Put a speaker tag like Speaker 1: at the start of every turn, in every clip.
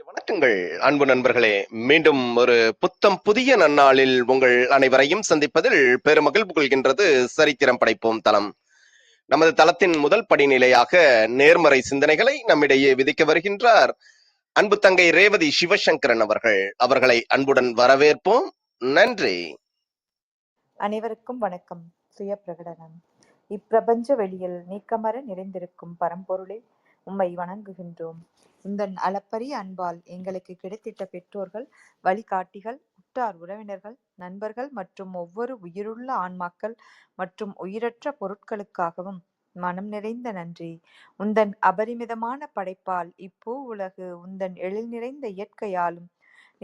Speaker 1: வணக்கங்கள் அன்பு நண்பர்களே. மீண்டும் ஒரு புத்தம் புதிய நன்னாளில் உங்கள் அனைவரையும் சந்திப்பதில் பெருமகிழ்வு கொள்கின்றது சரித்திரம் படைப்போம் தளம். நமது தளத்தின் முதல் படிநிலையாக நேர்மறை சிந்தனைகளை நம்மிடையே விதிக்க வருகின்றார் அன்பு தங்கை ரேவதி சிவசங்கரன் அவர்கள். அவர்களை அன்புடன் வரவேற்போம். நன்றி.
Speaker 2: அனைவருக்கும் வணக்கம். சுய பிரகடனம். இப்பிரபஞ்ச வெளியில் நீக்கமற நிறைந்திருக்கும் பரம்பொருளே, உம்மை வணங்குகின்றோம். உந்தன் அளப்பரிய அன்பால் எங்களுக்கு கிடைத்திட்ட பெற்றோர்கள், வழிகாட்டிகள், உற்றார் உறவினர்கள், நண்பர்கள் மற்றும் ஒவ்வொரு உயிருள்ள ஆன்மாக்கள் மற்றும் உயிரற்ற பொருட்களுக்காகவும் மனம் நிறைந்த நன்றி. உந்தன் அபரிமிதமான படைப்பால் இப்பூ உலகு உந்தன் எழில் நிறைந்த இயற்கையாலும்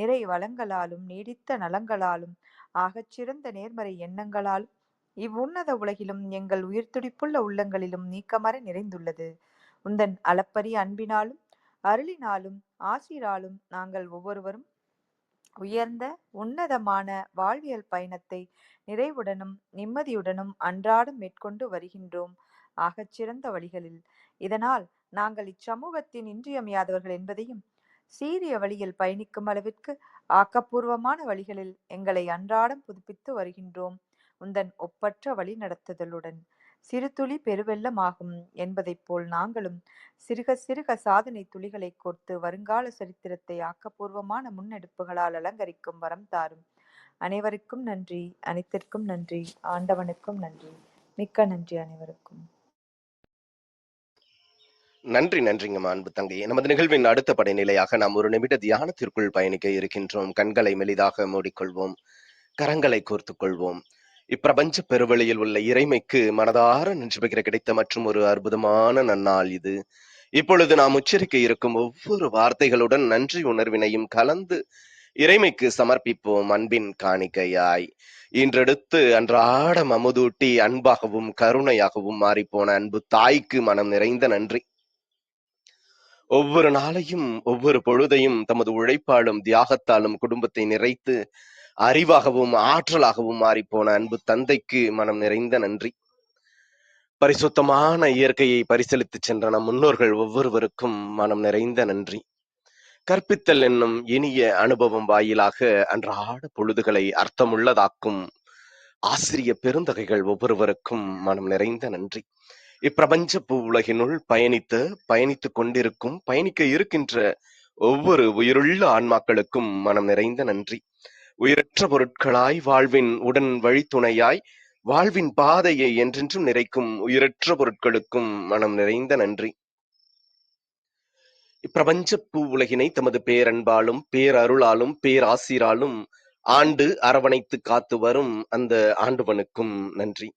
Speaker 2: நிறை வளங்களாலும் நீடித்த நலங்களாலும் ஆகச்சிறந்த நேர்மறை எண்ணங்களாலும் இவ்வுன்னத உலகிலும் எங்கள் உயிர்த்துடிப்புள்ள உள்ளங்களிலும் நீக்கமற நிறைந்துள்ளது. உந்தன் அளப்பரிய அன்பினாலும் அருளினாலும் ஆசிராலும் நாங்கள் ஒவ்வொருவரும் உயர்ந்த உன்னதமான வாழ்வியல் பயணத்தை நிறைவுடனும் நிம்மதியுடனும் அன்றாடம் மேற்கொண்டு வருகின்றோம் ஆகச்சிறந்த வழிகளில். இதனால் நாங்கள் இச்சமூகத்தின் இன்றியமையாதவர்கள் என்பதையும், சீரிய வழியில் பயணிக்கும் அளவிற்கு ஆக்கப்பூர்வமான வழிகளில் எங்களை அன்றாடம் புதுப்பித்து வருகின்றோம் உந்தன் ஒப்பற்ற வழி நடத்துதலுடன். சிறு துளி பெருவெள்ளமாகும் என்பதைப் போல் நாங்களும் சிறுக சிறுக சாதனை துளிகளை கோர்த்து வருங்கால சரித்திரத்தை ஆக்கப்பூர்வமான முன்னெடுப்புகளால் அலங்கரிக்கும் வரம் தாரும். அனைவருக்கும் நன்றி, அனைத்திற்கும் நன்றி, ஆண்டவனுக்கும் நன்றி. மிக்க நன்றி அனைவருக்கும்.
Speaker 1: நன்றி. நன்றிங்கம்மா அன்பு தங்கையே. நமது நிகழ்வின் அடுத்த படிநிலையாக நாம் ஒரு நிமிட தியானத்திற்குள் பயணிக்க இருக்கின்றோம். கண்களை மெலிதாக மூடிக்கொள்வோம், கரங்களை கோர்த்துக் கொள்வோம். இப்பிரபஞ்ச பெருவெளியில் உள்ள இறைமைக்கு மனதார நன்றி பகிர கிடைத்த மற்றும் ஒரு அற்புதமான நன்னாள் இது. இப்பொழுது நாம் உச்சரிக்க இருக்கும் ஒவ்வொரு வார்த்தைகளுடன் நன்றி உணர்வினையும் கலந்து இறைமைக்கு சமர்ப்பிப்போம் அன்பின் காணிக்கையாய். இன்றெடுத்து அன்றாடம் அமுதூட்டி அன்பாகவும் கருணையாகவும் மாறிப்போன அன்பு தாய்க்கு மனம் நிறைந்த நன்றி. ஒவ்வொரு நாளையும் ஒவ்வொரு பொழுதையும் தமது உழைப்பாலும் தியாகத்தாலும் குடும்பத்தை நிறைத்து அறிவாகவும் ஆற்றலாகவும் மாறிப்போன அன்பு தந்தைக்கு மனம் நிறைந்த நன்றி. பரிசுத்தமான இயற்கையை பரிசளித்து சென்ற நம் முன்னோர்கள் ஒவ்வொருவருக்கும் மனம் நிறைந்த நன்றி. கற்பித்தல் என்னும் இனிய அனுபவம் வாயிலாக அன்றாட பொழுதுகளை அர்த்தமுள்ளதாக்கும் ஆசிரிய பெருந்தகைகள் ஒவ்வொருவருக்கும் மனம் நிறைந்த நன்றி. இப்பிரபஞ்ச பூ உலகினுள் பயணித்துக் கொண்டிருக்கும் பயணிக்க இருக்கின்ற ஒவ்வொரு உயிருள்ள ஆன்மாக்களுக்கும் மனம் நிறைந்த நன்றி. உயிரற்ற பொருட்களாய் வாழ்வின் உடன் வழித்துணையாய் வாழ்வின் பாதையை என்றென்றும் நிறைக்கும் உயிரற்ற பொருட்களுக்கும் மனம் நிறைந்த நன்றி. இப்பிரபஞ்ச பூ உலகினை தமது பேரன்பாலும் பேரருளாலும் பேராசிராலும் ஆண்டு அரவணைத்து காத்து வரும் அந்த ஆண்டவனுக்கும் நன்றி.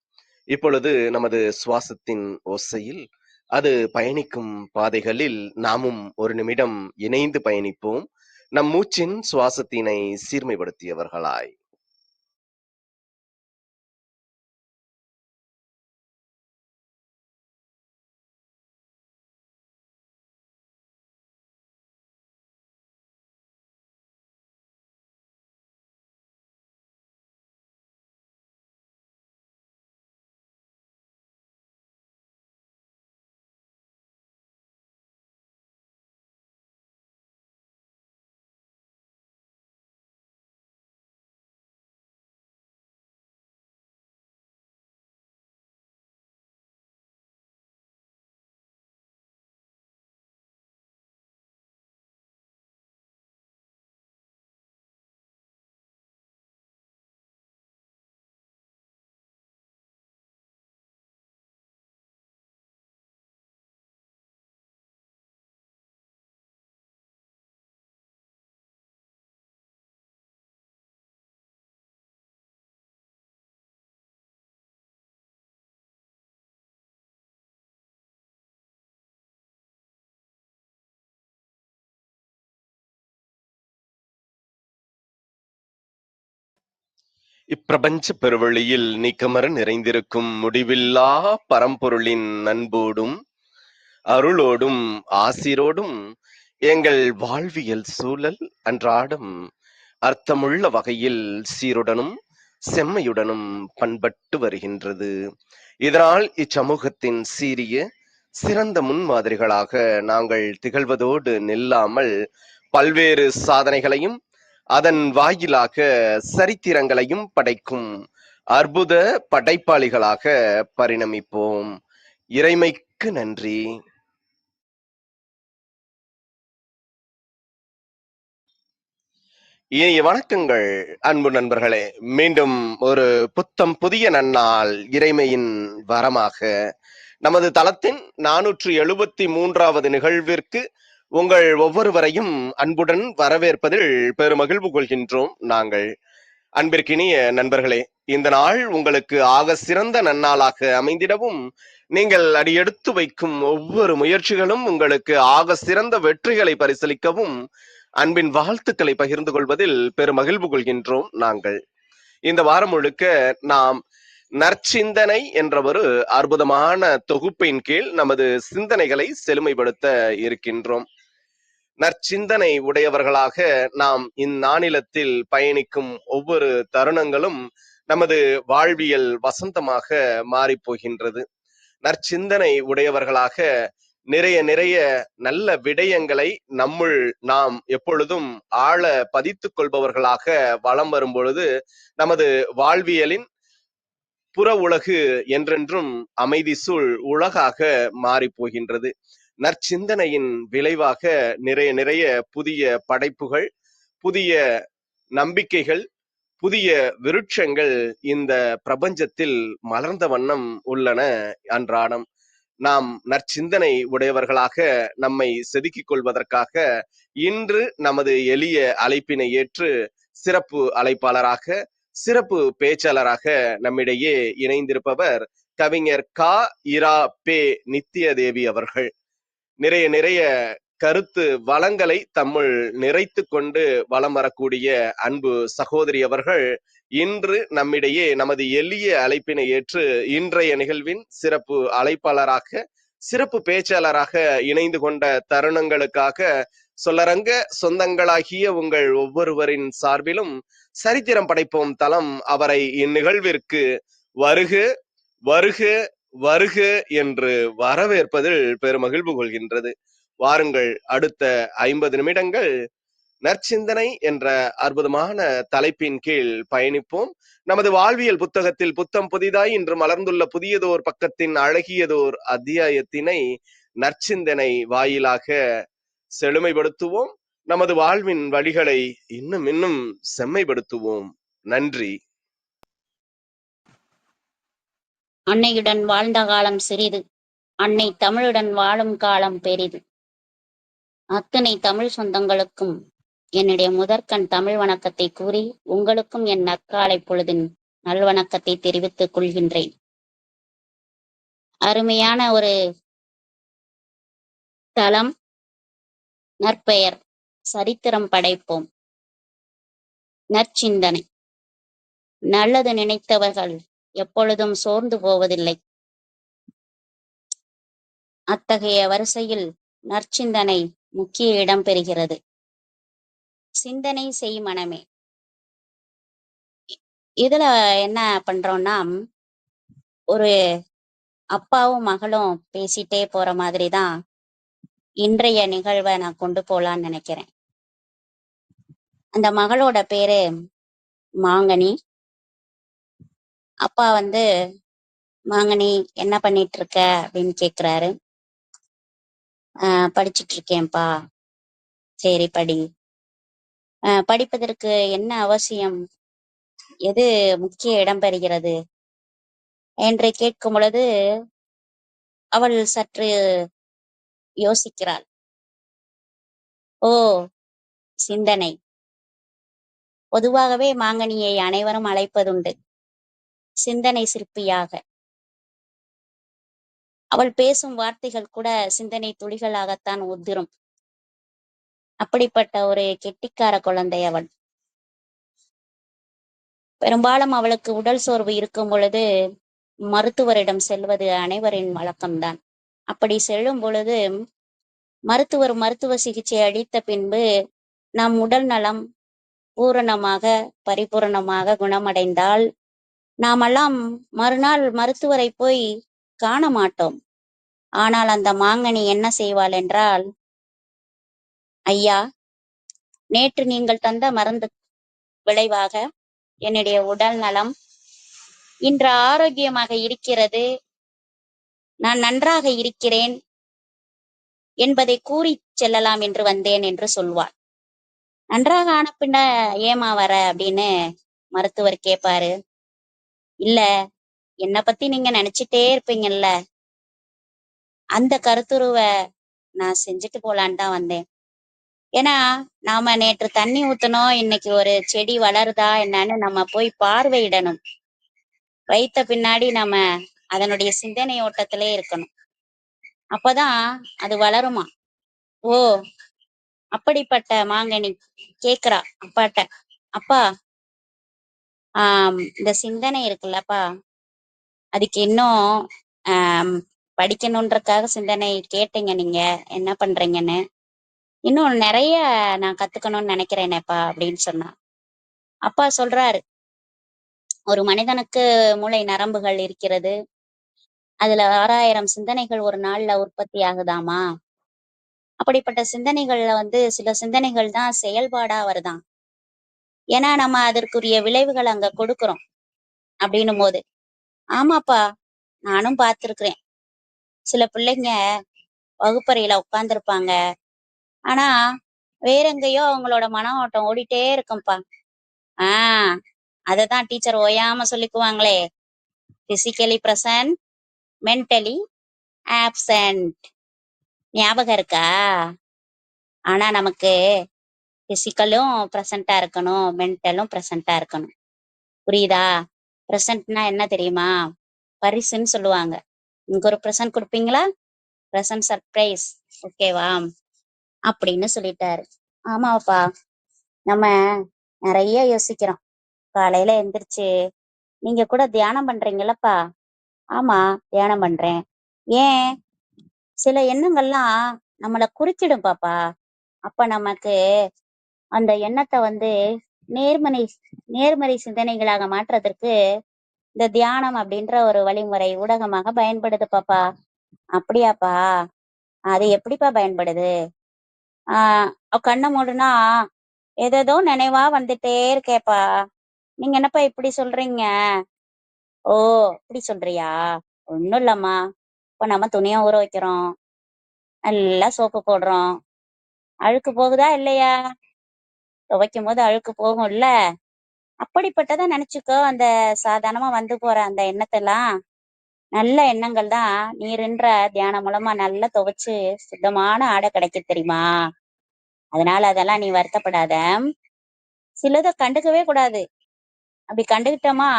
Speaker 1: இப்பொழுது நமது சுவாசத்தின் ஓசையில் அது பயணிக்கும் பாதைகளில் நாமும் ஒரு நிமிடம் இணைந்து பயணிப்போம், நம் மூச்சின் சுவாசத்தினை சீர்மைப்படுத்தியவர்களாய். இப்பிரபஞ்ச பெருவெளியில் நீக்கமர நிறைந்திருக்கும் முடிவில்லா பரம்பொருளின் அன்போடும் அருளோடும் ஆசிரோடும் எங்கள் வாழ்வியல் சூழல் அன்றாடம் அர்த்தமுள்ள வகையில் சீருடனும் செம்மையுடனும் பண்பட்டு வருகின்றது. இதனால் இச்சமூகத்தின் சீரிய சிறந்த முன்மாதிரிகளாக நாங்கள் திகழ்வதோடு நில்லாமல் பல்வேறு சாதனைகளையும் அதன் வாயிலாக சரித்திரங்களையும் படைக்கும் அற்புத படைப்பாளிகளாக பரிணமிப்போம். இறைமைக்கு நன்றி. இனிய வணக்கங்கள் அன்பு நண்பர்களே. மீண்டும் ஒரு புத்தம் புதிய நன்னாள் இறைமையின் வரமாக நமது தளத்தின் 473வது நிகழ்விற்கு உங்கள் ஒவ்வொருவரையும் அன்புடன் வரவேற்பதில் பெருமகிழ்வு கொள்கின்றோம். நாங்கள் அன்பிற்கினிய நண்பர்களே, இந்த நாள் உங்களுக்கு ஆக சிறந்த நன்னாளாக அமைந்திடவும், நீங்கள் அடியெடுத்து வைக்கும் ஒவ்வொரு முயற்சிகளும் உங்களுக்கு ஆக சிறந்த வெற்றிகளை பரிசளிக்கவும் அன்பின் வாழ்த்துக்களை பகிர்ந்து கொள்வதில் பெருமகிழ்வு கொள்கின்றோம். நாங்கள் இந்த வாரம் முழுக்க நாம் நற்சிந்தனை என்ற ஒரு அற்புதமான தொகுப்பின் கீழ் நமது சிந்தனைகளை செழுமைப்படுத்த இருக்கின்றோம். நற்சிந்தனை உடையவர்களாக நாம் இந்நானிலத்தில் பயணிக்கும் ஒவ்வொரு தருணங்களும் நமது வாழ்வியல் வசந்தமாக மாறிப்போகின்றது. நற்சிந்தனை உடையவர்களாக நிறைய நிறைய நல்ல விடயங்களை நம்முள் நாம் எப்பொழுதும் ஆழ பதித்துக் கொள்பவர்களாக வலம் வரும் பொழுது நமது வாழ்வியலின் புற உலகு என்றென்றும் அமைதி சூழ் உலகாக மாறி போகின்றது. நற்சிந்தனையின் விளைவாக நிறைய நிறைய புதிய படைப்புகள், புதிய நம்பிக்கைகள், புதிய விருட்சங்கள் இந்த பிரபஞ்சத்தில் மலர்ந்த வண்ணம் உள்ளன. அன்றாடம் நாம் நற்சிந்தனை உடையவர்களாக நம்மை செதுக்கிக் கொள்வதற்காக இன்று நமது எளிய அழைப்பினை ஏற்று சிறப்பு அழைப்பாளராக, சிறப்பு பேச்சாளராக நம்மிடையே இணைந்திருப்பவர் கவிஞர் இரா பே நித்யதேவி அவர்கள். நிறைய நிறைய கருத்து வளங்களை தம்முள் நிறைத்து கொண்டு வலம் வரக்கூடிய அன்பு சகோதரி அவர்கள் இன்று நம்மிடையே நமது எளிய அழைப்பினை ஏற்று இன்றைய நிகழ்வின் சிறப்பு அழைப்பாளராக, சிறப்பு பேச்சாளராக இணைந்து கொண்ட தருணங்களுக்காக சொல்லரங்க சொந்தங்களாகிய உங்கள் ஒவ்வொருவரின் சார்பிலும் சரித்திரம் படைப்போம் தளம் அவரை இந்நிகழ்விற்கு வருக வருக வருக என்று வரவேற்பதில் பெருமகிழ்வு கொள்கின்றது. வாருங்கள், அடுத்த 50 நிமிடங்கள் நற்சிந்தனை என்ற அற்புதமான தலைப்பின் கீழ் பயணிப்போம். நமது வாழ்வியல் புத்தகத்தில் புத்தம் புதிதாய் இன்று மலர்ந்துள்ள புதியதோர் பக்கத்தின் அழகியதோர் அத்தியாயத்தினை நற்சிந்தனை வாயிலாக செழுமைப்படுத்துவோம். நமது வாழ்வின் வழிகளை இன்னும் இன்னும் செம்மைப்படுத்துவோம். நன்றி.
Speaker 3: அன்னையுடன் வாழ்ந்த காலம் சிறிது, அன்னை தமிழுடன் வாழும் காலம் பெரிது. அத்தனை தமிழ் சொந்தங்களுக்கும் என்னுடைய முதற்கண் தமிழ் வணக்கத்தை கூறி உங்களுக்கும் என் நற்காலை பொழுதின் நல்வணக்கத்தை தெரிவித்துக் கொள்கின்றேன். அருமையான ஒரு தளம், நற்பெயர், சரித்திரம் படைப்போம், நற்சிந்தனை. நல்லது நினைத்தவர்கள் எப்பொழுதும் சோர்ந்து போவதில்லை. அத்தகைய வரிசையில் நற்சிந்தனை முக்கிய இடம் பெறுகிறது. சிந்தனை செய் மனமே. இதுல என்ன பண்றோம்னா, ஒரு அப்பாவும் மகளும் பேசிட்டே போற மாதிரி தான் இன்றைய நிகழ்வை நான் கொண்டு போலான்னு நினைக்கிறேன். அந்த மகளோட பேரு மாங்கனி. அப்பா மாங்கனி என்ன பண்ணிட்டு இருக்க அப்படின்னு கேக்குறாரு. படிச்சுட்டு இருக்கேன்ப்பா. சரி படி. படிப்பதற்கு என்ன அவசியம், எது முக்கிய இடம் பெறுகிறது என்று கேட்கும் பொழுது அவள் சற்று யோசிக்கிறாள். ஓ, சிந்தனை. பொதுவாகவே மாங்கனியை அனைவரும் அழைப்பதுண்டு சிந்தனை சிற்பியாக. அவள் பேசும் வார்த்தைகள் கூட சிந்தனை துளிகளாகத்தான் உதிரும். அப்படிப்பட்ட ஒரு கெட்டிக்கார குழந்தை அவள். பெரும்பாலும் அவளுக்கு உடல் சோர்வு இருக்கும் பொழுது மருத்துவரிடம் செல்வது அனைவரின் வழக்கம்தான். அப்படி செல்லும் பொழுது மருத்துவ சிகிச்சை அளித்த பின்பு நம் உடல் நலம் பூரணமாக பரிபூரணமாக குணமடைந்தால் நாமெல்லாம் மறுநாள் மருத்துவரை போய் காண மாட்டோம். ஆனால் அந்த மாங்கனி என்ன செய்வாள் என்றால், ஐயா நேற்று நீங்கள் தந்த மருந்து விளைவாக என்னுடைய உடல் நலம் இன்று ஆரோக்கியமாக இருக்கிறது. நான் நன்றாக இருக்கிறேன் என்பதை கூறி செல்லலாம் என்று வந்தேன் என்று சொல்வாள். நன்றாக ஆன பின்ன ஏமா வர அப்படின்னு மருத்துவர் கேட்பாரு. இல்ல, என்னை பத்தி நீங்க நினைச்சிட்டே இருப்பீங்கல்ல, அந்த கருத்துருவை நான் செஞ்சுட்டு போலான்னு தான் வந்தேன். ஏன்னா நாம நேற்று தண்ணி ஊத்தணும், இன்னைக்கு ஒரு செடி வளருதா என்னன்னு நம்ம போய் பார்வையிடணும். வைத்த பின்னாடி நம்ம அதனுடைய சிந்தனை ஓட்டத்திலே இருக்கணும். அப்பதான் அது வளருமா. ஓ, அப்படிப்பட்ட மாங்கனி கேக்குறா அப்பாட்ட, அப்பா இந்த சிந்தனை இருக்குல்லப்பா, அதுக்கு இன்னும் படிக்கணுன்றதுக்காக சிந்தனை கேட்டீங்க, நீங்க என்ன பண்றீங்கன்னு, இன்னும் நிறைய நான் கத்துக்கணும்னு நினைக்கிறேனேப்பா அப்படின்னு சொன்னா. அப்பா சொல்றாரு, ஒரு மனிதனுக்கு மூளை நரம்புகள் இருக்கிறது, அதுல 6000 சிந்தனைகள் ஒரு நாள்ல உற்பத்தி ஆகுதாமா. அப்படிப்பட்ட சிந்தனைகள்ல சில சிந்தனைகள் தான் செயல்பாடா வருதாம். ஏன்னா நம்ம அதற்குரிய விளைவுகள் அங்க கொடுக்கிறோம் அப்படின்னும் போது, ஆமாப்பா நானும் பார்த்திருக்கிறேன். சில பிள்ளைங்க வகுப்பறையில உட்கார்ந்துருப்பாங்க, ஆனா வேற எங்கேயோ அவங்களோட மன ஓட்டம் ஓடிட்டே இருக்கும்பா. அததான் டீச்சர் ஓயாம சொல்லிக்குவாங்களே, பிசிக்கலி பிரசன்ட், மென்டலி ஆப்சென்ட். ஞாபகம் இருக்கா? ஆனா நமக்கு பிசிக்கலும் ப்ரெசண்டா இருக்கணும், மென்டலும் ப்ரெசண்டா இருக்கணும். புரியுதா? ப்ரெசன்ட்னா என்ன தெரியுமா? பரிசுன்னு சொல்லுவாங்க. இங்க ஒரு ப்ரெசன்ட் கொடுப்பீங்களா? ப்ரெசன்ட் சர்ப்ரைஸ், ஓகேவா அப்படின்னு சொல்லிட்டாரு. ஆமாப்பா, நம்ம நிறைய யோசிக்கிறோம். காலையில எந்திரிச்சு நீங்க கூட தியானம் பண்றீங்களப்பா. ஆமா, தியானம் பண்றேன். ஏன்? சில எண்ணங்கள்லாம் நம்மளை குறுக்கிடும் பாப்பா. அப்ப நமக்கு அந்த எண்ணத்தை நேர்மறை நேர்மறை சிந்தனைகளாக மாற்றுறதற்கு இந்த தியானம் அப்படின்ற ஒரு வழிமுறை ஊடகமாக பயன்படுது பாப்பா. அப்படியாப்பா? அது எப்படிப்பா பயன்படுது? கண்ணை மூடுனா ஏதேதோ நினைவா வந்துட்டே இருக்கேப்பா. நீங்க என்னப்பா இப்படி சொல்றீங்க? ஓ, இப்படி சொல்றியா? ஒண்ணும் இல்லம்மா, இப்ப நம்ம துணியை ஊற வைக்கிறோம், நல்லா சோப்பு போடுறோம், அழுக்கு போகுதா இல்லையா? துவைக்கும் போது அழுக்கு போகும்ல. அப்படிப்பட்டதை நினைச்சுக்கோ. அந்த சாதாரணமா போற அந்த எண்ணத்தெல்லாம் நல்ல எண்ணங்கள் தான். நீருன்ற தியானம் மூலமா நல்லா துவைச்சு சுத்தமான ஆடை கிடைக்க தெரியுமா? அதனால அதெல்லாம் நீ வருத்தப்படாத. சிலதை கண்டுக்கவே கூடாது. அப்படி கண்டுகிட்டோமா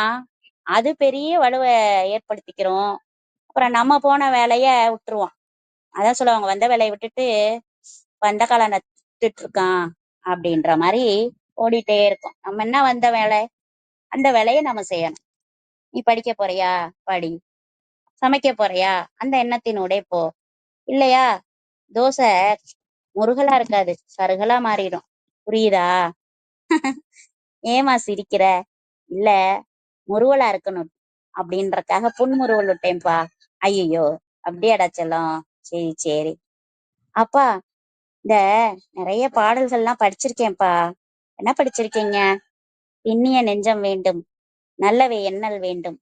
Speaker 3: அது பெரிய வலுவை ஏற்படுத்திக்கிறோம். அப்புறம் நம்ம போன வேலைய விட்டுருவோம். அதான் சொல்லுவாங்க, வந்த வேலையை விட்டுட்டு வந்த காலம் நத்துட்டு இருக்கான் அப்படின்ற மாதிரி ஓடிட்டே இருக்கும். நம்ம என்ன வந்த வேலை, அந்த வேலையை நம்ம செய்யணும். நீ படிக்க போறியா? படி. சமைக்க போறியா? அந்த எண்ணத்தினோட போ. இல்லையா, தோசை முருகலா இருக்காது, சருகலா மாறிடும். புரியுதா? ஏமா சிரிக்கிற? இல்ல, முருவலா இருக்கணும் அப்படின்றக்காக புன்முறுவல் விட்டேன்ப்பா. ஐயோ, அப்படியாடா செல்லம், சரி சரி. அப்பா, இந்த நிறைய பாடல்கள்லாம் படிச்சிருக்கேன்ப்பா. என்ன படிச்சிருக்கீங்க? பின்னிய நெஞ்சம் வேண்டும், நல்லவை எண்ணல் வேண்டும்.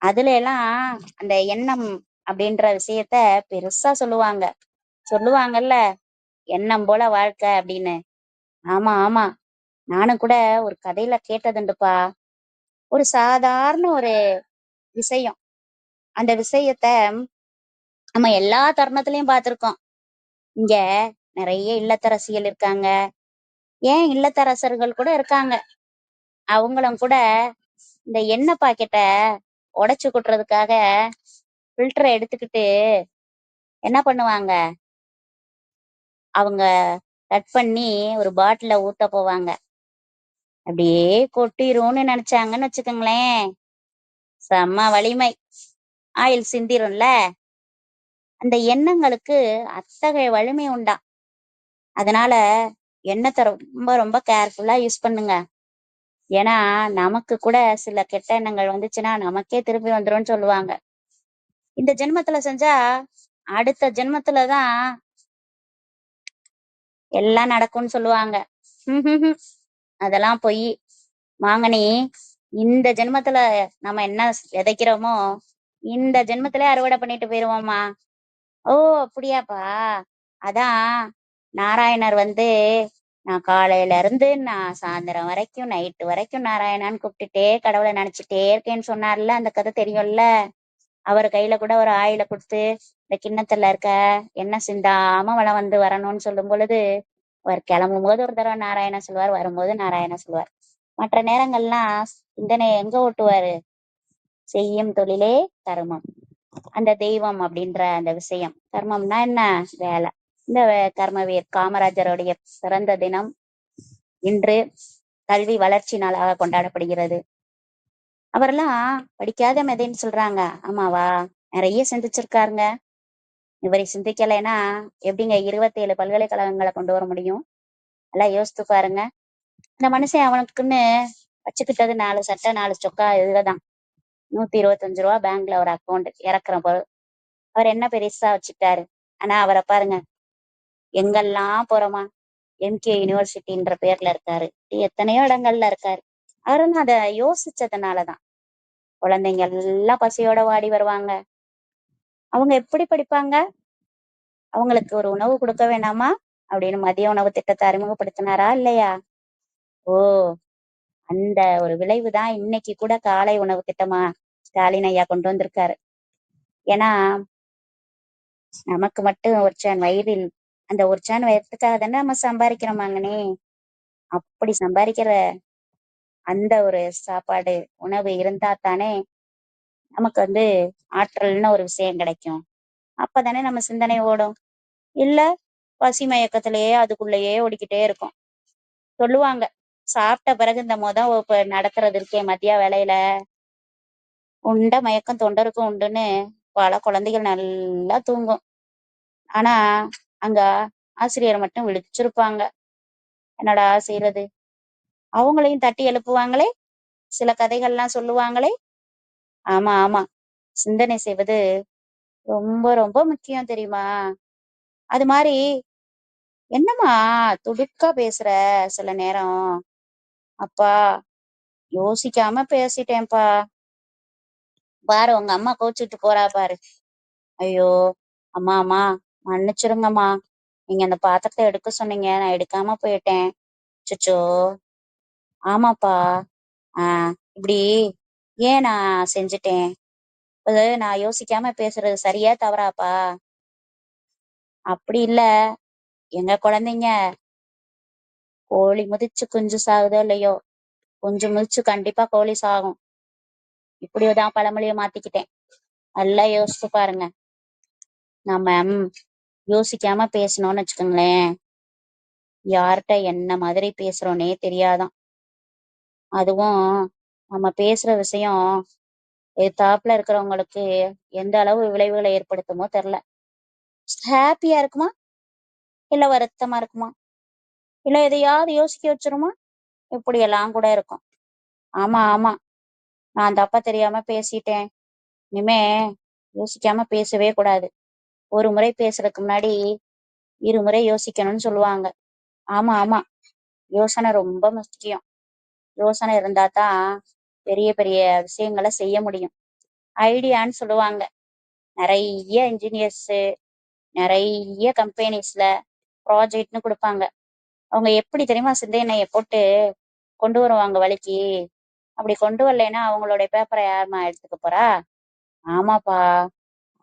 Speaker 3: அதுல எல்லாம் அந்த எண்ணம் அப்படின்ற விஷயத்த பெருசா சொல்லுவாங்கல்ல, எண்ணம் போல வாழ்க்கை அப்படின்னு. ஆமா ஆமா, நானும் கூட ஒரு கதையில கேட்டதுண்டுப்பா. ஒரு சாதாரண ஒரு விஷயம், அந்த விஷயத்த நம்ம எல்லா தருணத்திலையும் பார்த்திருக்கோம். இங்க நிறைய இல்லத்தரசிகள் இருக்காங்க, ஏன் இல்லத்தரசர்கள் கூட இருக்காங்க. அவங்களும் கூட இந்த எண்ணெய் பாக்கெட்டை உடைச்சு கொட்டுறதுக்காக ஃபில்டரை எடுத்துக்கிட்டு என்ன பண்ணுவாங்க, அவங்க கட் பண்ணி ஒரு பாட்டில ஊத்த போவாங்க. அப்படியே கொட்டிரும்னு நினைச்சாங்கன்னு வச்சுக்கோங்களேன், செம்ம வலிமை, ஆயில் சிந்திரும்ல. அந்த எண்ணங்களுக்கு அத்தகைய வலிமை உண்டா. அதனால எண்ணத்தை ரொம்ப ரொம்ப கேர்ஃபுல்லா யூஸ் பண்ணுங்க. ஏன்னா நமக்கு கூட சில கெட்ட எண்ணங்கள் வந்துச்சுன்னா நமக்கே திருப்பி வந்துரும்னு சொல்லுவாங்க. இந்த ஜென்மத்துல செஞ்சா அடுத்த ஜென்மத்துலதான் எல்லாம் நடக்கும்னு சொல்லுவாங்க. அதெல்லாம் பொய். மாங்கனி, இந்த ஜென்மத்துல நம்ம என்ன விதைக்கிறோமோ இந்த ஜென்மத்திலே அறுவடை பண்ணிட்டு போயிருவோம்மா. ஓ, அப்படியாப்பா. அதான் நாராயணர் நான் காலையில இருந்து நான் சாயந்தரம் வரைக்கும் நைட்டு வரைக்கும் நாராயணான்னு கூப்பிட்டுட்டே கடவுளை நினைச்சிட்டே இருக்கேன்னு சொன்னார்ல, அந்த கதை தெரியும்ல. அவர் கையில கூட ஒரு ஆயில கொடுத்து இந்த கிண்ணத்துல இருக்க எண்ணெய் சிந்தாம வளம் வரணும்னு சொல்லும் பொழுது அவர் கிளம்பும் போது ஒரு தடவை நாராயண சொல்வார், வரும்போது நாராயண சொல்வார். மற்ற நேரங்கள்லாம் சிந்தனையை எங்க ஓட்டுவாரு? செய்யும் தொழிலே கர்மம். அந்த தெய்வம் அப்படின்ற அந்த விஷயம், கர்மம்னா என்ன? வேலை. இந்த கர்மவீர் காமராஜருடைய பிறந்த தினம் இன்று கல்வி வளர்ச்சி நாளாக கொண்டாடப்படுகிறது. அவரெல்லாம் படிக்காத மெதைன்னு சொல்றாங்க, ஆமாவா? நிறைய சிந்திச்சிருக்காருங்க. இவரை சிந்திக்கலைன்னா எப்படிங்க 27 பல்கலைக்கழகங்களை கொண்டு வர முடியும்? எல்லாம் யோசித்து பாருங்க. இந்த மனுஷன் அவனுக்குன்னு வச்சுக்கிட்டது 4 சட்டை 4 சொக்கா இதுலதான். 125 ரூபா பேங்க்ல ஒரு அக்கௌண்ட் இறக்குற பொருள். அவர் என்ன பெருசா வச்சுட்டாரு? ஆனா அவரை பாருங்க, எங்கெல்லாம் போறோமா, எம்கே யூனிவர்சிட்டின்ற பேர்ல இருக்காரு, எத்தனையோ இடங்கள்ல இருக்காரு. அவரெல்லாம் அதை யோசிச்சதுனாலதான் குழந்தைங்க எல்லாம் பசியோட வாடி வருவாங்க. அவங்க எப்படி படிப்பாங்க? அவங்களுக்கு ஒரு உணவு கொடுக்க வேணாமா அப்படின்னு மதிய உணவு திட்டத்தை அறிமுகப்படுத்தினாரா இல்லையா? ஓ, அந்த ஒரு விளைவுதான் இன்னைக்கு கூட காலை உணவு திட்டமா ஸ்டாலின் ஐயா கொண்டு வந்திருக்காரு. ஏன்னா நமக்கு மட்டும் ஒரு சான் வயிறில் அந்த ஒரு சான் வயிறதுக்காக தானே நம்ம சம்பாதிக்கிறோமாங்கனே. அப்படி சம்பாதிக்கிற அந்த ஒரு சாப்பாடு உணவு இருந்தா தானே நமக்கு ஆற்றல்னு ஒரு விஷயம் கிடைக்கும். அப்பதானே நம்ம சிந்தனை ஓடும். இல்ல பசி மயக்கத்திலேயே அதுக்குள்ளேயே ஓடிக்கிட்டே இருக்கும். சொல்லுவாங்க, சாப்பிட்ட பிறகு இந்த வகுப்பு நடத்துறது இருக்கே மதிய வேலையில, உண்ட மயக்கம் தொண்டருக்கும் உண்டுன்னு பல குழந்தைகள் நல்லா தூங்கும். ஆனா அங்க ஆசிரியர் மட்டும் விழிச்சிருப்பாங்க. என்னடா செய்யறது? அவங்களையும் தட்டி எழுப்புவாங்களே, சில கதைகள்லாம் சொல்லுவாங்களே. ஆமா ஆமா, சிந்தனை செய்வது ரொம்ப ரொம்ப முக்கியம் தெரியுமா? அது மாதிரி என்னம்மா துடுக்கா பேசுற சில நேரம்? அப்பா, யோசிக்காம பேசிட்டேன்ப்பா. பாரு, உங்க அம்மா கோச்சிட்டு போறா பாரு. ஐயோ, அம்மா அம்மா மன்னிச்சிருங்கம்மா, நீங்க அந்த பாத்திரத்தை எடுக்க சொன்னீங்க, நான் எடுக்காம போயிட்டேன். சுச்சோ, ஆமாப்பா. இப்படி ஏன் நான் செஞ்சுட்டேன்? நான் யோசிக்காம பேசுறது சரியா தவறாப்பா? அப்படி இல்ல, எங்க குழந்தைங்க கோழி முதிச்சு குஞ்சு சாகுதோ இல்லையோ, குஞ்சு முதிச்சு கண்டிப்பா கோழி சாகும். இப்படியோதான் பழமொழியை மாத்திக்கிட்டேன். நல்லா யோசிச்சு பாருங்க. நம்ம யோசிக்காம பேசணும்னு வச்சுக்கோங்களேன், யார்கிட்ட என்ன மாதிரி பேசுறோன்னே தெரியாதான். அதுவும் நம்ம பேசுற விஷயம் எதிர்த்தாப்புல இருக்கிறவங்களுக்கு எந்த அளவு விளைவுகளை ஏற்படுத்துமோ தெரியல. ஹாப்பியா இருக்குமா, இல்ல வருத்தமா இருக்குமா, இல்ல எதையாவது யோசிக்க வச்சிருமா, இப்படியெல்லாம் கூட இருக்கும். ஆமா ஆமா, நான் தப்பா தெரியாம பேசிட்டேன். இனிமே யோசிக்காம பேசவே கூடாது. ஒரு முறை பேசுறதுக்கு முன்னாடி இருமுறை யோசிக்கணும்னு சொல்லுவாங்க. ஆமா ஆமா, யோசனை ரொம்ப முக்கியம். யோசனை இருந்தா தான் பெரிய பெரிய விஷயங்களை செய்ய முடியும். ஐடியான்னு சொல்லுவாங்க. நிறைய இன்ஜினியர்ஸ் நிறைய கம்பெனிஸ்ல ப்ராஜெக்ட்னு கொடுப்பாங்க. அவங்க எப்படி தெரியுமா சிந்தனையை போட்டு கொண்டு வருவாங்க வழிக்கு. அப்படி கொண்டு வரலைன்னா அவங்களுடைய பேப்பரை யாருமா எடுத்துக்க போறா? ஆமாப்பா,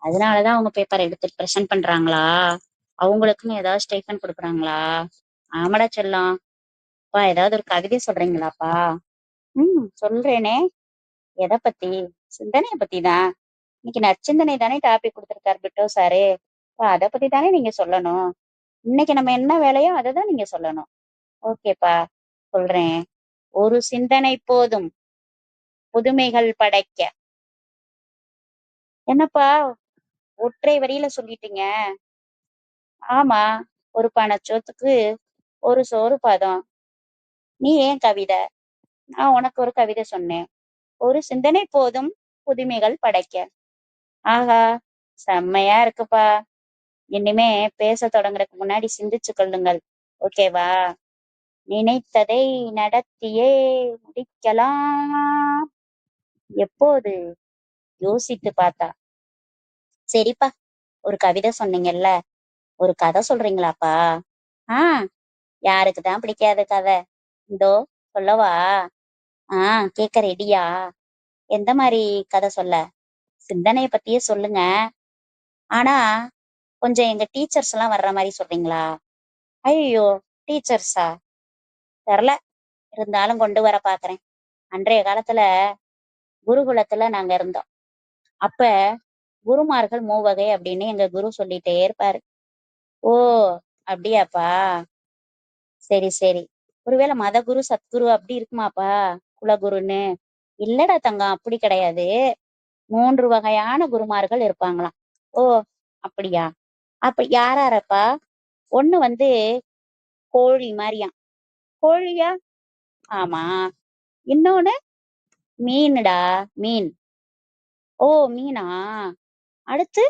Speaker 3: அதனாலதான் அவங்க பேப்பரை எடுத்து ப்ரெசென்ட் பண்றாங்களா? அவங்களுக்குன்னு ஏதாவது ஸ்டேட்மெண்ட் கொடுக்குறாங்களா? ஆமாடா செல்லம். அப்பா, ஏதாவது ஒரு கவிதை சொல்றீங்களாப்பா? சொல்றேனே. எதை பத்தி? சிந்தனைய பத்தி தான். இன்னைக்கு நற்சிந்தனை தானே டாபிக் கொடுத்துருக்காரு பிட்டோ சாரு. அதை பத்தி தானே நீங்க சொல்லணும். இன்னைக்கு நம்ம என்ன வேலையோ அதை தான் நீங்க சொல்லணும். ஓகேப்பா, சொல்றேன். ஒரு சிந்தனை போதும் புதுமைகள் படைக்க. என்னப்பா ஒற்றை வரியில சொல்லிட்டீங்க? ஆமா, ஒரு பணச்சோத்துக்கு ஒரு சோறு பதம். நீ ஏன் கவிதை? நான் உனக்கு ஒரு கவிதை சொன்னேன். ஒரு சிந்தனை போதும் புதுமைகள் படைக்க. ஆஹா, செம்மையா இருக்குப்பா. இனிமே பேச தொடங்குறதுக்கு முன்னாடி சிந்திச்சு கொள்ளுங்கள். ஓகேவா? நினைத்ததை நடத்தியே முடிக்கலாம். எப்போது? யோசித்து பார்த்தா. சரிப்பா, ஒரு கவிதை சொன்னீங்கல்ல, ஒரு கதை சொல்றீங்களாப்பா? ஆ, யாருக்கு தான் பிடிக்காத கதை? இதோ சொல்லவா? ஆ, கேட்க ரெடியா? எந்த மாதிரி கதை சொல்ல? சிந்தனைய பத்தியே சொல்லுங்க. ஆனா கொஞ்சம் எங்க டீச்சர்ஸ் எல்லாம் வர்ற மாதிரி சொல்றீங்களா? ஐயோ, டீச்சர்ஸா? தெரில, இருந்தாலும் கொண்டு வர பாக்குறேன். அன்றைய காலத்துல குருகுலத்துல நாங்க இருந்தோம். அப்ப குருமார்கள் மூவகை அப்படின்னு எங்க குரு சொல்லிட்டே இருப்பாரு. ஓ, அப்படியாப்பா? சரி சரி. ஒருவேளை மதகுரு சத்குரு அப்படி இருக்குமாப்பா? குலகுருன்னு? இல்லடா தங்கம், அப்படி கிடையாது. 3 வகையான குருமார்கள் இருப்பாங்களாம். ஓ, அப்படியா? அப்ப யாராரப்பா? ஒண்ணு வந்து கோழி மாதிரியாம். கோழியா? ஆமா. இன்னொன்னு மீனுடா, மீன். ஓ, மீனா? அடுத்து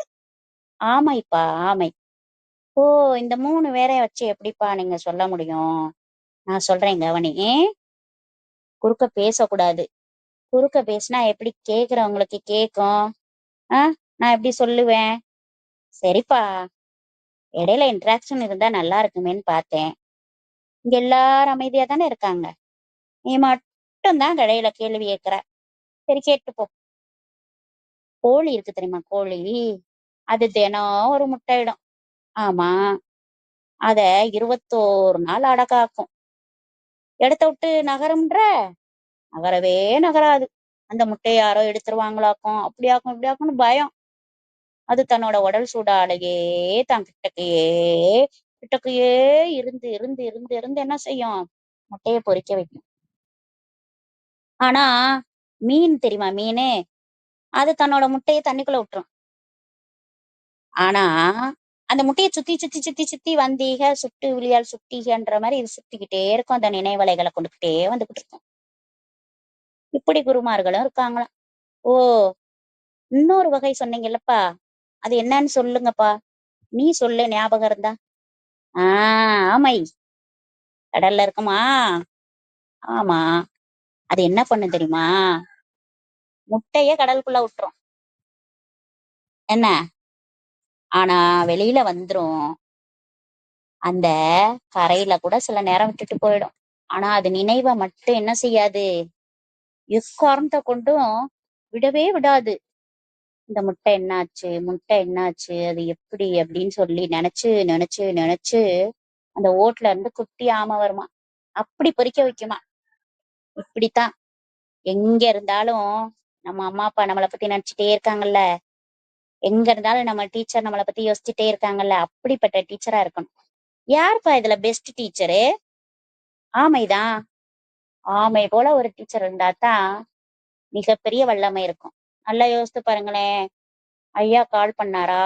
Speaker 3: ஆமைப்பா, ஆமை. ஓ, இந்த 3 வேற வச்சு எப்படிப்பா நீங்க சொல்ல முடியும்? நான் சொல்றேன் கவனி. குறுக்க பேசக்கூடாது. குறுக்க பேசினா எப்படி கேக்குறவங்களுக்கு கேக்கும்? நான் எப்படி சொல்லுவேன்? சரிப்பா, இடையில இன்ட்ராக்ஷன் இருந்தா நல்லா இருக்குமேன்னு பார்த்தேன். இங்க எல்லாரும் அமைதியா தானே இருக்காங்க. நீ மட்டும் தான் இடையில கேள்வி கேட்கிற. சரி, கேட்டு போ. கோழி இருக்கு தெரியுமா? கோழி அது தினம் ஒரு முட்டையிடும். ஆமா, அத 21 நாள் அடகாக்கும். இடத்த விட்டு நகரும்ன்ற? நகரவே நகராது. அந்த முட்டையை யாரோ எடுத்துருவாங்களாக்கும், அப்படியாக்கும் இப்படியாக்கும்னு பயம். அது தன்னோட உடல் சூடாலேயே தான் கிட்டக்கையே இருந்து இருந்து இருந்து இருந்து என்ன செய்யும்? முட்டையை பொரிக்க வைக்கும். ஆனா மீன் தெரியுமா? மீனு அது தன்னோட முட்டையை தண்ணிக்குள்ள விட்டுரும். ஆனா அந்த முட்டையை சுத்தி சுத்தி சுத்தி சுத்தி வந்தீக சுட்டு விழியால் சுட்டீகன்ற மாதிரி இது சுத்திக்கிட்டே இருக்கும். அந்த நினைவலைகளை கொண்டுகிட்டே வந்துகிட்டு இருக்கும். இப்படி குருமார்களும் இருக்காங்களாம். ஓ, இன்னொரு வகை சொன்னீங்கல்லப்பா, அது என்னன்னு சொல்லுங்கப்பா. நீ சொல்லு, ஞாபகம் இருந்தா. ஆமை கடல்ல இருக்குமா? ஆமா. அது என்ன பண்ணு தெரியுமா? முட்டைய கடலுக்குள்ள விட்டுரும். என்ன? ஆனா வெளியில வந்துரும். அந்த கரையில கூட சில நேரம் விட்டுட்டு போயிடும். ஆனா அது நினைவை மட்டும் என்ன செய்யாது? எக்காரணத்தை கொண்டும் விடவே விடாது. இந்த முட்டை என்னாச்சு, முட்டை என்னாச்சு, அது எப்படி அப்படின்னு சொல்லி நினைச்சு நினைச்சு நினைச்சு அந்த ஓட்டுல இருந்து குட்டி ஆமை வருமா, அப்படி பொறிக்க வைக்குமா. இப்படித்தான் எங்க இருந்தாலும் நம்ம அம்மா அப்பா நம்மளை பத்தி நினைச்சிட்டே இருக்காங்கல்ல, எங்க இருந்தாலும் நம்ம டீச்சர் நம்மளை பத்தி யோசிச்சுட்டே இருக்காங்கல்ல, அப்படிப்பட்ட டீச்சரா இருக்கணும். யாருப்பா இதுல பெஸ்ட் டீச்சரு? ஆமைதான். ஆமை போல ஒரு டீச்சர் இருந்தாதான் மிகப்பெரிய வல்லமை இருக்கும். நல்லா யோசித்து பாருங்களேன். ஐயா கால் பண்ணாரா,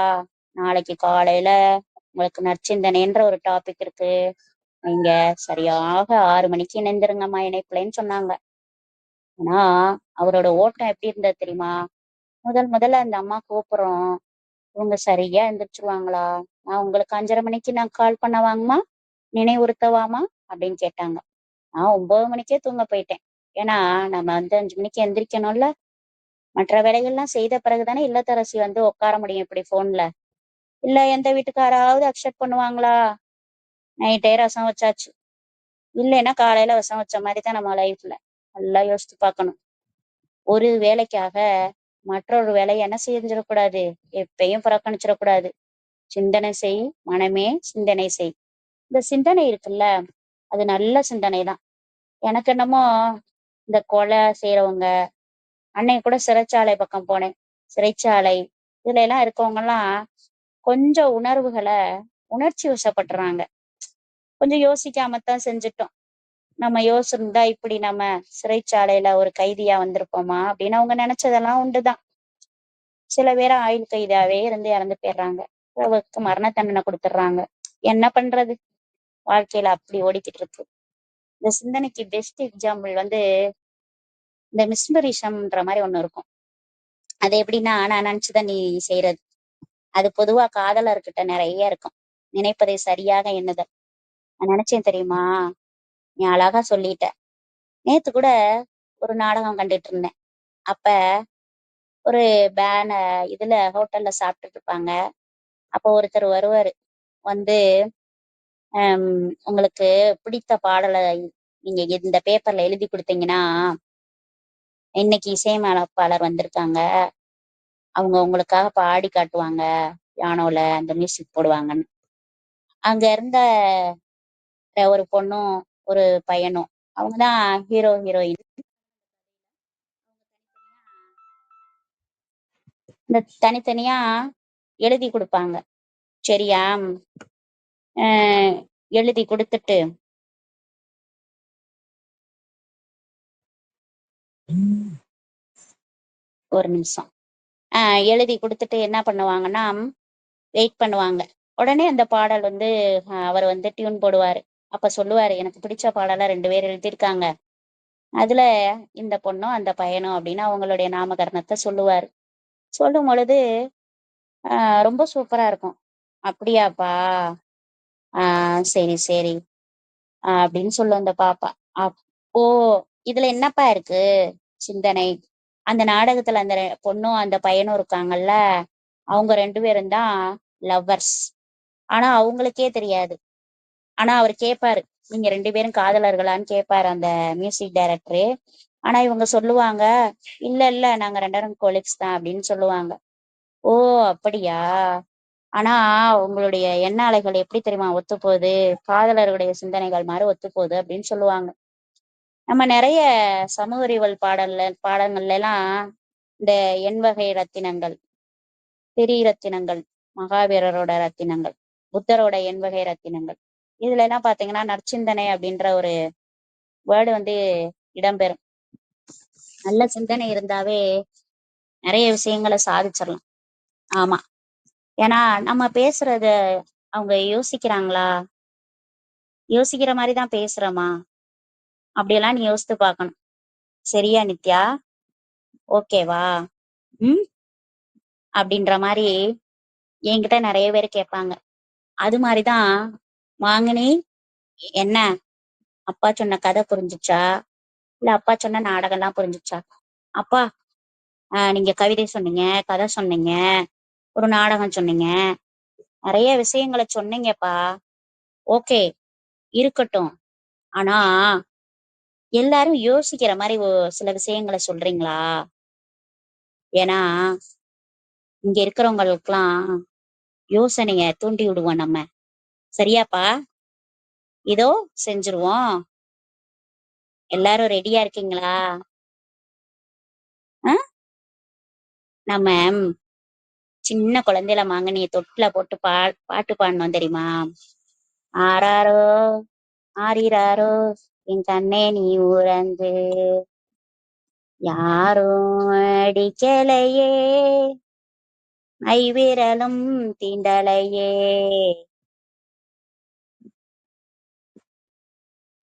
Speaker 3: நாளைக்கு காலையில உங்களுக்கு நற்சிந்தனைன்ற ஒரு டாபிக் இருக்கு, நீங்க சரியாக 6 மணிக்கு இணைந்திருங்கம்மா இணைப்புலன்னு சொன்னாங்க. ஆனா அவரோட ஓட்டம் எப்படி இருந்தது தெரியுமா? முதல்ல அந்த அம்மா கூப்பிடுறோம், இவங்க சரியா எந்திரிச்சிருவாங்களா, நான் உங்களுக்கு 5:30 மணிக்கு நான் கால் பண்ணவாங்கம்மா, நினைவுறுத்தவாமா அப்படின்னு கேட்டாங்க. நான் 9 மணிக்கே தூங்க போயிட்டேன். ஏன்னா நம்ம 5 மணிக்கு எந்திரிக்கணும்ல. மற்ற வேலைகள்லாம் செய்த பிறகுதானே இல்லத்தரசி உட்கார முடியும் இப்படி போன்ல. இல்ல எந்த வீட்டுக்காராவது அக்செப்ட் பண்ணுவாங்களா? நைட்டே ரசம் வச்சாச்சு. இல்லைன்னா காலையில விஷம் வச்ச மாதிரி தான் நம்ம லைஃப்ல. நல்லா யோசிச்சு பார்க்கணும். ஒரு வேலைக்காக மற்றொரு வேலையை என்ன செஞ்சிடக்கூடாது, எப்பயும் புறக்கணிச்சிடக்கூடாது. சிந்தனை செய் மனமே, சிந்தனை செய். இந்த சிந்தனை இருக்குல்ல, அது நல்ல சிந்தனை தான். எனக்கு என்னமோ இந்த கொலை செய்யறவங்க, அன்னைக்கு கூட சிறைச்சாலை பக்கம் போனேன். சிறைச்சாலை இதுல எல்லாம் இருக்கவங்க எல்லாம் கொஞ்சம் உணர்வுகளை உணர்ச்சி வசப்படுறாங்க. கொஞ்சம் யோசிக்காமத்தான் செஞ்சுட்டோம். நம்ம யோசிச்சிருந்தா இப்படி நம்ம சிறைச்சாலையில ஒரு கைதியா வந்திருப்போமா அப்படின்னு அவங்க நினைச்சதெல்லாம் உண்டுதான். சில பேர் ஆயுள் கைதாவே இருந்து இறந்து போயிடுறாங்க. அவருக்கு மரண தண்டனை கொடுத்துடுறாங்க. என்ன பண்றது? வாழ்க்கையில அப்படி ஓடிக்கிட்டு இருக்கு. இந்த சிந்தனைக்கு பெஸ்ட் எக்ஸாம்பிள் இந்த மிஸ்மரிசம்ன்ற மாதிரி ஒண்ணு இருக்கும். அது எப்படின்னா, நான் நினைச்சுதான் நீ செய்யறது. அது பொதுவா காதலர்கிட்ட நிறைய இருக்கும். நினைப்பதை சரியாக எண்ணுதல். நான் நினைச்சேன் தெரியுமா, நீ அழகா சொல்லிட்ட. நேத்து கூட ஒரு நாடகம் கண்டுட்டு இருந்தேன். அப்ப ஒரு பேன இதுல ஹோட்டல்ல சாப்பிட்டுட்டு இருப்பாங்க. அப்போ ஒருத்தர் வருவாரு. வந்து உங்களுக்கு பிடித்த பாடலை நீங்க இந்த பேப்பர்ல எழுதி கொடுத்தீங்கன்னா, இன்னைக்கு இசையமைப்பாளர் வந்திருக்காங்க, அவங்க உங்களுக்காக பாடி காட்டுவாங்க, பியானோல அந்த மியூசிக் போடுவாங்கன்னு. அங்க இருந்த ஒரு பொண்ணும் ஒரு பையனும், அவங்கதான் ஹீரோ ஹீரோயின். இந்த தனித்தனியா எழுதி கொடுப்பாங்க. சரியா? எழுதி கொடுத்துட்டு ஒரு நிமிஷம். எழுதி கொடுத்துட்டு என்ன பண்ணுவாங்கன்னா, வெயிட் பண்ணுவாங்க. உடனே அந்த பாடல் வந்து அவர் வந்து டியூன் போடுவாரு. அப்ப சொல்லுவாரு, எனக்கு பிடிச்ச பாடலா 2 பேர் எழுதியிருக்காங்க, அதுல இந்த பொண்ணும் அந்த பையனும் அப்படின்னு அவங்களுடைய நாமகரணத்தை சொல்லுவாரு. சொல்லும் பொழுது ரொம்ப சூப்பரா இருக்கும். அப்படியாப்பா, சரி சரி அப்படின்னு சொல்லும் அந்த பாப்பா. அப்போ இதுல என்னப்பா இருக்கு சிந்தனை? அந்த நாடகத்துல அந்த பொண்ணும் அந்த பையனும் இருக்காங்கல்ல, அவங்க 2 பேரும் தான் லவ்வர்ஸ். ஆனா அவங்களுக்கே தெரியாது. ஆனா அவர் கேட்பாரு, நீங்க 2 பேரும் காதலர்களான்னு கேட்பாரு அந்த மியூசிக் டைரக்டரு. ஆனா இவங்க சொல்லுவாங்க, இல்ல இல்ல நாங்க 2 பேரும் கொலிக்ஸ் தான் அப்படின்னு சொல்லுவாங்க. ஓ அப்படியா? ஆனா உங்களுடைய எண்ண அலைகள் எப்படி தெரியுமா ஒத்து போகுது, காதலர்களுடைய சிந்தனைகள் மாதிரி ஒத்து போகுது அப்படின்னு சொல்லுவாங்க. நம்ம நிறைய சமூக அறிவியல் பாடங்கள்ல எல்லாம் இந்த எண்வகை ரத்தினங்கள், திரிரத்தினங்கள், மகாவீரரோட ரத்தினங்கள், புத்தரோட எண்வகை ரத்தினங்கள், இதுல எல்லாம் பாத்தீங்கன்னா நற்சிந்தனை அப்படின்ற ஒரு வேர்டு வந்து இடம்பெறும். நல்ல சிந்தனை இருந்தாவே நிறைய விஷயங்களை சாதிச்சிடலாம். ஆமா, ஏன்னா நம்ம பேசுறத அவங்க யோசிக்கிறாங்களா, யோசிக்கிற மாதிரிதான் பேசுறோமா, அப்படியெல்லாம் நீ யோசித்து பார்க்கணும். சரியா நித்யா? ஓகேவா? ம் அப்படின்ற மாதிரி என்கிட்ட நிறைய பேர் கேட்பாங்க. அது மாதிரிதான், வாங்கினி என்ன அப்பா சொன்ன கதை புரிஞ்சுச்சா, இல்ல அப்பா சொன்ன நாடகம் எல்லாம் புரிஞ்சுச்சா? அப்பா நீங்க கவிதை சொன்னீங்க, கதை சொன்னீங்க, ஒரு நாடகம் சொன்னீங்க, நிறைய விஷயங்களை சொன்னீங்கப்பா. ஓகே, இருக்கட்டும். ஆனா எல்லாரும் யோசிக்கிற மாதிரி சில விஷயங்களை சொல்றீங்களா? ஏன்னா இங்க இருக்கிறவங்களுக்கெல்லாம் யோசனைய தூண்டி விடுவோம் நம்ம. சரியாப்பா? இதோ செஞ்சிருவோம். எல்லாரும் ரெடியா இருக்கீங்களா? நம்ம சின்ன குழந்தையில மாங்கனிய தொட்டில போட்டு பாட்டு பாடணும் தெரியுமா? ஆராரோ ஆரிராரோ என் கண்ணே நீ உறங்கு, யாரும் அடிக்கலையே, ஐவிரலும் தீண்டலையே,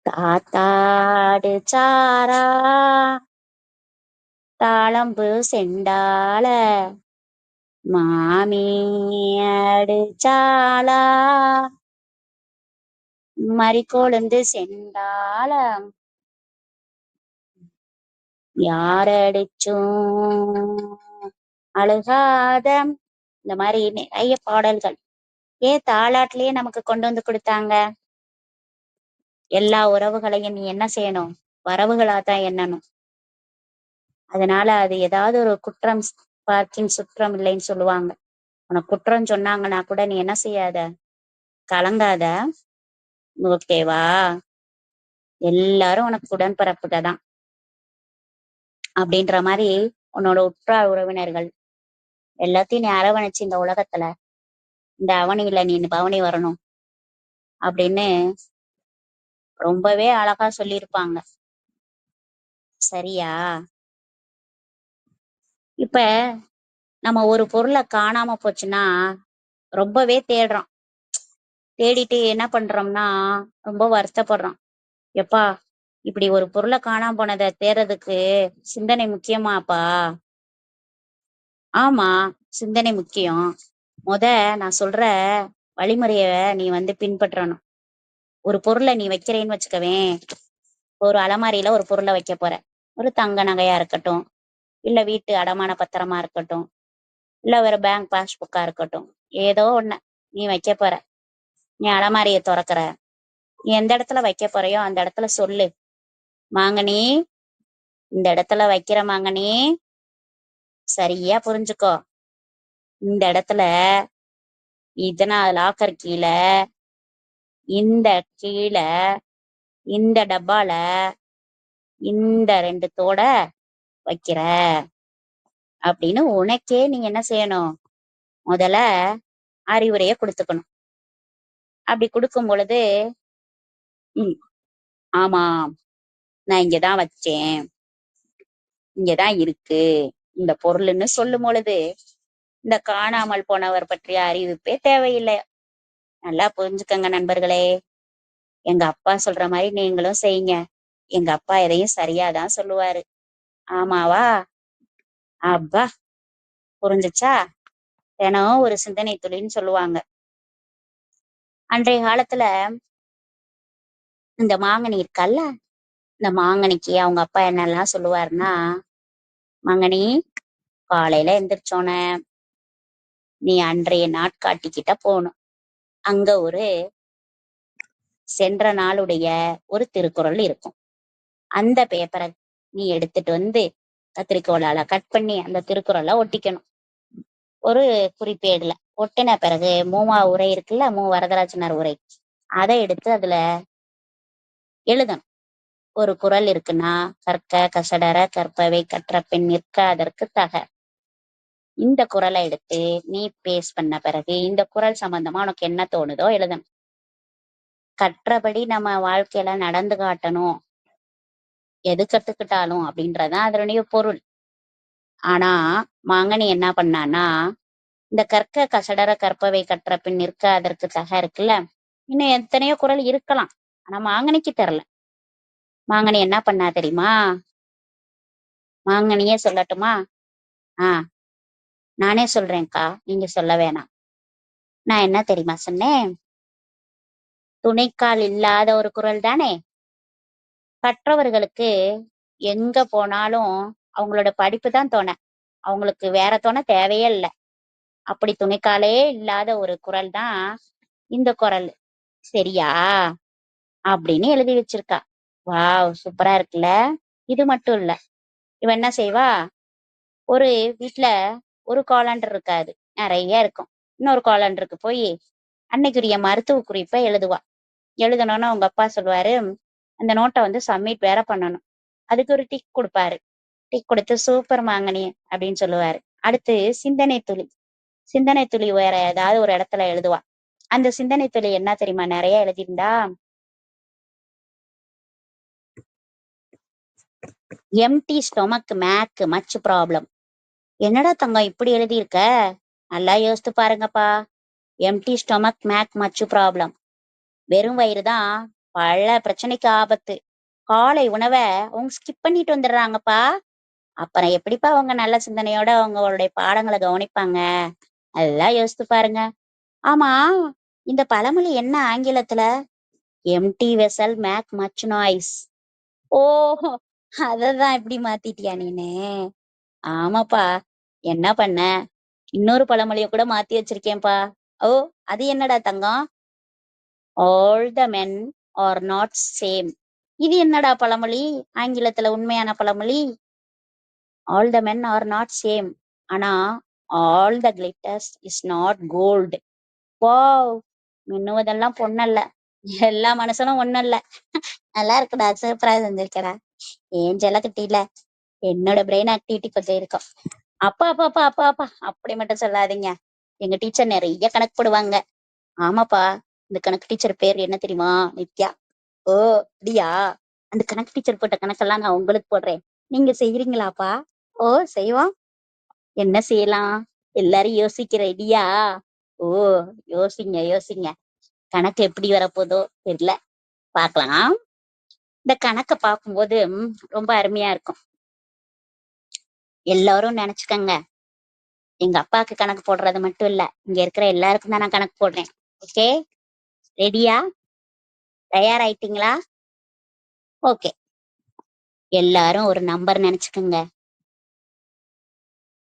Speaker 3: தாத்தாடு சாரா தாளம்பு செண்டால மாமி அடிச்சாளா மறிக்கொழுந்து செண்டால யாரடிச்சும் அழுகாத. இந்த மாதிரி நிறைய பாடல்கள் ஏன் தாலாட்டிலேயே நமக்கு கொண்டு வந்து கொடுத்தாங்க. எல்லா உறவுகளையும் நீ என்ன செய்யணும், வரவுகளாதான் எண்ணணும். அதனால அது ஏதாவது ஒரு குற்றம் பார்க்கின் சுற்றம் இல்லைன்னு சொல்லுவாங்க. உனக்கு குற்றம் சொன்னாங்கன்னா கூட நீ என்ன செய்யாத, கலங்காத. ஓகேவா? எல்லாரும் உனக்கு உடன்பிறப்புக தான் அப்படின்ற மாதிரி உன்னோட உற்றார் உறவினர்கள் எல்லாத்தையும் நீ அரவணைச்சு இந்த உலகத்துல இந்த அவனியில நீ பவனி வரணும் அப்படின்னு ரொம்பவே அழகா சொல்லியிருப்பாங்க. சரியா? இப்ப நம்ம ஒரு பொருளை காணாம போச்சுன்னா ரொம்பவே தேடுறோம். தேடிட்டு என்ன பண்றோம்னா ரொம்ப வருத்தப்படுறோம். எப்பா, இப்படி ஒரு பொருளை காணாம போனதை தேடுறதுக்கு சிந்தனை முக்கியமாப்பா? ஆமா, சிந்தனை முக்கியம். நான் சொல்ற வழிமுறைய நீ வந்து பின்பற்றணும். ஒரு பொருளை நீ வைக்கிறேன்னு வச்சுக்கவேன், ஒரு அலமாரியில ஒரு பொருளை வைக்க போற. ஒரு தங்க நகையா இருக்கட்டும், இல்ல வீட்டு அடமான பத்திரமா இருக்கட்டும், இல்ல ஒரு பேங்க் பாஸ்புக்கா இருக்கட்டும், ஏதோ ஒண்ணு நீ வைக்க போற. நீ அலமாரிய திறக்கிற. நீ எந்த இடத்துல வைக்க போறியோ அந்த இடத்துல சொல்லு, மாங்கனி, இந்த இடத்துல வைக்கிற மாங்கனி, சரியா புரிஞ்சுக்கோ. இந்த இடத்துல இதனால் லாக்கர் கீழே, இந்த கீழே, இந்த டப்பால இந்த 2 தோட வைக்கிற அப்படின்னு உனக்கே நீ என்ன செய்யணும், முதல்ல அறிவுரைய கொடுத்துக்கணும். அப்படி கொடுக்கும் பொழுது, ம் ஆமா, நான் இங்கதான் வச்சேன், இங்கதான் இருக்கு இந்த பொருள்னு சொல்லும் பொழுது, இந்த காணாமல் போனவர் பற்றிய அறிவிப்பே தேவையில்லை. நல்லா புரிஞ்சுக்கங்க நண்பர்களே. எங்க அப்பா சொல்ற மாதிரி நீங்களும் செய்யுங்க. எங்க அப்பா எதையும் சரியாதான் சொல்லுவாரு. ஆமாவா? அப்பா, புரிஞ்சுச்சா? தினம் ஒரு சிந்தனை துளின்னு சொல்லுவாங்க. அன்றைய காலத்துல இந்த மாங்கனி இருக்கல்ல, இந்த மாங்கனிக்கு அவங்க அப்பா என்னெல்லாம் சொல்லுவாருன்னா, மாங்கனி, காலையில எந்திரிச்சோன நீ அன்றைய நாட்காட்டிக்கிட்ட போகணும். அங்க ஒரு சென்ற நாளுடைய ஒரு திருக்குறள் இருக்கும். அந்த பேப்பரை நீ எடுத்துட்டு வந்து கத்திரிக்கோலால கட் பண்ணி அந்த திருக்குறளை ஒட்டிக்கணும். ஒரு குறிப்பேடுல ஒட்டின பிறகு மூவா உரை இருக்குல்ல, வரதராஜனார் உரை, அதை எடுத்து அதுல எழுதணும். ஒரு குறள் இருக்குன்னா, கற்க கசடர கற்பவை கற்ற பின் நிற்க அதற்கு தக. இந்த குறளை எடுத்து நீ பேஸ்ட் பண்ண பிறகு இந்த குறள் சம்பந்தமா உனக்கு என்ன தோணுதோ எழுதணும். கற்றபடி நம்ம வாழ்க்கையில நடந்து காட்டணும், எது கத்துக்கிட்டாலும் அப்படின்றதான் அதனுடைய பொருள். ஆனா மாங்கனி என்ன பண்ணான்னா, இந்த கற்க கசடர கற்பவை கற்ற பின் நிற்க அதற்கு தக இருக்குல்ல, இன்னும் எத்தனையோ குறள் இருக்கலாம், ஆனா மாங்கனிக்கு தெரியல. மாங்கனி என்ன பண்ணா தெரியுமா? மாங்கனியே சொல்லட்டுமா? ஆஹ் நானே சொல்றேன்க்கா, நீங்க சொல்ல வேணாம். நான் என்ன தெரியுமா சொன்னேன்? துணைக்கால் இல்லாத ஒரு குறள் தானே. கற்றவர்களுக்கு எங்க போனாலும் அவங்களோட படிப்பு தான் துணை, அவங்களுக்கு வேற துணை தேவையே இல்லை. அப்படி துணைக்காலே இல்லாத ஒரு குறள் தான் இந்த குறள். சரியா? அப்படின்னு எழுதி வச்சிருக்கா. வாவ், சூப்பரா இருக்குல்ல. இது மட்டும் இல்ல, இவ என்ன செய்வா, ஒரு வீட்டுல ஒரு காலண்டர் இருக்காது, நிறைய இருக்கும். இன்னொரு காலண்டருக்கு போய் அன்னைக்குரிய மருத்துவ குறிப்பை எழுதுவா. எழுதணும்னு அவங்க அப்பா சொல்லுவாரு, அந்த நோட்டை வந்து சப்மிட் வேற பண்ணணும். அதுக்கு ஒரு டிக் கொடுப்பாரு. டிக் கொடுத்து சூப்பர் மாங்கனி அப்படின்னு சொல்லுவாரு. அடுத்து சிந்தனை துளி. சிந்தனை துளி வேற ஏதாவது ஒரு இடத்துல எழுதுவா. அந்த சிந்தனை துளி என்ன தெரியுமா நிறைய எழுதியிருந்தா, empty stomach make much problem. என்னடா தங்கம் இப்படி எழுதியிருக்க, நல்லா யோசித்து பாருங்கப்பா. Empty stomach make much problem, வெறும் வயிறு தான் பல பிரச்சனைக்கு ஆபத்து. காலை உணவை அவங்க ஸ்கிப் பண்ணிட்டு வந்துடுறாங்கப்பா. அப்புறம் எப்படிப்பா அவங்க நல்ல சிந்தனையோட அவங்களுடைய பாடங்களை கவனிப்பாங்க? அதெல்லாம் யோசித்து பாருங்க. ஆமா, இந்த பழமொழி என்ன ஆங்கிலத்துல? Empty vessel make much noise. ஓ, அததான் இப்படி மாத்திட்டியா நீனு? ஆமாப்பா, என்ன பண்ண, இன்னொரு பழமொழிய கூட மாத்தி வச்சிருக்கேன்ப்பா. ஓ, அது என்னடா தங்கம்? All the men are not same. இது என்னடா பழமொழி ஆங்கிலத்துல உண்மையான பழமொழி? All the men are not same, ஆனா all the glitters is not gold. Wow, மின்னுவதெல்லாம் பொண்ணல்ல, எல்லா மனுஷனும் ஒண்ணல்ல. நல்லா இருக்குடா, சூப்பரா செஞ்சிருக்கடா. ஏன் செல்லக்குட்டியில என்னோட பிரெயின் ஆக்டிவிட்டி கொஞ்சம் இருக்கும். அப்பா அப்பா அப்பா அப்பா அப்பா அப்படி மட்டும் சொல்லாதீங்க. எங்க டீச்சர் நிறைய கணக்கு போடுவாங்க. ஆமாப்பா, இந்த கணக்கு டீச்சர் பேர் என்ன தெரியுமா? நித்யா. ஓ, அப்படியா? அந்த கணக்கு டீச்சர் போட்ட கணக்கெல்லாம் நான் உங்களுக்கு போடுறேன், நீங்க செய்யறீங்களாப்பா? ஓ, செய்வோம். என்ன செய்யலாம்? எல்லாரும் யோசிக்கிற ஐடியா. ஓ, யோசிங்க யோசிங்க. கணக்கு எப்படி வரப்போதோ தெரியல, பார்க்கலாம். இந்த கணக்கை பார்க்கும்போது ரொம்ப அருமையா இருக்கும். எல்லாரும் நினைச்சுக்கங்க, எங்க அப்பாவுக்கு கணக்கு போடுறது மட்டும் இல்ல, இங்க இருக்கிற எல்லாருக்கும் தான் நான் கணக்கு போடுறேன். ஓகே, ரெடியா? தயாராயிட்டீங்களா? ஓகே. எல்லாரும் ஒரு நம்பர் நினைச்சுக்கோங்க.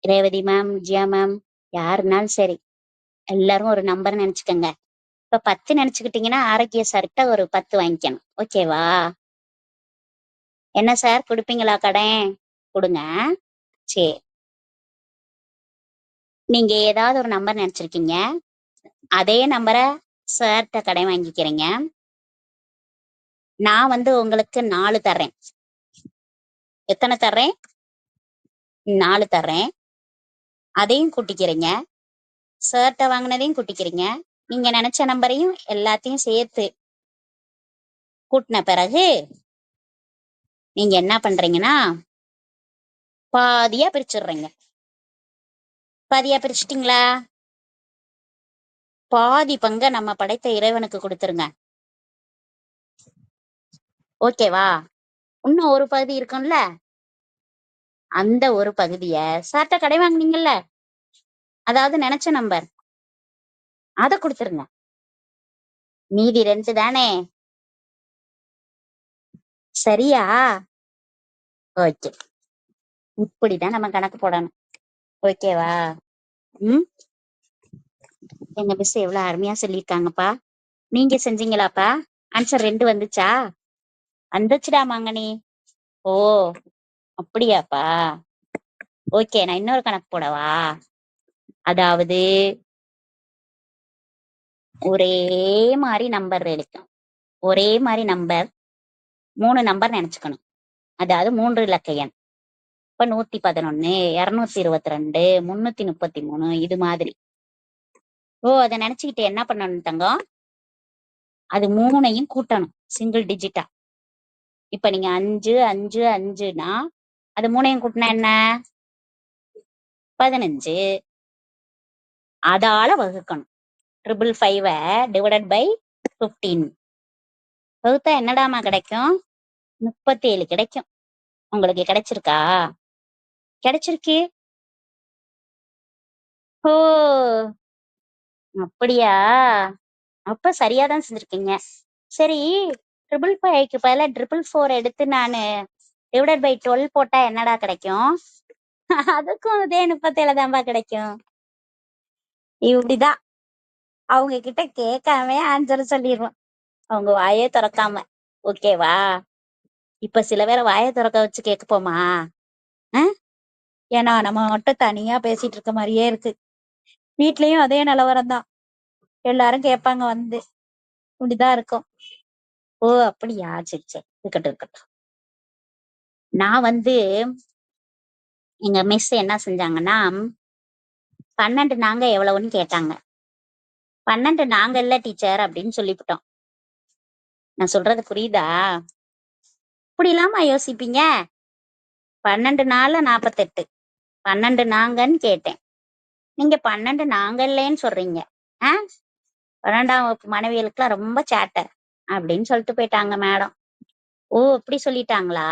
Speaker 3: ரேவதி மேம், விஜயா மேம், யாருனாலும் சரி, எல்லாரும் ஒரு நம்பர் நினைச்சுக்கோங்க. இப்ப 10 நினைச்சுக்கிட்டீங்கன்னா ஆரோக்கிய சார்கிட்ட ஒரு 10 வாங்கிக்கணும். ஓகேவா? என்ன சார் கொடுப்பீங்களா கடன்? கொடுங்க. சரி, நீங்க ஏதாவது ஒரு நம்பர் நினைச்சிருக்கீங்க, அதே நம்பரை சார்கிட்ட கடன் வாங்கிக்கிறீங்க. நான் உங்களுக்கு 4 தர்றேன். எத்தனை தர்றேன்? 4 தர்றேன். அதையும் கூட்டிக்கிறீங்க, சார்கிட்ட வாங்கினதையும் கூட்டிக்கிறீங்க, நீங்க நினைச்ச நம்பரையும் எல்லாத்தையும் சேர்த்து கூட்டின பிறகு நீங்க என்ன பண்றீங்கன்னா பாதியா பிரிச்சுடுறீங்க. பாதியா பிரிச்சுட்டீங்களா? பாதி பங்க நம்ம படைத்த இறைவனுக்கு கொடுத்துருங்க. ஓகேவா? இன்னும் ஒரு பகுதி இருக்கும்ல, அந்த ஒரு பகுதிய சார்ட்ட கடை வாங்குனீங்கல்ல, அதாவது நினைச்ச நம்பர், அதை கொடுத்துருங்க. மீதி 2 தானே? சரியா? ஓகே. இப்படிதான் நம்ம கணக்கு போடணும். ஓகேவா? ம் எங்க மிஸ் எவ்வளவு அருமையா சொல்லியிருக்காங்கப்பா. நீங்க செஞ்சீங்களாப்பா? ஆன்சர் 2 வந்துச்சா? வந்துச்சுடா மாங்கனி. ஓ, அப்படியாப்பா? ஓகே, நான் இன்னொரு கணக்கு போடவா? அதாவது ஒரே மாதிரி நம்பர் இருக்கும். ஒரே மாதிரி நம்பர் 3 நம்பர் நினைச்சுக்கணும். அதாவது 3 இலக்க எண். இப்ப 111, 222, 333, இது மாதிரி. ஓ, அதை நினைச்சுக்கிட்டு என்ன பண்ணணும் தங்கம்? அது 3ஐயும் கூட்டணும் சிங்கிள் டிஜிட்டா. இப்ப நீங்க 5 5 5னா அது 3ஐயும் கூட்டினா என்ன? 15. அதால வகுக்கணும். 555 டிவைடட் பை 15 வகுத்தா என்னடாமா கிடைக்கும்? 37 கிடைக்கும். உங்களுக்கு கிடைச்சிருக்கா? கிடைச்சிருக்கு. ஓ, அப்படியா? அப்ப சரியாதான் செஞ்சிருக்கீங்க. சரி, 555க்கு பதிலா 444 எடுத்து நானு டிவைடட் பை 12 போட்டா என்னடா கிடைக்கும்? அதுக்கும் இதே 37 தான்பா கிடைக்கும். இப்படிதான் அவங்க கிட்ட கேட்காம ஆன்சர் சொல்லிடுவோம், அவங்க வாயே திறக்காம. ஓகேவா? இப்ப சில பேரை வாயை திறக்க வச்சு கேட்க போமா? ஏன்னா நம்ம மட்டும் தனியா பேசிட்டு இருக்க மாதிரியே இருக்கு. வீட்லயும் அதே நிலவரம் தான். எல்லாரும் கேட்பாங்க வந்து, இப்படிதான் இருக்கும். ஓ, அப்படியா? சரி சரி, இருக்கட்டும் இருக்கட்டும். நான் எங்க மிஸ் என்ன செஞ்சாங்கன்னா 12 நாங்க எவ்வளவுன்னு கேட்டாங்க. 12 நாங்க இல்ல டீச்சர் அப்படின்னு சொல்லிவிட்டோம். நான் சொல்றது புரியுதா? இப்படி இல்லாம யோசிப்பீங்க. 12 நாள்ல 48, 12 நாங்கன்னு கேட்டேன், நீங்க 12 நாங்க இல்லைன்னு சொல்றீங்க. 12ஆம் வகுப்பு மாணவிகளுக்குலாம் ரொம்ப சேட்டை அப்படின்னு சொல்லிட்டு போயிட்டாங்க மேடம். ஓ, இப்படி சொல்லிட்டாங்களா?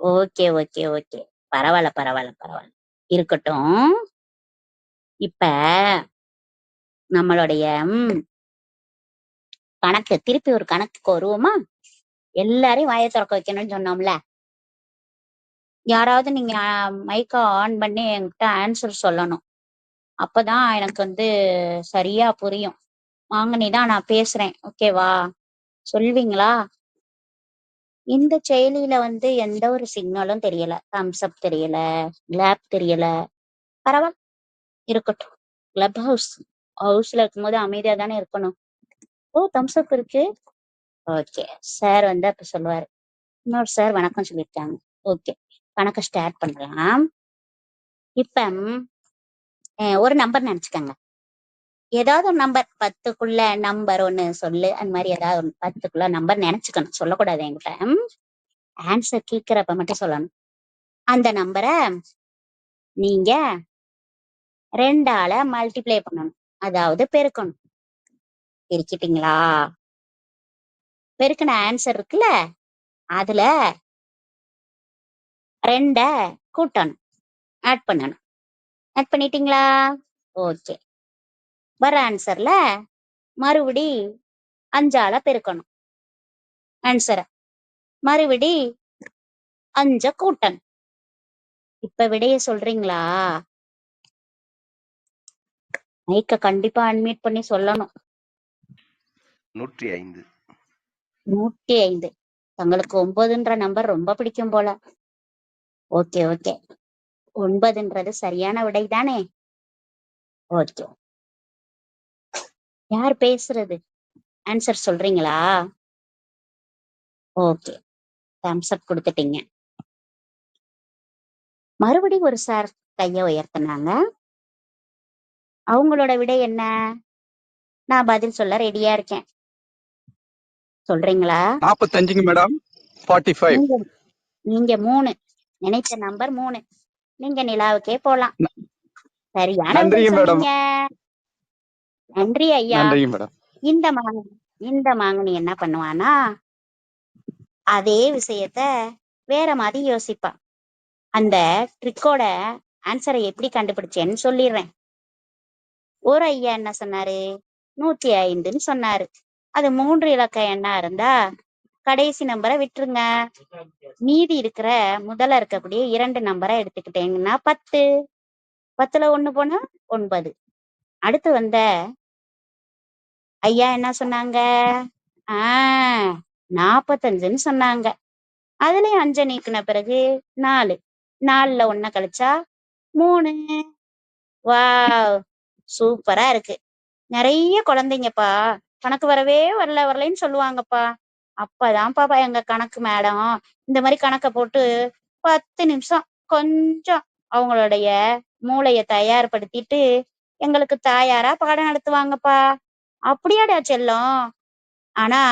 Speaker 3: ஓகே ஓகே ஓகே, பரவாயில்ல பரவாயில்ல பரவாயில்ல, இருக்கட்டும். இப்ப நம்மளுடைய கணக்கு திருப்பி ஒரு கணக்குக்கு வருவோமா? எல்லாரையும் வாயை திறக்க வைக்கணும்னு சொன்னோம்ல, யாராவது நீங்க மைக்க ஆன் பண்ணி என்கிட்ட ஆன்சர் சொல்லணும். அப்பதான் எனக்கு சரியா புரியும். மாங்கனிதான் நான் பேசுறேன். ஓகேவா? சொல்வீங்களா? இந்த செயலியில எந்த ஒரு சிக்னலும் தெரியல, தம்ஸ் அப் தெரியல, லேப் தெரியல. பரவாயில்ல, இருக்கட்டும். கிளப் ஹவுஸ்ல இருக்கும்போது அமைதியா தானே இருக்கணும். ஓ, தம்ஸ் அப் இருக்கு. ஓகே, சார் அப்ப சொல்லுவாரு. இன்னொரு சார் வணக்கம் சொல்லியிருக்காங்க. ஓகே, கணக்க ஸ்டார்ட் பண்ணலாம். இப்ப ஒரு நம்பர் நினைச்சுக்கோங்க. ஏதாவது ஒரு நம்பர் 10க்குள்ள நம்பர் ஒண்ணு சொல்லு. அந்த மாதிரி ஏதாவது ஒரு 10க்குள்ள நம்பர் நினைச்சுக்கணும், சொல்லக்கூடாது என்கிட்ட. ஆன்சர் கேட்கிறப்ப மட்டும் சொல்லணும். அந்த நம்பரை நீங்க 2ஆல மல்டிப்ளை பண்ணணும், அதாவது பெருக்கணும். பெருக்கிட்டீங்களா? பெருக்கின ஆன்சர் இருக்குல்ல, அதுல 2 கூட்டணும், ஆட் பண்ணணும். ஆட் பண்ணிட்டீங்களா? ஓகே. வர ஆன்சர்ல மறுபடி 5ஆல பெருக்கணும் ஆன்சரை. மறுபடி 5 கூட்டணும். இப்ப விடைய சொல்றீங்களா? மைக்க கண்டிப்பா அன்மியூட் பண்ணி சொல்லணும்.
Speaker 1: 105.
Speaker 3: 105. தங்களுக்கு 9ன்ற நம்பர் ரொம்ப பிடிக்கும் போல. ஓகே ஓகே, 9ன்றது சரியான விடை தானே? ஓகே, யார் பேசுறது? ஆன்சர் சொல்றீங்களா? ஓகே, தம்ஸ் அப் கொடுத்துட்டீங்க. மறுபடியும் ஒரு சார் கைய உயர்த்தினாங்க. அவங்களோட விடை என்ன? நான் பதில் சொல்ல ரெடியா இருக்கேன். சொல்றீங்களா?
Speaker 4: 45 மேடம். 45.
Speaker 3: நீங்க நீங்க 3 நினைச்ச நம்பர் 3. நீங்க நிலாவுக்கே போலாம். சரியான விடை
Speaker 4: நன்றிங்க மேடம்.
Speaker 3: சொன்னீங்க. நன்றி ஐயா.
Speaker 4: நன்றிங்க மேடம்.
Speaker 3: இந்த மாங்கனி என்ன பண்ணுவானா, அதே விஷயத்த வேற மாதிரி யோசிப்பான். அந்த ட்ரிக்கோட ஆன்சரை எப்படி கண்டுபிடிச்சேன்னு சொல்லிடுறேன். ஒரு ஐயா என்ன சொன்னாரு? 105ன்னு சொன்னாரு. அது 3 இலக்க எண்ணா இருந்தா கடைசி நம்பரை விட்டுருங்க. மீதி இருக்கிற முதல்ல இருக்கக்கூடிய 2 நம்பரை எடுத்துக்கிட்டீங்கன்னா 10. 10ல 1 போனா 9. அடுத்து வந்த ஐயா என்ன சொன்னாங்க? 45ன்னு சொன்னாங்க. அதுலயும் 5 நீக்கின பிறகு 4. 4ல 1 கழிச்சா 3. வாவ், சூப்பரா இருக்கு. நிறைய குழந்தைங்கப்பா கணக்கு வரவே வரலன்னு சொல்லுவாங்கப்பா. அப்பதான்ப்பா எங்க கணக்கு மேடம் இந்த மாதிரி கணக்க போட்டு 10 நிமிஷம் கொஞ்சம் அவங்களுடைய மூளைய தயார்படுத்திட்டு எங்களுக்கு தாயாரா பாடம் நடத்துவாங்கப்பா. அப்படியாடா செல்லம்? ஆனா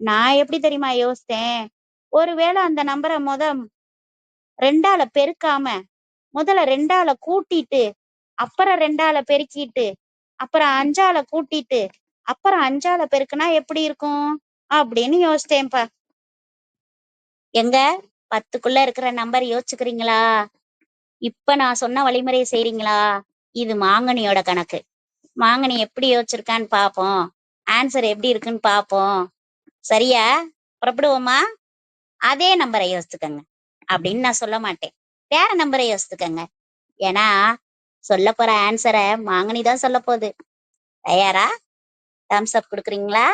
Speaker 3: நான் எப்படி தெரியுமா யோசித்தேன்? ஒருவேளை அந்த நம்பரை 2ஆல பெருக்காம முதல்ல 2ஆல கூட்டிட்டு அப்புறம் 2ஆல பெருக்கிட்டு அப்புறம் 5ஆல கூட்டிட்டு அப்புறம் 5ஆல பெருக்குனா எப்படி இருக்கும் அப்படின்னு யோசிச்சேன்ப்பா. எங்க 10க்குள்ள இருக்கிற நம்பர் யோசிச்சுக்கிறீங்களா? இப்ப நான் சொன்ன வழிமுறையை செய்றீங்களா? இது மாங்கனியோட கணக்கு. மாங்கனி எப்படி யோசிச்சிருக்கான்னு பாப்போம். ஆன்சர் எப்படி இருக்குன்னு பாப்போம். சரியா? புறப்படுவோமா? அதே நம்பரை யோசிச்சுக்கங்க அப்படின்னு நான் சொல்ல மாட்டேன். வேற நம்பரை யோசிச்சுக்கங்க. ஏன்னா சொல்ல போற ஆன்சரை மாங்கனி தான் சொல்ல போகுது. தயாரா? தம்ஸ் அப் கொடுக்குறீங்களா?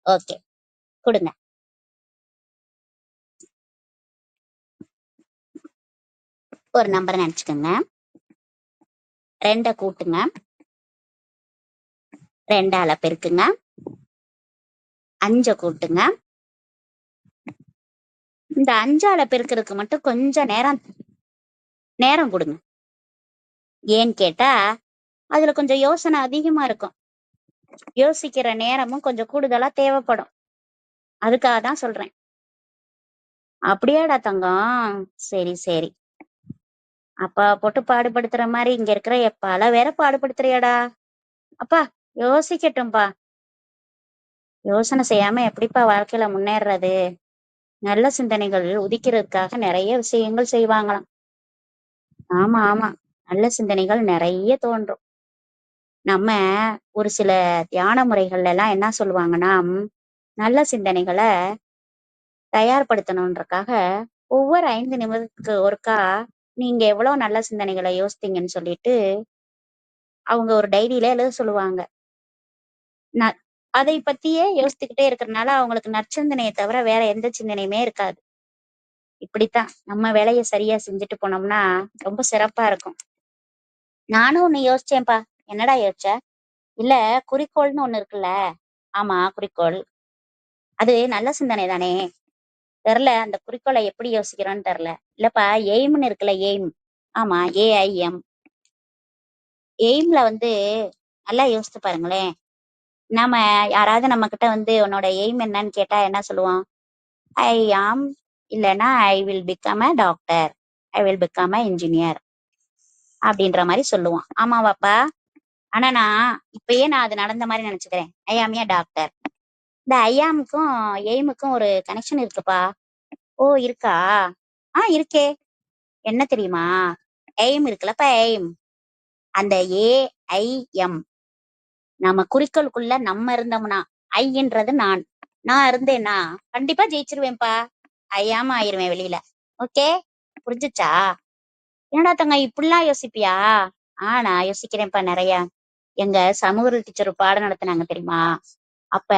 Speaker 3: ஓகே, கொடுங்க. ஒரு நம்பர் நினைச்சுக்கோங்க. 2 கூட்டுங்க, 2ஆல பெருக்குங்க, 5 கூட்டுங்க. இந்த 5ஆல பெருக்கிறதுக்கு மட்டும் கொஞ்சம் நேரம் கொடுங்க. ஏன்னு கேட்டா அதுல கொஞ்சம் யோசனை அதிகமா இருக்கும். யோசிக்கிற நேரமும் கொஞ்சம் கூடுதலா தேவைப்படும். அதுக்காக தான் சொல்றேன். அப்படியாடா தங்கம்? சரி சரி. அப்பா போட்டு பாடுபடுத்துற மாதிரி இங்க இருக்கிற பல வேற பாடுபடுத்துறியாடா? அப்பா யோசிக்கட்டும்பா. யோசனை செய்யாம எப்படிப்பா வாழ்க்கையில முன்னேறது? நல்ல சிந்தனைகள் உதிக்கிறதுக்காக நிறைய விஷயங்கள் செய்வாங்களாம். ஆமா ஆமா, நல்ல சிந்தனைகள் நிறைய தோன்றும். நம்ம ஒரு சில தியான முறைகள்ல எல்லாம் என்ன சொல்லுவாங்கன்னா, நல்ல சிந்தனைகளை தயார்படுத்தணுன்றக்காக ஒவ்வொரு 5 நிமிடத்துக்கு ஒருக்கா நீங்க எவ்வளவு நல்ல சிந்தனைகளை யோசித்தீங்கன்னு சொல்லிட்டு அவங்க ஒரு டைரியில எழுத சொல்லுவாங்க. அதை பத்தியே யோசித்துக்கிட்டே இருக்கிறதுனால அவங்களுக்கு நற்சிந்தனையை தவிர வேற எந்த சிந்தனையுமே இருக்காது. இப்படித்தான் நம்ம வேலையை சரியா செஞ்சுட்டு போனோம்னா ரொம்ப சிறப்பா இருக்கும். நானும் ஒண்ணு யோசிச்சேன்ப்பா. என்னடா யோசிச்ச? இல்ல, குறிக்கோள்னு ஒண்ணு இருக்குல்ல. ஆமா, குறிக்கோள். அது நல்ல சிந்தனை தானே? தெரியல, அந்த குறிக்கோளை எப்படி யோசிக்கிறோன்னு தெரியல. இல்லப்பா, எய்ம்னு இருக்குல்ல, எய்ம். ஆமா, AIM. எய்ம்ல நல்லா யோசித்து பாருங்களேன். நாம யாராவது நம்ம கிட்ட உன்னோட எய்ம் என்னன்னு கேட்டா என்ன சொல்லுவோம்? ஐ ஆம், இல்லைன்னா I will become a doctor, I will become a engineer அப்படின்ற மாதிரி சொல்லுவோம். ஆமாவாப்பா? ஆனா நான் அது நடந்த மாதிரி நினைச்சுக்கிறேன். ஐ ஆம் ஏ டாக்டர். இந்த ஐயாமுக்கும் எய்முக்கும் ஒரு கனெக்ஷன் இருக்குப்பா. ஓ, இருக்கா? இருக்கே. என்ன தெரியுமா? எய்ம் இருக்குல்லப்பா, எய்ம். அந்த AIM நம்ம குறிக்கோளுக்குள்ள நம்ம இருந்தோம்னா ஐன்றது நான். நான் இருந்தேன்னா கண்டிப்பா ஜெயிச்சிருவேன்ப்பா. ஐயாம ஆயிருவேன் வெளியில. ஓகே, புரிஞ்சுச்சா? என்னடா தங்க இப்படிலாம் யோசிப்பியா? நான் யோசிக்கிறேன்ப்பா நிறைய. எங்க சமூக டீச்சர் பாடம் நடத்தினாங்க தெரியுமா? அப்ப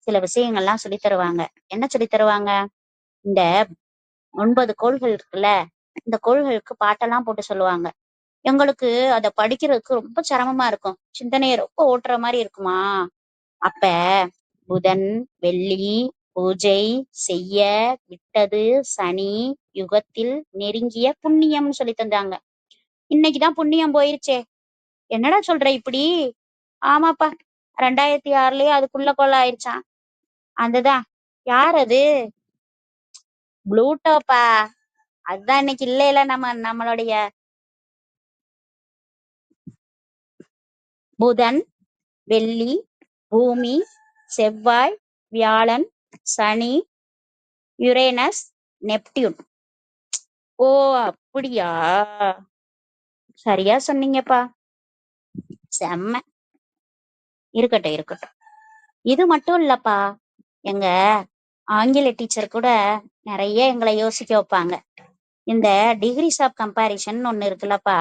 Speaker 3: சில விஷயங்கள்லாம் சொல்லி தருவாங்க. என்ன சொல்லி தருவாங்க? இந்த 9 கோள்கள் இருக்குல்ல, இந்த கோள்களுக்கு பாட்டெல்லாம் போட்டு சொல்லுவாங்க. எங்களுக்கு அத படிக்கிறதுக்கு ரொம்ப சிரமமா இருக்கும். சிந்தனையை ரொம்ப ஓட்டுற மாதிரி இருக்குமா. அப்ப புதன், வெள்ளி, பூஜை செய்ய விட்டது சனி, யுகத்தில் நெருங்கிய புண்ணியம்னு சொல்லி தந்தாங்க. இன்னைக்குதான் புண்ணியம் போயிருச்சே. என்னடா சொல்ற இப்படி? ஆமாப்பா, 2006லயே அதுக்குள்ள கொள்ள ஆயிடுச்சான். அதுதான். யார் அது? ப்ளூட்டோப்பா. அதுதான் இன்னைக்கு இல்லையில நம்மளுடைய புதன், வெள்ளி, பூமி, செவ்வாய், வியாழன், சனி, யுரேனஸ், நெப்டியூன். ஓ அப்படியா, சரியா சொன்னீங்கப்பா. செம்ம. இருக்கட்டும் இருக்கட்டும். இது மட்டும் இல்லப்பா, எங்க ஆங்கில டீச்சர் கூட நிறைய எங்களை யோசிக்க வைப்பாங்க. இந்த டிகிரிஸ் ஆஃப் கம்பாரிசன் ஒண்ணு இருக்குல்லப்பா.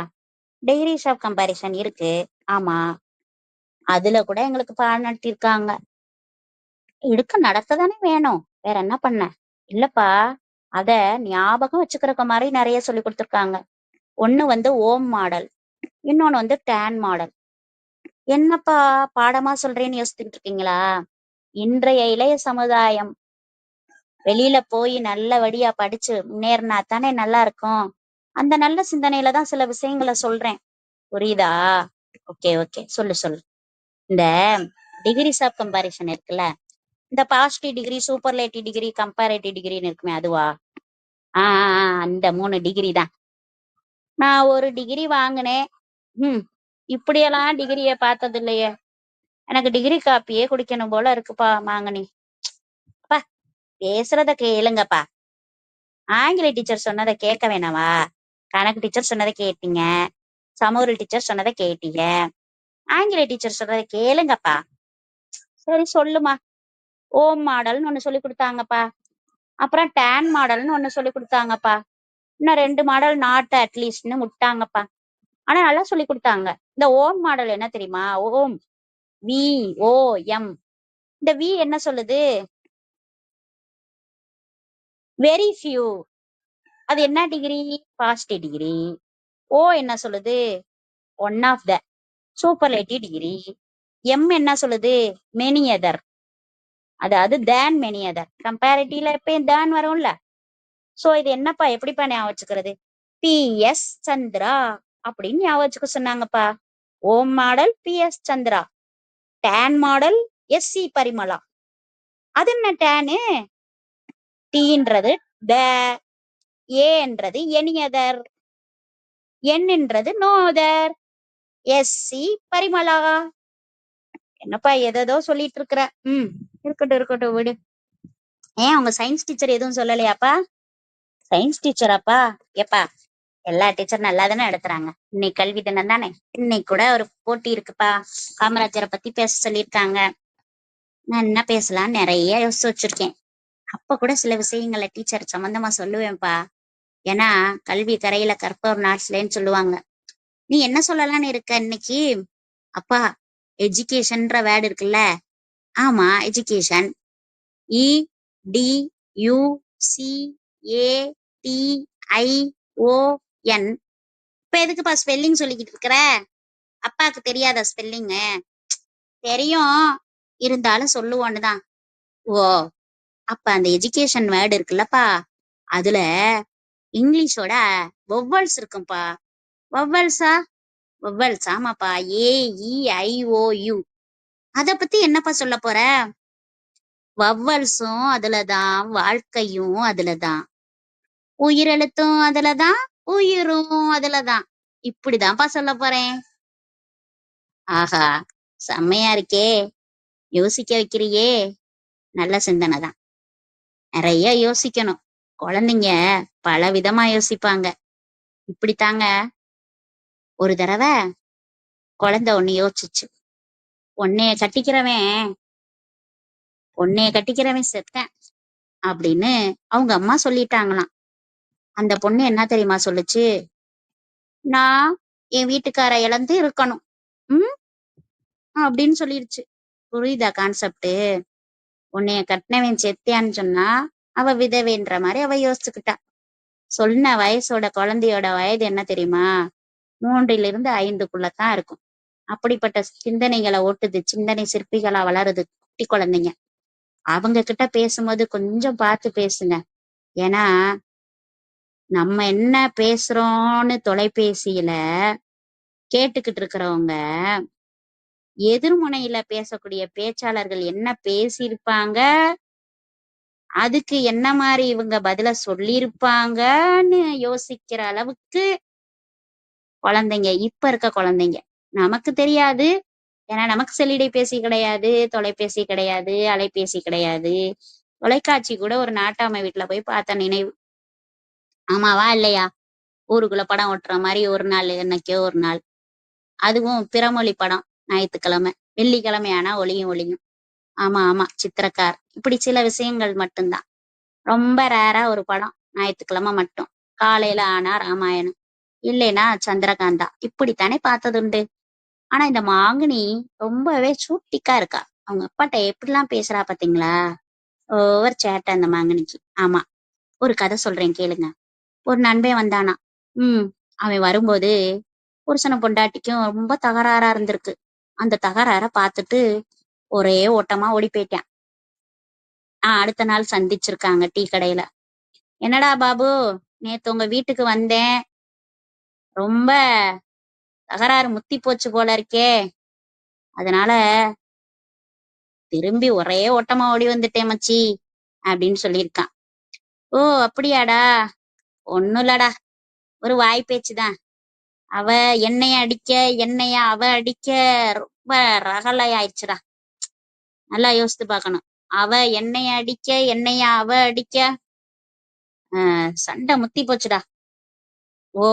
Speaker 3: டிகிரிஸ் ஆஃப் கம்பாரிசன் இருக்கு. ஆமா, அதுல கூட எங்களுக்கு பாடம் நடத்திருக்காங்க. நடக்கதானே வேணும், வேற என்ன பண்ண? இல்லப்பா, அத ஞாபகம் வச்சுக்கிறக்க மாதிரி நிறைய சொல்லி கொடுத்துருக்காங்க. ஒண்ணு ஓம் மாடல், இன்னொன்னு டேன் மாடல். என்னப்பா பாடமா சொல்றேன்னு யோசிச்சுட்டு இருக்கீங்களா? இன்றைய இளைய சமுதாயம் வெளியில போய் நல்லபடியா படிச்சு முன்னேறினா தானே நல்லா இருக்கும். அந்த நல்ல சிந்தனையில தான் சில விஷயங்களை சொல்றேன். புரியுதா? ஓகே ஓகே, சொல்லு சொல்லு. இந்த டிகிரிஸ் ஆஃப் கம்பாரிசன் இருக்குல்ல, இந்த positive degree, superlative degree, comparative டிகிரின்னு இருக்குமே, அதுவா? அந்த 3 டிகிரி தான். நான் ஒரு டிகிரி வாங்கினேன். இப்படியெல்லாம் டிகிரிய பார்த்தது இல்லையே. எனக்கு டிகிரி காப்பியே குடிக்கணும் போல இருக்குப்பா மாங்கனி. பா, பேசுறத கேளுங்கப்பா. ஆங்கில டீச்சர் சொன்னதை கேட்க வேணாவா? கணக்கு டீச்சர் சொன்னதை கேட்டீங்க, சமூக டீச்சர் சொன்னதை கேட்டீங்க, ஆங்கில டீச்சர் சொல்றதை கேளுங்கப்பா. சரி சொல்லுமா. ஓம் மாடல்னு ஒண்ணு சொல்லி கொடுத்தாங்கப்பா. அப்புறம் டேன் மாடல்னு ஒண்ணு சொல்லி கொடுத்தாங்கப்பா. இன்னும் 2 மாடல் நாட் அட்லீஸ்ட்னு விட்டாங்கப்பா. ஆனா நல்லா சொல்லி கொடுத்தாங்க. இந்த ஓம் மாடல் என்ன தெரியுமா? ஓம், VOM. இந்த வி என்ன சொல்லுது? Very few. அது என்ன டிகிரி? Positive degree. ஓ என்ன சொல்லுது? One of the, superlative degree. M என்ன சொல்லுது? மெனி அதர், அதாவது தேன் மெனி அதர். கம்பேரிட்டிவ்ல எப்பயும் தேன் வரும்ல. சோ இது என்னப்பா, எப்படிப்பா ஞாபகம் வச்சுக்கிறது? PS சந்திரா அப்படின்னு ஞாபகம் வச்சுக்க சொன்னாங்கப்பா. ஓம் மாடல் PS சந்திரா, டேன் மாடல் SC பரிமளா. அது என்ன டேனு? டீன்றது த, ஏன்றது எனி அதர், என்னன்றது நோ அதர், SC பரிமளா. என்னப்பா எதோ சொல்லிட்டு இருக்கிற? இருக்கட்டும் இருக்கட்டும் விடு. ஏன் உங்க சயின்ஸ் டீச்சர் எதுவும் சொல்லலையாப்பா? சயின்ஸ் டீச்சராப்பா? எப்பா, எல்லா டீச்சர் நல்லா தானே எடுத்துறாங்க. இன்னைக்கு கல்வி தினம் தானே, இன்னைக்கு கூட ஒரு போட்டி இருக்குப்பா. காமராஜரை பத்தி பேச சொல்லியிருக்காங்க. நான் என்ன பேசலாம் நிறைய யோசிச்சு வச்சிருக்கேன். அப்ப கூட சில விஷயங்களை டீச்சர் சம்பந்தமா சொல்லுவேன்ப்பா. ஏன்னா கல்வி கரையில கற்பவர் நாட்லேன்னு சொல்லுவாங்க. நீ என்ன சொல்லலாம்னு இருக்க இன்னைக்கு? அப்பா, எஜுகேஷன்ற வேர்டு இருக்குல்ல. ஆமா, எஜுகேஷன். EDUCATION. இப்ப எதுக்குப்பா ஸ்பெல்லிங் சொல்லிக்கிட்டு இருக்கிற? அப்பாவுக்கு தெரியாத ஸ்பெல்லிங்? தெரியும், இருந்தாலும் சொல்லுவோன்னுதான். ஓ, அப்ப அந்த எஜுகேஷன் வேர்டு இருக்குல்லப்பா, அதுல இங்கிலீஷோட வொவல்ஸ் இருக்கும்பா. வொவல்ஸா? வொவல்ஸ், ஆமாப்பா. AEIOU. அத பத்தி என்னப்பா சொல்ல போற? வவ்வல்ஸும் அதுலதான், வாழ்க்கையும் அதுலதான், உயிரெழுத்தும் அதுலதான், உயிரும் அதுலதான். இப்படிதான்ப்பா சொல்ல போறேன். ஆஹா, செம்மையா இருக்கே, யோசிக்க வைக்கிறியே. நல்ல சிந்தனை தான். நிறைய யோசிக்கணும். குழந்தைங்க பல விதமா யோசிப்பாங்க. இப்படித்தாங்க. ஒரு தடவை குழந்தை ஒண்ணு யோசிச்சுச்சு. உன்னைய கட்டிக்கிறவன் பொண்ணைய கட்டிக்கிறவன் செத்தேன் அப்படின்னு அவங்க அம்மா சொல்லிட்டாங்களாம். அந்த பொண்ணு என்ன தெரியுமா சொல்லுச்சு? நான் என் வீட்டுக்கார இழந்து இருக்கணும் ம் அப்படின்னு சொல்லிருச்சு. புரியுதா கான்செப்ட்? உன்னைய கட்டினவன் செத்தியான்னு சொன்னா அவ விதவைன்ற மாதிரி அவ யோசிச்சுக்கிட்டா. சொன்ன வயசோட குழந்தையோட வயது என்ன தெரியுமா? 3 to 5 இருக்கும். அப்படிப்பட்ட சிந்தனைகளை ஓட்டுது, சிந்தனை சிற்பிகளா வளருது குட்டி குழந்தைங்க. அவங்க கிட்ட பேசும்போது கொஞ்சம் பார்த்து பேசுங்க. ஏன்னா நம்ம என்ன பேசுறோம்னு தொலைபேசியில கேட்டுக்கிட்டு இருக்கிறவங்க எதிர்முனையில பேசக்கூடிய பேச்சாளர்கள் என்ன பேசியிருப்பாங்க, அதுக்கு என்ன மாதிரி இவங்க பதில சொல்லியிருப்பாங்கன்னு யோசிக்கிற அளவுக்கு குழந்தைங்க, இப்ப இருக்க குழந்தைங்க. நமக்கு தெரியாது. ஏன்னா நமக்கு செல்லிடைபேசி கிடையாது, தொலைபேசி கிடையாது, அலைபேசி கிடையாது. தொலைக்காட்சி கூட ஒரு நாட்டாமை வீட்டுல போய் பார்த்த நினைவு. ஆமாவா இல்லையா? ஊருக்குள்ள படம் ஓட்டுற மாதிரி ஒரு நாள், என்னைக்கோ ஒரு நாள். அதுவும் பிறமொழி படம், ஞாயிற்றுக்கிழமை. வெள்ளிக்கிழமை ஆனா ஒளியும் ஒளியும். ஆமா ஆமா, சித்திரக்கார். இப்படி சில விஷயங்கள் மட்டும்தான். ரொம்ப ரேரா ஒரு படம் ஞாயிற்றுக்கிழமை மட்டும். காலையில ஆனா ராமாயணம், இல்லைன்னா சந்திரகாந்தா, இப்படித்தானே பார்த்ததுண்டு. ஆனா இந்த மாங்கனி ரொம்பவே சூட்டிக்கா இருக்கா. அவங்க அப்பாட்ட எப்படிலாம் பேசுறா பாத்தீங்களா? ஓவர் சேட்டை அந்த மாங்கனிக்கு. ஆமா, ஒரு கதை சொல்றேன் கேளுங்க. ஒரு நண்பன் வந்தானா. அவன் வரும்போது புருஷனும் பொண்டாட்டிக்கும் ரொம்ப தகராறா இருந்திருக்கு. அந்த தகராற பார்த்துட்டு ஒரே ஓட்டமா ஓடி போயிட்டான். அடுத்த நாள் சந்திச்சிருக்காங்க டீ கடையில. என்னடா பாபு, நேத்து உங்க வீட்டுக்கு வந்தேன், ரொம்ப தகராறு முத்தி போச்சு போல இருக்கே, அதனால திரும்பி ஒரே ஓட்டமா ஓடி வந்துட்டேன் மச்சி அப்படின்னு சொல்லியிருக்கான். ஓ அப்படியாடா? ஒண்ணும் இல்லடா, ஒரு வாய் பேச்சுதான். அவ என்னைய அடிக்க, என்னைய அவ அடிக்க ரொம்ப ரகலை ஆயிடுச்சுடா. நல்லா யோசித்து பார்க்கணும். அவ என்னைய அடிக்க, என்னைய அவ அடிக்க சண்டை முத்தி போச்சுடா. ஓ,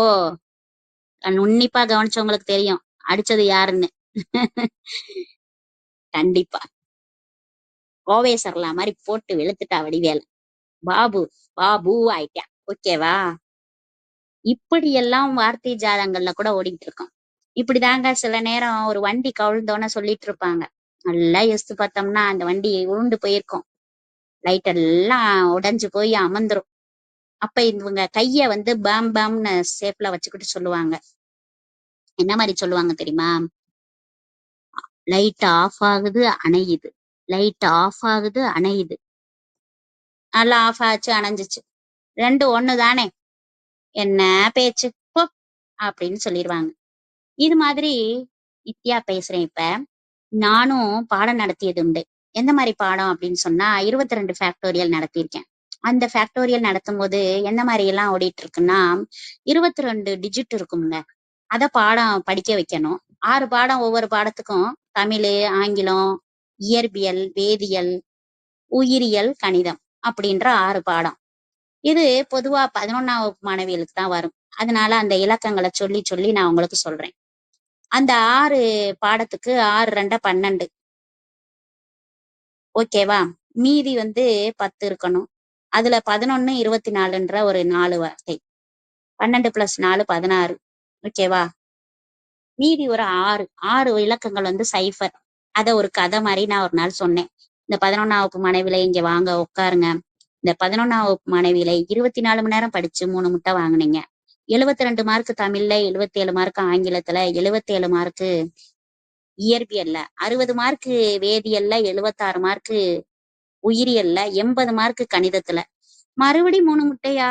Speaker 3: உன்னிப்பா கவனிச்சவங்களுக்கு தெரியும் அடிச்சது யாருன்னு. கண்டிப்பா கோவை சரலா மாதிரி போட்டு வெளுத்துட்டா வடிவேல. பாபு பாபு ஆயிட்டா. ஓகேவா? இப்படியெல்லாம் வார்த்தை ஜாலங்கள்ல கூட ஓடிட்டு இருக்கோம். இப்படிதாங்க சில நேரம் ஒரு வண்டி கவிழ்ந்தோன்னு சொல்லிட்டு இருப்பாங்க. நல்லா யோசித்து பார்த்தோம்னா அந்த வண்டி உருண்டு போயிருக்கும், லைட் எல்லாம் உடைஞ்சு போய் அமர்ந்துரும். அப்ப இவங்க கைய வந்து பாம் பாம்னு ஷேப்ல வச்சுக்கிட்டு சொல்லுவாங்க. என்ன மாதிரி சொல்லுவாங்க தெரியுமா? லைட் ஆஃப் ஆகுது அணையுது, லைட் ஆஃப் ஆகுது அணையுது, நல்லா ஆஃப் ஆச்சு அணைஞ்சிச்சு, ரெண்டு ஒண்ணு தானே, என்ன பேச்சு போ அப்படின்னு சொல்லிடுவாங்க. இது மாதிரி நித்யா பேசுறேன். இப்ப நானும் பாடம் நடத்தியது உண்டு. எந்த மாதிரி பாடம் அப்படின்னு சொன்னா 22 ஃபேக்டோரியல் நடத்தியிருக்கேன். அந்த ஃபேக்டோரியல் நடத்தும் போது என்ன மாதிரி எல்லாம் ஓடிட்டு இருக்குன்னா, 22 டிஜிட் இருக்குங்க. அத பாடம் படிக்க வைக்கணும். 6 பாடம், ஒவ்வொரு பாடத்துக்கும் தமிழ், ஆங்கிலம், இயற்பியல், வேதியியல், உயிரியல், கணிதம் அப்படின்ற 6 பாடம். இது பொதுவா 11ஆம் வகுப்பு மாணவிகளுக்கு தான் வரும். அதனால அந்த இலக்கங்களை சொல்லி சொல்லி நான் உங்களுக்கு சொல்றேன். அந்த 6 பாடத்துக்கு 6 2 12. ஓகேவா? மீதி வந்து 10 இருக்கணும். அதுல 11 24ன்ற ஒரு 4 வார்த்தை. 12 + 4 16. ஓகேவா? மீதி ஒரு 6 இலக்கங்கள் வந்து சைஃபர். அத ஒரு கதை மாதிரி நான் ஒரு நாள் சொன்னேன். இந்த 11ஆம் வகுப்பு மாணவிகளை இங்க வாங்க உட்காருங்க. இந்த 11ஆம் வகுப்பு மாணவிகளை 24 மணி நேரம் படிச்சு 3 முட்டை வாங்குனீங்க. 72 மார்க் தமிழ்ல, 77 மார்க் ஆங்கிலத்துல, 77 மார்க் இயற்பியல்ல, 60 மார்க் வேதியியல்ல, 76 மார்க் உயிரியல்ல, 80 மார்க் கணிதத்துல. மறுபடி 3 முட்டையா?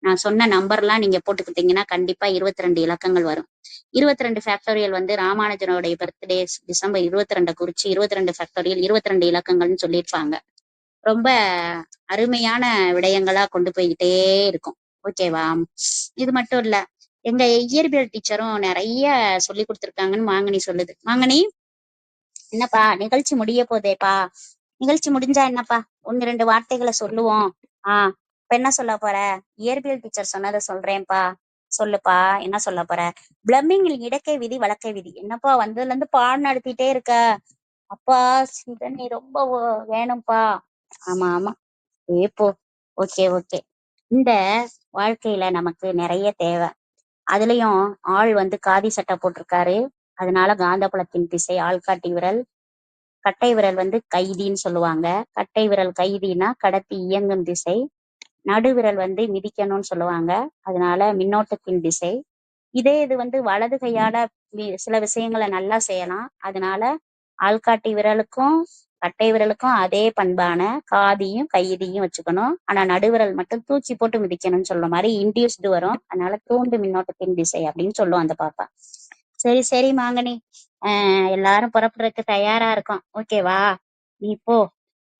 Speaker 3: நான் சொன்ன நம்பர்லாம் நீங்க போட்டுக்கிட்டீங்கன்னா கண்டிப்பா 22 இலக்கங்கள் வரும். 22 ஃபேக்டோரியல் வந்து ராமானுஜனுடைய பர்த்டே டிசம்பர் 22 குறிச்சு 22 ஃபேக்டோரியல் 22 இலக்கங்கள்னு சொல்லியிருப்பாங்க. ரொம்ப அருமையான விடயங்களா கொண்டு போய்கிட்டே இருக்கும். ஓகேவா? இது மட்டும் இல்ல, எங்க இயற்பியல் டீச்சரும் நிறைய சொல்லி கொடுத்துருக்காங்கன்னு மாங்கனி சொல்லுது. மாங்கனி, என்னப்பா நிகழ்ச்சி முடிய போதேப்பா? நிகழ்ச்சி முடிஞ்சா என்னப்பா 1 2 வார்த்தைகளை சொல்லுவோம். இப்ப என்ன சொல்ல போற? இயற்பியல் டீச்சர் சொன்னதை சொல்றேன்ப்பா. சொல்லுப்பா, என்ன சொல்ல போற? பிளம்பிங்கில் இடக்கை விதி, வழக்கை விதி. என்னப்பா வந்ததுல இருந்து பாடம் நடத்திட்டே இருக்க, அப்பா சிந்தனை ரொம்ப வேணும்ப்பா. ஆமா ஆமா, ஏப்போ. Okay okay. இந்த வாழ்க்கையில நமக்கு நிறைய தேவை. அதுலயும் ஆள் வந்து காதி சட்டை போட்டிருக்காரு. அதனால காந்தப்புலத்தின் திசை ஆள்காட்டி விரல். கட்டை விரல் வந்து கைதின்னு சொல்லுவாங்க. கட்டை விரல் கைதினா கடத்தி இயங்கும் திசை. நடுவிரல் வந்து மிதிக்கணும்னு சொல்லுவாங்க. அதனால மின்னோட்டத்தின் திசை. இதே இது வந்து வலது கையால சில விஷயங்களை நல்லா செய்யலாம். அதனால ஆள்காட்டி விரலுக்கும் கட்டை விரலுக்கும் அதே பண்பான காதியும் கைதியும் வச்சுக்கணும். ஆனா நடுவிரல் மட்டும் தூக்கி போட்டு மிதிக்கணும்னு சொல்ற மாதிரி இன்டியூஸ்டு வரும். அதனால தூண்டு மின்னோட்டத்தின் திசை அப்படின்னு சொல்லுவோம் அந்த பாப்பா. சரி சரி மாங்கனி, எல்லாரும் புறப்படுறதுக்கு தயாரா இருக்கோம். ஓகேவா? நீ போ.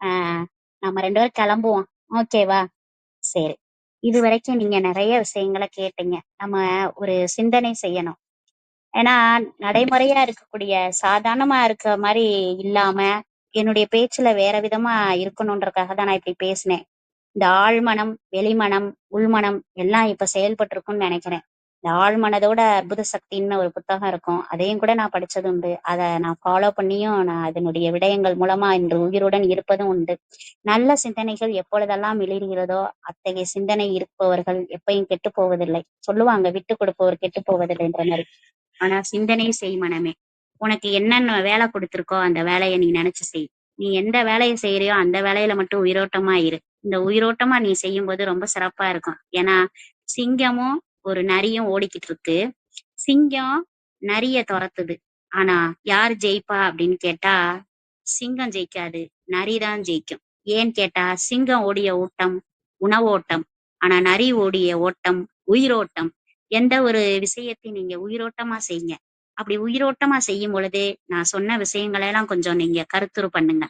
Speaker 3: ஆஹ் நம்ம 2 பேரும் கிளம்புவோம். ஓகேவா? சரி. இது வரைக்கும் நீங்க நிறைய விஷயங்களை கேட்டீங்க. நம்ம ஒரு சிந்தனை செய்யணும். ஏன்னா நடைமுறையா இருக்கக்கூடிய சாதாரணமா இருக்க மாதிரி இல்லாம என்னுடைய பேச்சுல வேற விதமா இருக்கணும்ன்றக்காக தான் நான் இப்படி பேசினேன். இந்த ஆழ்மனம், வெளிமனம், உள்மனம் எல்லாம் இப்ப செயல்பட்டு இருக்கும்னு நினைக்கிறேன். இந்த ஆழ்மனதோட அற்புத சக்தின்னு ஒரு புத்தகம் இருக்கும். அதையும் கூட நான் படிச்சது உண்டு. அதை நான் ஃபாலோ பண்ணியும் நான் அதனுடைய விடயங்கள் மூலமா இன்று உயிருடன் இருப்பதும் உண்டு. நல்ல சிந்தனைகள் எப்பொழுதெல்லாம் மிளிர்கிறதோ அத்தகைய சிந்தனை இருப்பவர்கள் எப்பயும் கெட்டு போவதில்லை. சொல்லுவாங்க, விட்டு கொடுப்பவர் கெட்டு போவதில்லை என்ற மாதிரி. ஆனா சிந்தனை செய் மனமே. உனக்கு என்னென்ன வேலை கொடுத்திருக்கோ அந்த வேலையை நீ நினைச்சு செய். நீ எந்த வேலையை செய்யறியோ அந்த வேலையில மட்டும் உயிரோட்டமா இரு. இந்த உயிரோட்டமா நீ செய்யும் போது ரொம்ப சிறப்பா இருக்கும். ஏன்னா சிங்கமும் ஒரு நரியும் ஓடிக்கிட்டு இருக்கு. சிங்கம் நரிய துரத்துது. ஆனா யார் ஜெயிப்பா அப்படின்னு கேட்டா சிங்கம் ஜெயிக்காது, நரிதான் ஜெயிக்கும். ஏன்னு கேட்டா சிங்கம் ஓடிய ஓட்டம் உணவோட்டம், ஆனா நரி ஓடிய ஓட்டம் உயிரோட்டம். எந்த ஒரு விஷயத்தையும் நீங்க உயிரோட்டமா செய்யுங்க. அப்படி உயிரோட்டமா செய்யும் பொழுது நான் சொன்ன விஷயங்களை எல்லாம் கொஞ்சம் நீங்க கருத்துரு பண்ணுங்க.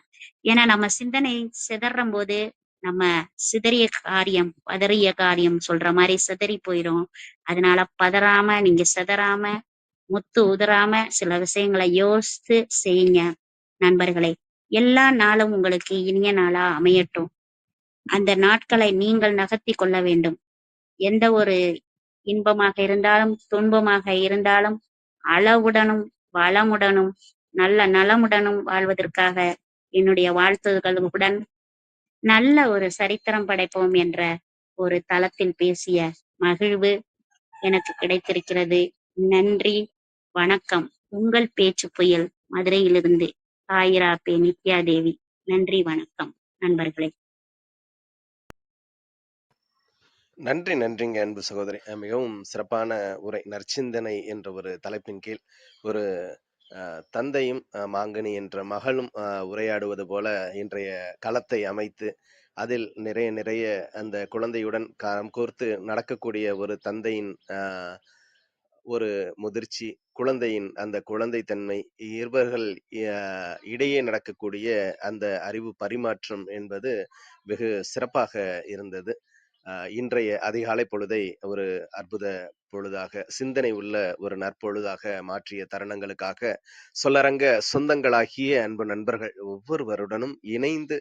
Speaker 3: ஏன்னா நம்ம சிந்தனை சிதறும் போது நம்ம சிதறிய காரியம் பதறிய காரியம் சொல்ற மாதிரி சிதறி போயிரும். அதனால பதறாம, நீங்க சிதறாம, முத்து உதறாம சில விஷயங்களை யோசித்து செய்யுங்க நண்பர்களே. எல்லா நாளும் உங்களுக்கு இனிய நாளா அமையட்டும். அந்த நாட்களை நீங்கள் நகர்த்தி கொள்ள வேண்டும். எந்த ஒரு இன்பமாக இருந்தாலும் துன்பமாக இருந்தாலும் அளவுடனும் வளமுடனும் நல்ல நலமுடனும் வாழ்வதற்காக என்னுடைய வாழ்த்துகளுடன் நல்ல ஒரு சரித்திரம் படைப்போம் என்ற ஒரு தளத்தில் பேசிய மகிழ்வு எனக்கு கிடைத்திருக்கிறது. நன்றி, வணக்கம். உங்கள் பேச்சு புயல் மதுரையிலிருந்து சாயிரா பே நித்யா தேவி. நன்றி, வணக்கம் நண்பர்களே.
Speaker 1: நன்றி, நன்றிங்க அன்பு சகோதரி. மிகவும் சிறப்பான உரை. நற்சிந்தனை என்ற ஒரு தலைப்பின் கீழ் ஒரு தந்தையும் மாங்கனி என்ற மகளும் உரையாடுவது போல இன்றைய களத்தை அமைத்து அதில் நிறைய நிறைய அந்த குழந்தையுடன் கரம் கோர்த்து நடக்கக்கூடிய ஒரு தந்தையின் ஒரு முதிர்ச்சி, குழந்தையின் அந்த குழந்தைத்தன்மை, இருவர்கள் இடையே நடக்கக்கூடிய அந்த அறிவு பரிமாற்றம் என்பது வெகு சிறப்பாக இருந்தது. இன்றைய அதிகாலை பொழுதை ஒரு அற்புத பொழுதாக, சிந்தனை உள்ள ஒரு நற்பொழுதாக மாற்றிய தருணங்களுக்காக சொல்லரங்க சொந்தங்களாகிய அன்பு நண்பர்கள் ஒவ்வொருவருடனும் இணைந்து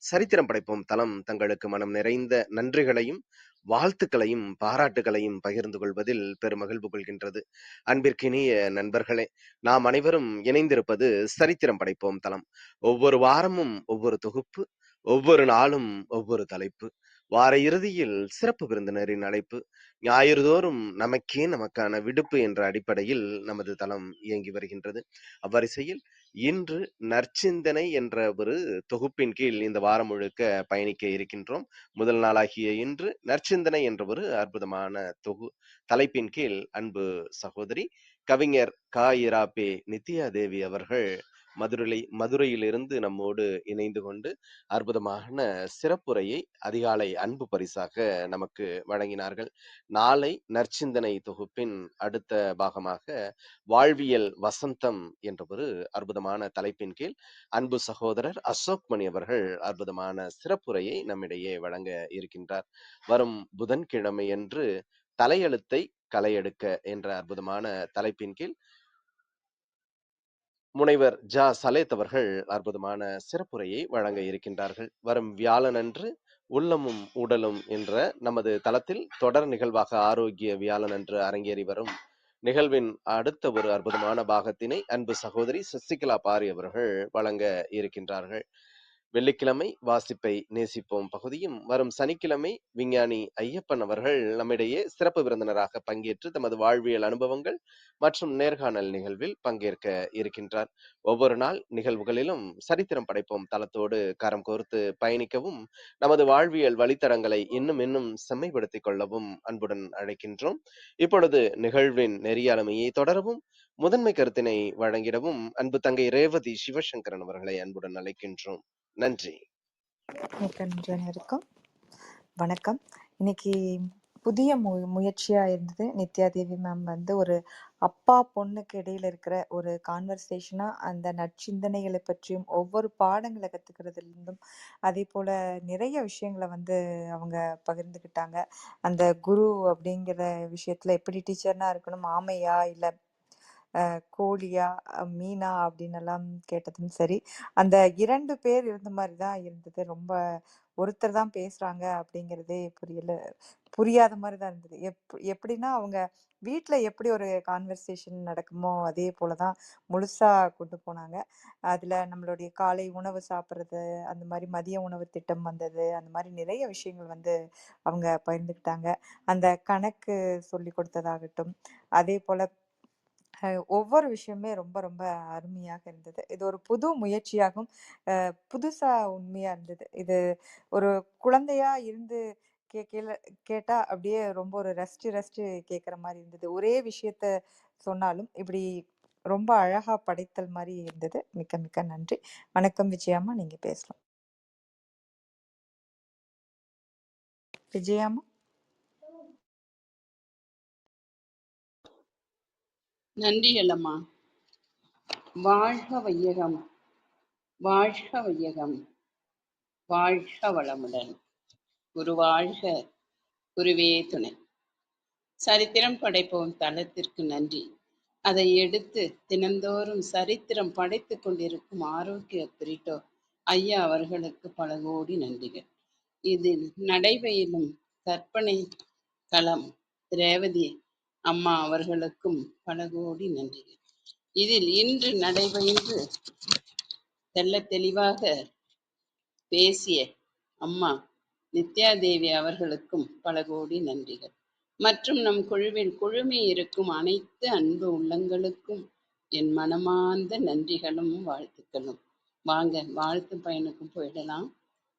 Speaker 1: சரித்திரம் படைப்போம் தளம் தங்களுக்கு மனம் நிறைந்த நன்றிகளையும் வாழ்த்துக்களையும் பாராட்டுகளையும் பகிர்ந்து கொள்வதில் பெருமகிழ்வு கொள்கின்றது. அன்பிற்கினிய நண்பர்களே, நாம் அனைவரும் இணைந்திருப்பது சரித்திரம் படைப்போம் தளம். ஒவ்வொரு வாரமும் ஒவ்வொரு தொகுப்பு, ஒவ்வொரு நாளும் ஒவ்வொரு தலைப்பு, வார இறுதியில் சிறப்பு விருந்தினரின் அழைப்பு, ஞாயிறுதோறும் நமக்கே நமக்கான விடுப்பு என்ற அடிப்படையில் நமது தளம் இயங்கி வருகின்றது. அவ்வரிசையில் இன்று நற்சிந்தனை என்ற ஒரு தொகுப்பின் கீழ் இந்த வாரம் முழுக்க பயணிக்க இருக்கின்றோம். முதல் நாளாகிய இன்று நற்சிந்தனை என்ற ஒரு அற்புதமான தலைப்பின் கீழ் அன்பு சகோதரி கவிஞர் இரா பே நித்யா தேவி அவர்கள் மதுரையிலிருந்து நம்மோடு இணைந்து கொண்டு அற்புதமான சிறப்புரையை அதிகாலை அன்பு பரிசாக நமக்கு வழங்கினார்கள். நாளை நற்சிந்தனை தொகுப்பின் அடுத்த பாகமாக வாழ்வியல் வசந்தம் என்ற ஒரு அற்புதமான தலைப்பின் கீழ் அன்பு சகோதரர் அசோக் மணி அவர்கள் அற்புதமான சிறப்புரையை நம்மிடையே வழங்க இருக்கின்றார். வரும் புதன்கிழமை என்று தலையெழுத்தை களையெடுக்க என்ற அற்புதமான தலைப்பின் கீழ் முனைவர் ஜா சலேத் அவர்கள் அற்புதமான சிறப்புரையை வழங்க இருக்கின்றார்கள். வரும் வியாழனன்று உள்ளமும் உடலும் என்ற நமது தளத்தில் தொடர் நிகழ்வாக ஆரோக்கிய வியாழன் அன்று அரங்கேறி வரும் நிகழ்வின் அடுத்த ஒரு அற்புதமான பாகத்தினை அன்பு சகோதரி சசிகலா பாரி அவர்கள் வழங்க இருக்கின்றார்கள். வெள்ளிக்கிழமை வாசிப்பை நேசிப்போம் பகுதியும், வரும் சனிக்கிழமை விஞ்ஞானி ஐயப்பன் அவர்கள் நம்மிடையே சிறப்பு விருந்தினராக பங்கேற்று தமது வாழ்வியல் அனுபவங்கள் மற்றும் நேர்காணல் நிகழ்வில் பங்கேற்க இருக்கின்றார். ஒவ்வொரு நாள் நிகழ்வுகளிலும் சரித்திரம் படைப்போம் தளத்தோடு கரம் கோர்த்து பயணிக்கவும், நமது வாழ்வியல் வழித்தடங்களை இன்னும் இன்னும் செம்மைப்படுத்திக் கொள்ளவும் அன்புடன் அழைக்கின்றோம். இப்பொழுது நிகழ்வின் நெறியாளுமையை தொடரவும் முதன்மை கருத்தினை வழங்கிடவும் அன்பு தங்கை ரேவதி சிவசங்கரன் அவர்களை அன்புடன் அழைக்கின்றோம். நன்றி.
Speaker 2: மிக்க நன்றி அனைவருக்கும். வணக்கம். இன்னைக்கு புதிய முயற்சியா இருந்தது. நித்யா தேவி மேம் வந்து ஒரு அப்பா பொண்ணுக்கு இடையில இருக்கிற ஒரு கான்வர்சேஷனா அந்த நற்சிந்தனைகளை பற்றியும் ஒவ்வொரு பாடங்களை கத்துக்கிறதுல இருந்தும் அதே போல நிறைய விஷயங்களை வந்து அவங்க பகிர்ந்துக்கிட்டாங்க. அந்த குரு அப்படிங்கிற விஷயத்துல எப்படி டீச்சர்னா இருக்கணும், ஆமையா இல்ல கோழியா மீனா அப்படின்னு எல்லாம் கேட்டதும் சரி, அந்த 2 பேர் இருந்த மாதிரி தான் இருந்தது. ரொம்ப ஒருத்தர் தான் பேசுறாங்க அப்படிங்கிறதே புரியாத மாதிரி தான் இருந்தது. எப்படின்னா அவங்க வீட்ல எப்படி ஒரு கான்வர்சேஷன் நடக்குமோ அதே போலதான் முழுசா கொண்டு போனாங்க. அதுல நம்மளுடைய காலை உணவு சாப்பிட்றது, அந்த மாதிரி மதிய உணவு திட்டம் வந்தது, அந்த மாதிரி நிறைய விஷயங்கள் வந்து அவங்க பகிர்ந்துக்கிட்டாங்க. அந்த கணக்கு சொல்லி கொடுத்ததாகட்டும், அதே போல ஒவ்வொரு விஷயமே ரொம்ப ரொம்ப அருமையாக இருந்தது. இது ஒரு புது முயற்சியாகும். புதுசா உண்மையா இருந்தது. இது ஒரு குழந்தையா இருந்து கேட்கல கேட்டா அப்படியே ரொம்ப ஒரு ரசிச்சு ரசிச்சு கேட்குற மாதிரி இருந்தது. ஒரே விஷயத்த சொன்னாலும் இப்படி ரொம்ப அழகா படைத்தல் மாதிரி இருந்தது. மிக்க மிக்க நன்றி. வணக்கம் விஜயாம்மா, நீங்க பேசலாம். விஜயாம்மா.
Speaker 5: நன்றிகள் அம்மா. வாழ்க வையகம், வாழ்க வையகம், வாழ்க வளமுடன். குரு வாழ்க, குருவே துணை. சரித்திரம் படைப்போம் தளத்திற்கு நன்றி. அதை எடுத்து தினந்தோறும் சரித்திரம் படைத்து கொண்டிருக்கும் ஆரோக்கிய பிரிட்டோ ஐயா அவர்களுக்கு பல கோடி நன்றிகள். இதில் நடைபெறும் கற்பனை களம் ரேவதி அம்மா அவர்களுக்கும் பல கோடி நன்றிகள். இதில் இன்று நடைபெற்று தெல்ல தெளிவாக பேசிய அம்மா நித்யா தேவி அவர்களுக்கும் பல கோடி நன்றிகள். மற்றும் நம் குழுவில் குழுமி இருக்கும் அனைத்து அன்பு உள்ளங்களுக்கும் என் மனமார்ந்த நன்றிகளும் வாழ்த்துக்களும். வாங்க வாழ்த்து பயனுக்கும் போயிடலாம்.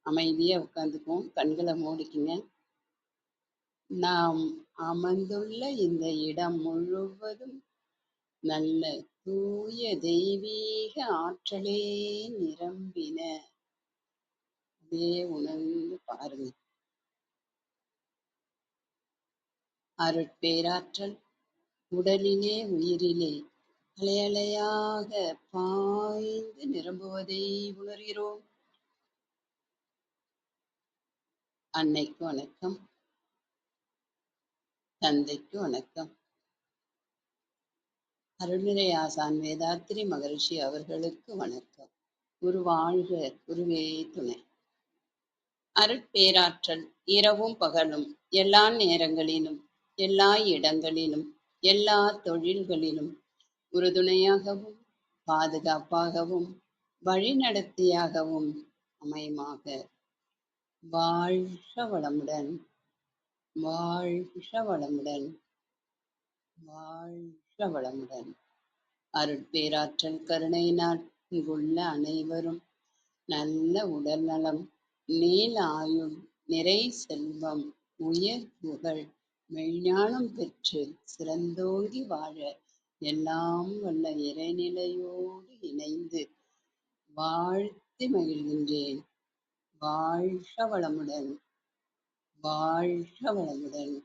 Speaker 5: அமைதியா உட்காந்துக்குவோம், கண்களை மூடிக்குங்க. நாம் அமர்ந்துள்ள இந்த இடம் முழுவதும் நல்ல தூய தெய்வீக ஆற்றலே நிரம்பின. அப்படியே உணர்ந்து பாருங்க. அருட்பேராற்றல் உடலிலே உயிரிலே அலையலையாக பாய்ந்து நிரம்புவதை உணர்கிறோம். அன்னைக்கு வணக்கம், தந்தைக்கு வணக்கம், அருள்நிலை ஆசான் வேதாத்திரி மகரிஷி அவர்களுக்கு வணக்கம். குரு வாழ்க, குருவே துணை. அருட்பேராற்றல் இரவும் பகலும் எல்லா நேரங்களிலும் எல்லா இடங்களிலும் எல்லா தொழில்களிலும் உறுதுணையாகவும் பாதுகாப்பாகவும் வழிநடத்தியாகவும் அமையுமாக. வாழ்க வளமுடன், வாழ்க வளமுடன், வாழ்க வளமுடன். அருட்பேராற்றல் கருணையினால் இங்குள்ள அனைவரும் நல்ல உடல் நலம், நீல ஆயுள், நிறை செல்வம், உயர் புகழ், மெய்ஞானம் பெற்று சிறந்தோங்கி வாழ எல்லாம் வல்ல இறைநிலையோடு இணைந்து வாழ்த்தி மகிழ்கின்றேன். வாழ்க வளமுடன், வாழ்க வளமுடன்,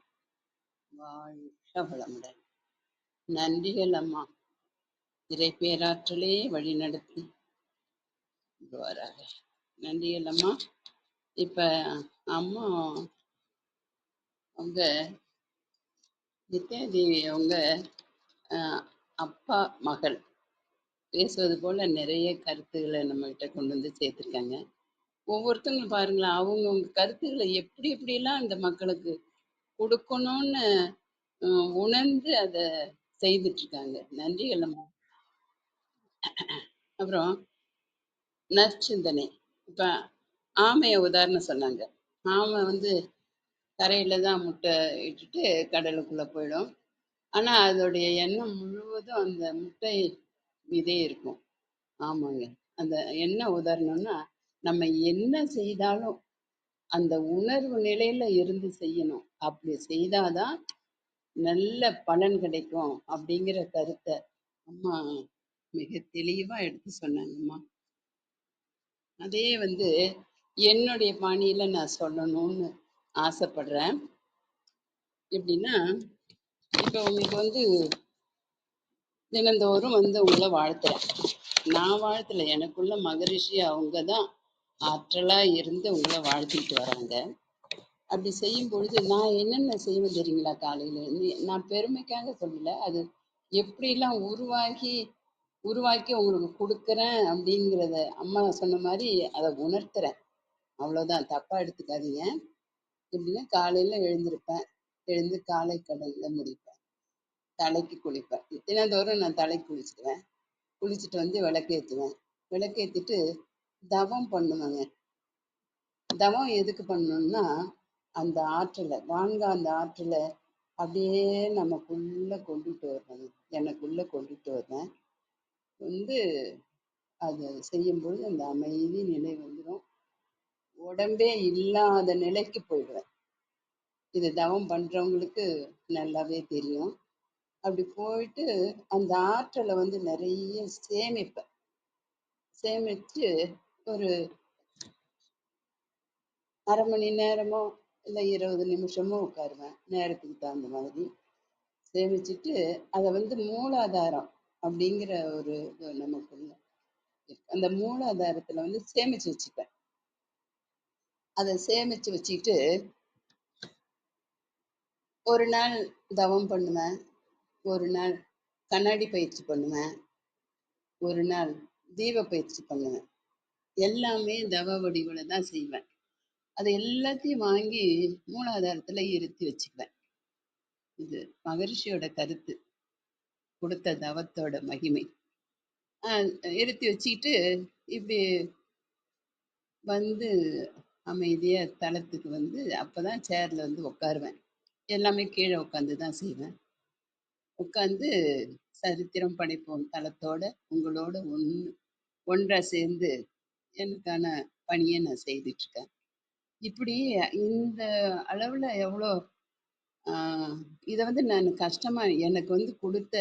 Speaker 5: வாழ்க வளமுடன். நன்றிகள் அம்மா. இறை பேராற்றலே வழிநடத்தி வராங்க. நன்றிகள் அம்மா. இப்ப அம்மா அவங்க நித்யாதேவி அவங்க அப்பா மகள் பேசுவது போல நிறைய கருத்துக்களை நம்ம கிட்ட கொண்டு வந்து சேர்த்துருக்காங்க. ஒவ்வொருத்தங்களும் பாருங்களேன், அவங்கவுங்க கருத்துக்களை எப்படி எப்படிலாம் இந்த மக்களுக்கு கொடுக்கணும்னு உணர்ந்து அதை செய்துட்டு இருக்காங்க. நன்றிகள் அம்மா. அப்புறம் நற்சிந்தனை. இப்ப ஆமைய உதாரணம் சொன்னாங்க. ஆமை வந்து தரையில தான் முட்டை இட்டுட்டு கடலுக்குள்ள போயிடும். ஆனா அதோடைய எண்ணம் முழுவதும் அந்த முட்டை மீதே இருக்கும். ஆமாங்க. அந்த என்ன உதாரணம்னா, நம்ம என்ன செய்தாலும் அந்த உணர்வு நிலையில இருந்து செய்யணும். அப்படி செய்தாதான் நல்ல பலன் கிடைக்கும் அப்படிங்கிற கருத்தை அம்மா மிக தெளிவா எடுத்து சொன்னாங்கம்மா. அதே வந்து என்னுடைய பாணியில நான் சொல்லணும்னு ஆசைப்படுறேன். எப்படின்னா, இப்போ உங்களுக்கு வந்து தினந்தோறும் வந்து உங்களை வாழ்த்துறேன். நான் வாழ்த்தல, எனக்குள்ள மகரிஷி அவங்க தான் ஆற்றலா இருந்து உங்களை வாழ்த்திட்டு வராங்க. அப்படி செய்யும் பொழுது நான் என்னென்ன செய்வேன் தெரியுங்களா? காலையில இருந்து நான் பெருமைக்காக சொல்லல, அது எப்படிலாம் உருவாக்கி உங்களுக்கு கொடுக்குறேன் அப்படிங்கிறத அம்மா சொன்ன மாதிரி அதை உணர்த்துறேன். அவ்வளோதான், தப்பா எடுத்துக்காதீங்க. எப்படின்னா, காலையில எழுந்திருப்பேன், எழுந்து காலை கடன்ல முடிப்பேன், தலைக்கு குளிப்பேன். தினந்தோறும் நான் தலைக்கு குளிச்சுடுவேன். குளிச்சுட்டு வந்து விளக்கேற்றுவேன். விளக்கேற்றிட்டு தவம் பண்ணுவேங்க. தவம் எதுக்கு பண்ணணும்னா, அந்த ஆற்றலை அந்த ஆற்றலை அப்படியே நமக்குள்ள கொண்டுட்டு வரணும். எனக்குள்ள கொண்டுட்டு வருவேன். வந்து அதை செய்யும்பொழுது அந்த அமைதி நிலை வந்துடும். உடம்பே இல்லாத நிலைக்கு போயிடுவேன். இது தவம் பண்றவங்களுக்கு நல்லாவே தெரியும். அப்படி போயிட்டு அந்த ஆற்றலை வந்து நிறைய சேமிப்பேன். சேமிச்சு ஒரு அரை மணி நேரமோ இல்லை 20 நிமிஷமோ உட்காருவேன், நேரத்துக்கு தகுந்த மாதிரி சேமிச்சுட்டு அதை வந்து மூலாதாரம் அப்படிங்கிற ஒரு இது நமக்குள்ள இருக்கு. அந்த மூலாதாரத்துல வந்து சேமிச்சு வச்சுப்பேன். அதை சேமிச்சு வச்சுக்கிட்டு ஒரு நாள் தவம் பண்ணுவேன், ஒரு நாள் கண்ணாடி பயிற்சி பண்ணுவேன், ஒரு நாள் தீப பயிற்சி பண்ணுவேன். எல்லாமே தவ வடிவுல தான் செய்வேன். அதை எல்லாத்தையும் வாங்கி மூலாதாரத்துல இருத்தி வச்சுக்குவேன். இது மகரிஷியோட கருத்து, கொடுத்த தவத்தோட மகிமை. இருத்தி வச்சுக்கிட்டு இப்படி வந்து அமைதியா தளத்துக்கு வந்து அப்பதான் சேர்ல வந்து உட்காருவேன். எல்லாமே கீழே உட்காந்து தான் செய்வேன். உட்காந்து சரித்திரம் படைப்போம் தளத்தோட உங்களோட ஒன்றா சேர்ந்து எனக்கான பணியை நான் செய்துட்டு இருக்கேன். இப்படி இந்த அளவுல எவ்வளோ இதை வந்து நான் கஷ்டமா எனக்கு வந்து கொடுத்த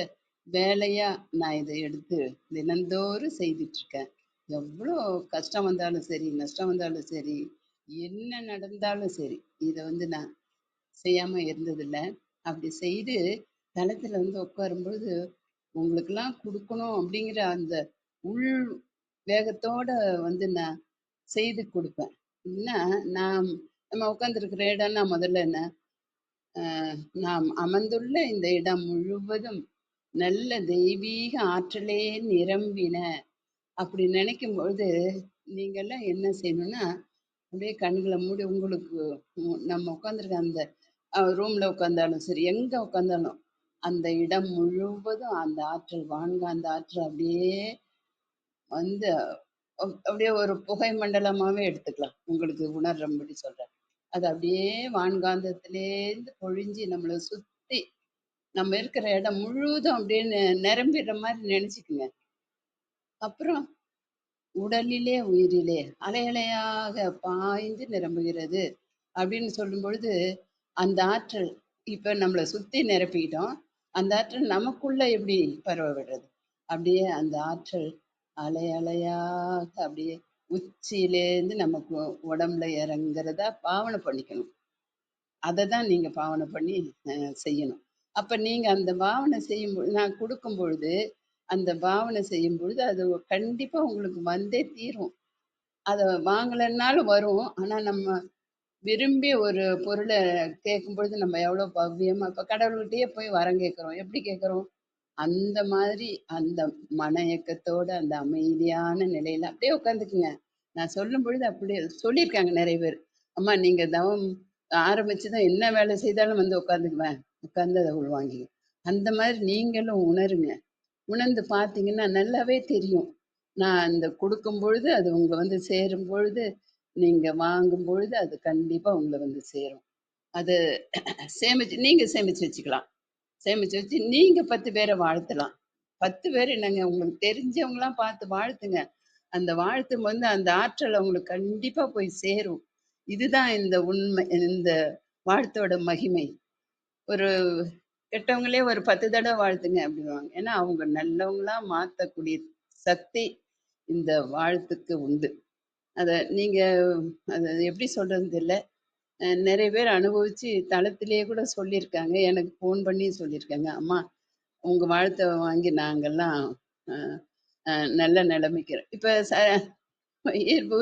Speaker 5: வேலையா நான் இதை எடுத்து தினந்தோறும் செய்துட்டு இருக்கேன். எவ்வளோ கஷ்டம் வந்தாலும் சரி, நஷ்டம் வந்தாலும் சரி, என்ன நடந்தாலும் சரி, இதை வந்து நான் செய்யாம இருந்ததில்லை. அப்படி செய்து தளத்துல வந்து உட்காரும்பொழுது உங்களுக்கெல்லாம் கொடுக்கணும் அப்படிங்கிற அந்த உள் வேகத்தோட வந்து நான் செய்து கொடுப்பேன். என்ன, நாம் நம்ம உட்காந்துருக்கிற இடம்னா முதல்ல என்ன, நாம் அமர்ந்துள்ள இந்த இடம் முழுவதும் நல்ல தெய்வீக ஆற்றலே நிரம்பின அப்படி நினைக்கும் பொழுது நீங்கெல்லாம் என்ன செய்யணும்னா, அப்படியே கண்களை மூடி உங்களுக்கு நம்ம உட்காந்துருக்க அந்த ரூம்ல உட்காந்தாலும் சரி, எங்க உட்காந்தாலும் அந்த இடம் முழுவதும் அந்த ஆற்றல் அந்த ஆற்றல் அப்படியே வந்து அப்படியே ஒரு புகை மண்டலமாவே எடுத்துக்கலாம். உங்களுக்கு உணர்றபடி சொல்றேன். அது அப்படியே வான்காந்தத்திலேருந்து பொழிஞ்சு நம்மளை சுத்தி நம்ம இருக்கிற இடம் முழுவதும் அப்படியே நிரம்பிடுற மாதிரி நினைச்சுக்குங்க. அப்புறம் உடலிலே உயிரிலே அலையலையாக பாய்ந்து நிரம்புகிறது அப்படின்னு சொல்லும் பொழுது அந்த ஆற்றல் இப்ப நம்மளை சுத்தி நிரப்பிக்கிட்டோம். அந்த ஆற்றல் நமக்குள்ள எப்படி பரவ விடுறது? அப்படியே அந்த ஆற்றல் அலை அலையாக அப்படியே உச்சியிலேருந்து நமக்கு உடம்புல இறங்குறதா பாவனை பண்ணிக்கணும். அதை தான் நீங்க பாவனை பண்ணி செய்யணும். அப்ப நீங்க அந்த பாவனை செய்யும் நான் கொடுக்கும் பொழுது அந்த பாவனை செய்யும் பொழுது அது கண்டிப்பா உங்களுக்கு வந்தே தீரும். அதை வாங்கலைன்னாலும் வரும். ஆனா நம்ம விரும்பி ஒரு பொருளை கேட்கும் பொழுது நம்ம எவ்வளவு பவ்யமா இப்ப கடவுள்கிட்டயே போய் வரம் கேட்கிறோம். எப்படி கேட்கிறோம்? அந்த மாதிரி அந்த மன இயக்கத்தோட அந்த அமைதியான நிலையில அப்படியே உட்காந்துக்குங்க. நான் சொல்லும் பொழுது அப்படியே சொல்லியிருக்காங்க நிறைய பேர். அம்மா நீங்க தவம் ஆரம்பிச்சுதான் என்ன வேலை செய்தாலும் வந்து உட்காந்துக்குவேன், உட்கார்ந்து அதை உள்வாங்கி அந்த மாதிரி நீங்களும் உணருங்க. உணர்ந்து பார்த்தீங்கன்னா நல்லாவே தெரியும். நான் அந்த கொடுக்கும் பொழுது அது உங்க வந்து சேரும் பொழுது, நீங்க வாங்கும் பொழுது அது கண்டிப்பா உங்கள வந்து சேரும். அது நீங்க சேமிச்சு வச்சுக்கலாம். சேமிச்சு வச்சு நீங்க 10 பேர வாழ்த்தலாம். 10 பேர் என்னங்க உங்களுக்கு தெரிஞ்சவங்கலாம் பார்த்து வாழ்த்துங்க. அந்த வாழ்த்தும் வந்து அந்த ஆற்றல் அவங்களுக்கு கண்டிப்பா போய் சேரும். இதுதான் இந்த உண்மை. இந்த வாழ்த்தோட மகிமை. ஒரு கெட்டவங்களே ஒரு 10 தடவ வாழ்த்துங்க அப்படின்னுவாங்க. ஏன்னா அவங்க நல்லவங்களா மாத்தக்கூடிய சக்தி இந்த வாழ்த்துக்கு உண்டு. அத நீங்க அத எப்படி சொல்றதுன்னு தெரியல. நெறைய பேர் அனுபவிச்சு தளத்திலேயே கூட சொல்லியிருக்காங்க. எனக்கு ஃபோன் பண்ணி சொல்லியிருக்காங்க. அம்மா உங்க வாழ்த்த வாங்கி நாங்கெல்லாம் அ அ நல்ல நிலைமைக்கு இப்ப ஈர்ப்பு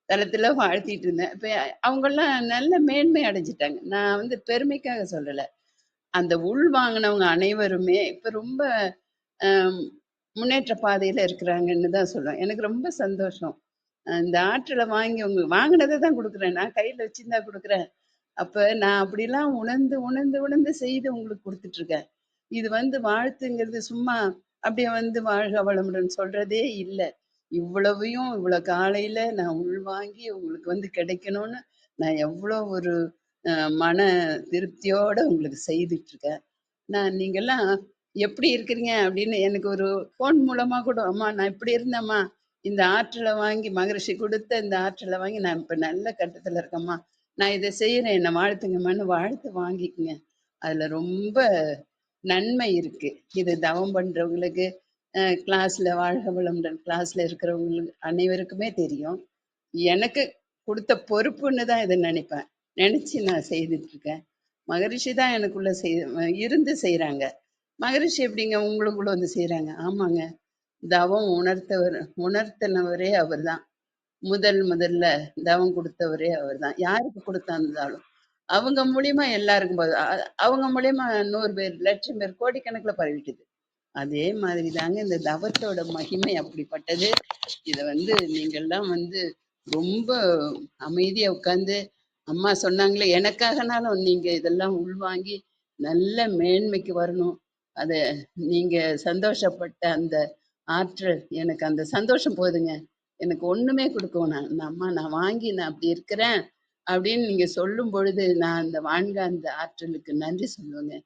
Speaker 5: தளத்துல வாழ்த்திட்டு இருந்தேன். இப்ப அவங்கலாம் நல்ல மேன்மை அடைஞ்சுட்டாங்க. நான் வந்து பெருமைக்காக சொல்லல. அந்த உள் வாங்குனவங்க அனைவருமே இப்ப ரொம்ப அம் முன்னேற்ற பாதையில இருக்கிறாங்கன்னு தான் சொல்லுவேன். எனக்கு ரொம்ப சந்தோஷம். இந்த ஆற்றல வாங்கி வாங்குனத தான் குடுக்குறேன். நான் கையில வச்சிருந்தா குடுக்குறேன். அப்ப நான் அப்படிலாம் உணர்ந்து, உணர்ந்து, உணர்ந்து செய்து உங்களுக்கு குடுத்துட்டு இருக்கேன். இது வந்து வாழ்த்துங்கிறது சும்மா அப்படியே வந்து வாழ்க வளமுடன் சொல்றதே இல்ல. இவ்வளவையும் இவ்வளோ காலையில நான் உள்வாங்கி உங்களுக்கு வந்து கிடைக்கணும்னு நான் எவ்வளோ ஒரு அ மன திருப்தியோட உங்களுக்கு செய்துட்டு இருக்கேன். நீங்கலாம் எப்படி இருக்கிறீங்க அப்படின்னு எனக்கு ஒரு ஃபோன் மூலமா கூட, அம்மா நான் இப்படி இருந்தேம்மா. இந்த ஆற்றல வாங்கி மகரிஷி குடுத்த இந்த ஆற்றல வாங்கி நான் இப்ப நல்ல கட்டத்துல இருக்கேம்மா. நான் இத செய்றேன். என்ன வாழ்த்துங்கம்மான்னு வாழ்த்து வாங்கிக்கங்க. அதுல ரொம்ப நன்மை இருக்கு. இது தவம் பண்றவங்களுக்கு, கிளாஸ்ல வாழ்க வளமுடன் கிளாஸ்ல இருக்கிறவங்களுக்கு அனைவருக்குமே தெரியும். எனக்கு குடுத்த பொறுப்புன்னு தான் இத நெனைப்பேன். நெனச்சு நான் செய்துட்டு இருக்கேன். மகரிஷி தான் எனக்குள்ள இருந்து செய்றாங்க. மகரிஷி எப்படிங்க உங்களுக்குள்ள வந்து செய்றாங்க? ஆமாங்க. தவம் உணர்த்தினவரே அவர்தான். முதல்ல தவம் குடுத்தவரே அவர்தான். யாருக்கு குடுத்தாந்தாலும். அவங்க மூலியமா எல்லாருக்கும் அவங்க மூலியமா 100 பேர், லட்சம் பேர், கோடிக்கணக்குல பரவிட்டுது. அதே மாதிரி தாங்க இந்த தவத்தோட மகிமை அப்படிப்பட்டது. இத வந்து நீங்கள்லாம் வந்து ரொம்ப அமைதியா உட்கார்ந்து, அம்மா சொன்னாங்களே எனக்காகனாலும் நீங்க இதெல்லாம் உள்வாங்கி நல்ல மேன்மைக்கு வரணும். அத நீங்க சந்தோஷப்பட்ட அந்த ஆற்றல் எனக்கு அந்த சந்தோஷம் போதுங்க. எனக்கு ஒண்ணுமே குடுக்க வேணாம். அம்மா நான் வாங்கி நான் அப்படி இருக்கிறேன் அப்படின்னு நீங்க சொல்லும் பொழுது, நான் அந்த வாழ்க அந்த ஆற்றலுக்கு நன்றி சொல்லுவேங்க.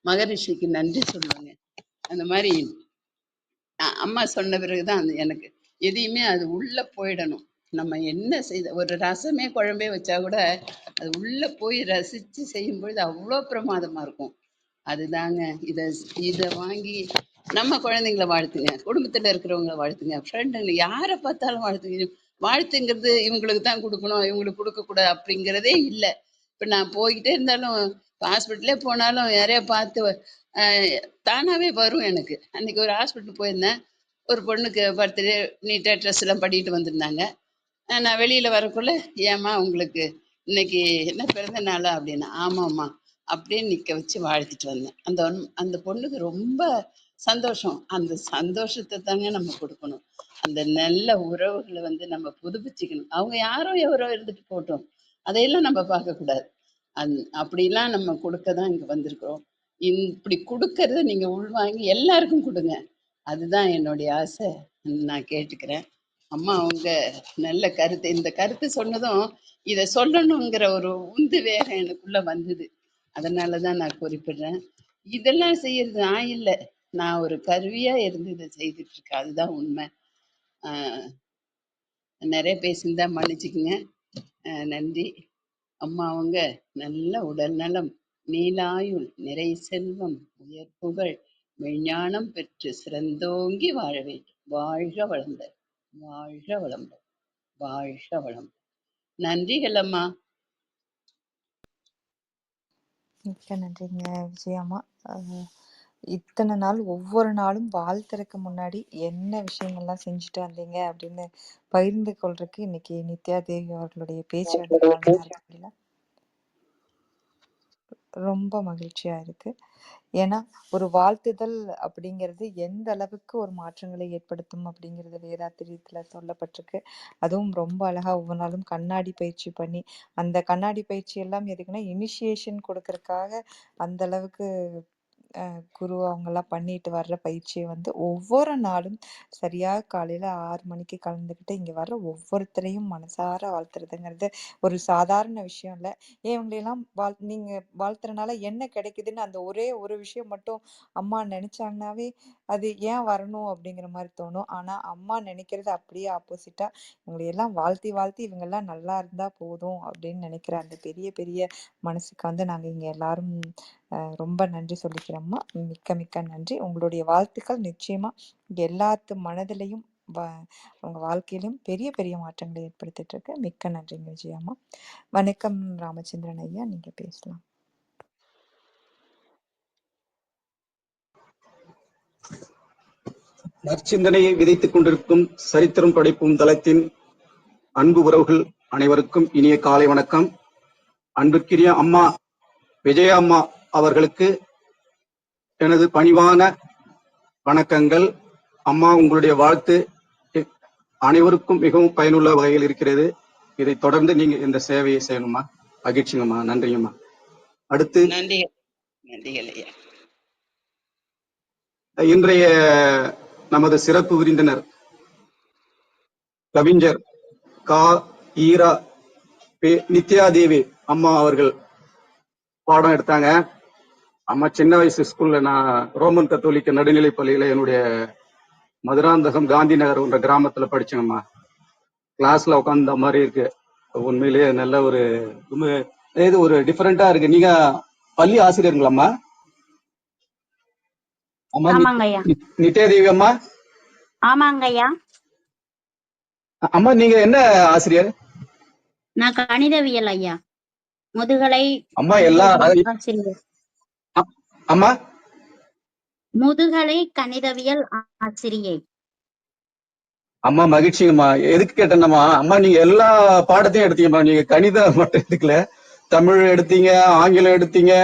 Speaker 5: மகரிஷிக்கு நன்றி சொல்லுவேங்க. அந்த மாரி அம்மா சொன்ன பிறகுதான் அது எனக்கு எதையுமே அது உள்ள போயிடணும். நம்ம என்ன செய்த ஒரு ரசமே குழம்பே வச்சா கூட அது உள்ள போய் ரசிச்சு செய்யும் பொழுது அவ்வளோ பிரமாதமா இருக்கும். அதுதாங்க இத இத வாங்கி நம்ம குழந்தைங்கள வாழ்த்துங்க, குடும்பத்துல இருக்கிறவங்கள வாழ்த்துங்க, ஃப்ரெண்டுங்க யாரை பார்த்தாலும் வாழ்த்துங்க. வாழ்த்துங்கிறது இவங்களுக்கு தான் கொடுக்கணும், இவங்களுக்கு கொடுக்கக்கூடாது அப்படிங்கிறதே இல்லை. இப்ப நான் போய்கிட்டே இருந்தாலும் ஹாஸ்பிட்டலே போனாலும் யாரையா பார்த்து தானாவே வரும் எனக்கு. அன்னைக்கு ஒரு ஹாஸ்பிட்டல் போயிருந்தேன். ஒரு பொண்ணுக்கு பர்த்டே நீட்டாக ட்ரெஸ் எல்லாம் பண்ணிட்டு வந்திருந்தாங்க. நான் வெளியில வரக்குள்ள, ஏம்மா உங்களுக்கு இன்னைக்கு என்ன பிறந்த நாளா அப்படின்னா, ஆமாம்மா அப்படின்னு நிக்க வச்சு வாழ்த்திட்டு வந்தேன். அந்த பொண்ணுக்கு ரொம்ப சந்தோஷம். அந்த சந்தோஷத்தை தாங்க நம்ம கொடுக்கணும். அந்த நல்ல உறவுகளை வந்து நம்ம புதுப்பிச்சுக்கணும். அவங்க யாரோ எவரோ இருந்துட்டு போட்டோம், அதையெல்லாம் நம்ம பார்க்க கூடாது. அப்படிலாம் நம்ம கொடுக்க தான் இங்க வந்திருக்கிறோம். இப்படி கொடுக்கறத நீங்க உள்வாங்கி எல்லாருக்கும் கொடுங்க. அதுதான் என்னுடைய ஆசை. நான் கேட்டுக்கிறேன். அம்மா அவங்க நல்ல கருத்து, இந்த கருத்து சொன்னதும் இதை சொல்லணுங்கிற ஒரு உந்து வேகம் எனக்குள்ள வந்தது. அதனாலதான் நான் குறிப்பிடுறேன். இதெல்லாம் செய்யறது நான் இல்லை, நான் ஒரு கருவியா இருந்து இதை செய்துட்டு இருக்கேன். அதுதான் உண்மை. ஆஹ் நிறைய பேசியிருந்தா மன்னிச்சுக்குங்க. நன்றி. அம்மா அவங்க நல்ல உடல் நலம், நீலாயுள், நிறை செல்வம், உயர் புகழ், மெய்ஞானம் பெற்று சிறந்தோங்கி வாழ வேண்டும். வாழ்க வளமுடன். வாழ்க வளமுடன். வாழ்க வளமுடன். நன்றிகள் அம்மா.
Speaker 2: மிக்க நன்றிங்க விஜயம்மா. இத்தனை நாள் ஒவ்வொரு நாளும் வாழ்த்துறதுக்கு முன்னாடி என்ன விஷயங்கள்லாம் செஞ்சுட்டு வந்தீங்க அப்படின்னு பகிர்ந்து கொள்றதுக்கு இன்னைக்கு நித்யா தேவி அவர்களுடைய பேச்சு வந்து காரணமா இருக்குல்ல, ரொம்ப மகிழ்ச்சியா இருக்கு. ஏன்னா ஒரு வாழ்த்துதல் அப்படிங்கிறது எந்த அளவுக்கு ஒரு மாற்றங்களை ஏற்படுத்தும் அப்படிங்கிறது வேதாத்திரியத்துல சொல்லப்பட்டிருக்கு. அதுவும் ரொம்ப அழகா ஒவ்வொரு நாளும் கண்ணாடி பயிற்சி பண்ணி, அந்த கண்ணாடி பயிற்சி எல்லாம் எதுக்குன்னா இனிஷியேஷன் கொடுக்கறதுக்காக அந்த அளவுக்கு குரு அவங்கெல்லாம் பண்ணிட்டு வர்ற பயிற்சியை வந்து ஒவ்வொரு நாளும் சரியா காலையில 6 மணிக்கு கலந்துக்கிட்டு இங்க வர்ற ஒவ்வொருத்தரையும் மனசார வாழ்த்துறதுங்கிறது ஒரு சாதாரண விஷயம் இல்ல. ஏன் இவங்களையெல்லாம் நீங்க வாழ்த்துறனால என்ன கிடைக்குதுன்னு அந்த ஒரே ஒரு விஷயம் மட்டும் அம்மா நினைச்சாங்கன்னாவே அது ஏன் வரணும் அப்படிங்கிற மாதிரி தோணும். ஆனா அம்மா நினைக்கிறது அப்படியே ஆப்போசிட்டா இவங்களை எல்லாம் வாழ்த்தி வாழ்த்தி இவங்கெல்லாம் நல்லா இருந்தா போதும் அப்படின்னு நினைக்கிற அந்த பெரிய பெரிய மனசுக்கு வந்து நாங்க இங்க எல்லாரும் ரொம்ப நன்றி சொல்லிக்கிறோம்மா. மிக்க மிக்க நன்றி. உங்களுடைய வாழ்த்துக்கள் நிச்சயமா எல்லாத்து மனதிலையும் அவங்க வாழ்க்கையிலும் பெரிய பெரிய மாற்றங்களை ஏற்படுத்திட்டு இருக்கு. மிக்க நன்றிங்க விஜயம்மா. வணக்கம் ராமச்சந்திரன் ஐயா, நீங்க பேசலாம்.
Speaker 4: நற்சிந்தனையை விதைத்துக் கொண்டிருக்கும் சரித்திரம் படைப்பும் தளத்தின் அன்பு உறவுகள் அனைவருக்கும் இனிய காலை வணக்கம். அன்புக்குரிய அம்மா விஜயா அம்மா அவர்களுக்கு எனது பணிவான வணக்கங்கள். அம்மா, உங்களுடைய வாழ்த்து அனைவருக்கும் மிகவும் பயனுள்ள வகையில் இருக்கிறது. இதை தொடர்ந்து நீங்க இந்த சேவையை செய்யணுமா. மகிழ்ச்சிங்கம்மா. நன்றிங்கம்மா. அடுத்து
Speaker 5: நன்றிகள் ஐயா.
Speaker 4: இன்றைய நமது சிறப்பு விருந்தினர் கவிஞர் கா. ஈரா நித்யாதேவி அம்மா அவர்கள் பாடம் எடுத்தாங்க. அம்மா சின்ன வயசு ஸ்கூல்ல நான் ரோமன் கத்தோலிக்க நடுநிலைப் பள்ளியில என்னுடைய மதுராந்தகம் காந்தி நகர் என்ற கிராமத்துல படிச்சேங்கம்மா. கிளாஸ்ல உட்காந்த மாதிரி இருக்கு. உண்மையிலேயே நல்ல ஒரு டிஃபரெண்டா இருக்கு. நீங்க பள்ளி ஆசிரியர்களாம்மா? அம்மா நித்யாதேவி அம்மா?
Speaker 3: ஆமாங்க ஐயா.
Speaker 4: அம்மா, நீங்க என்ன ஆசிரியர்?
Speaker 3: நான் கணிதவியல் ஐயா, முதுகலை
Speaker 4: அம்மா. எல்லாம்
Speaker 3: ஆசிரியர்.
Speaker 4: அம்மா,
Speaker 3: முதுகலை கணிதவியல் ஆசிரியை.
Speaker 4: அம்மா மகிழ்ச்சிங்கம்மா. எதுக்கு கேட்டேன்னம்மா, அம்மா நீங்க எல்லா பாடத்தையும் எடுத்தீங்கம்மா. நீங்க கணிதம் மட்டும் எடுத்துக்கல, தமிழ் எடுத்தீங்க, ஆங்கிலம் எடுத்தீங்க,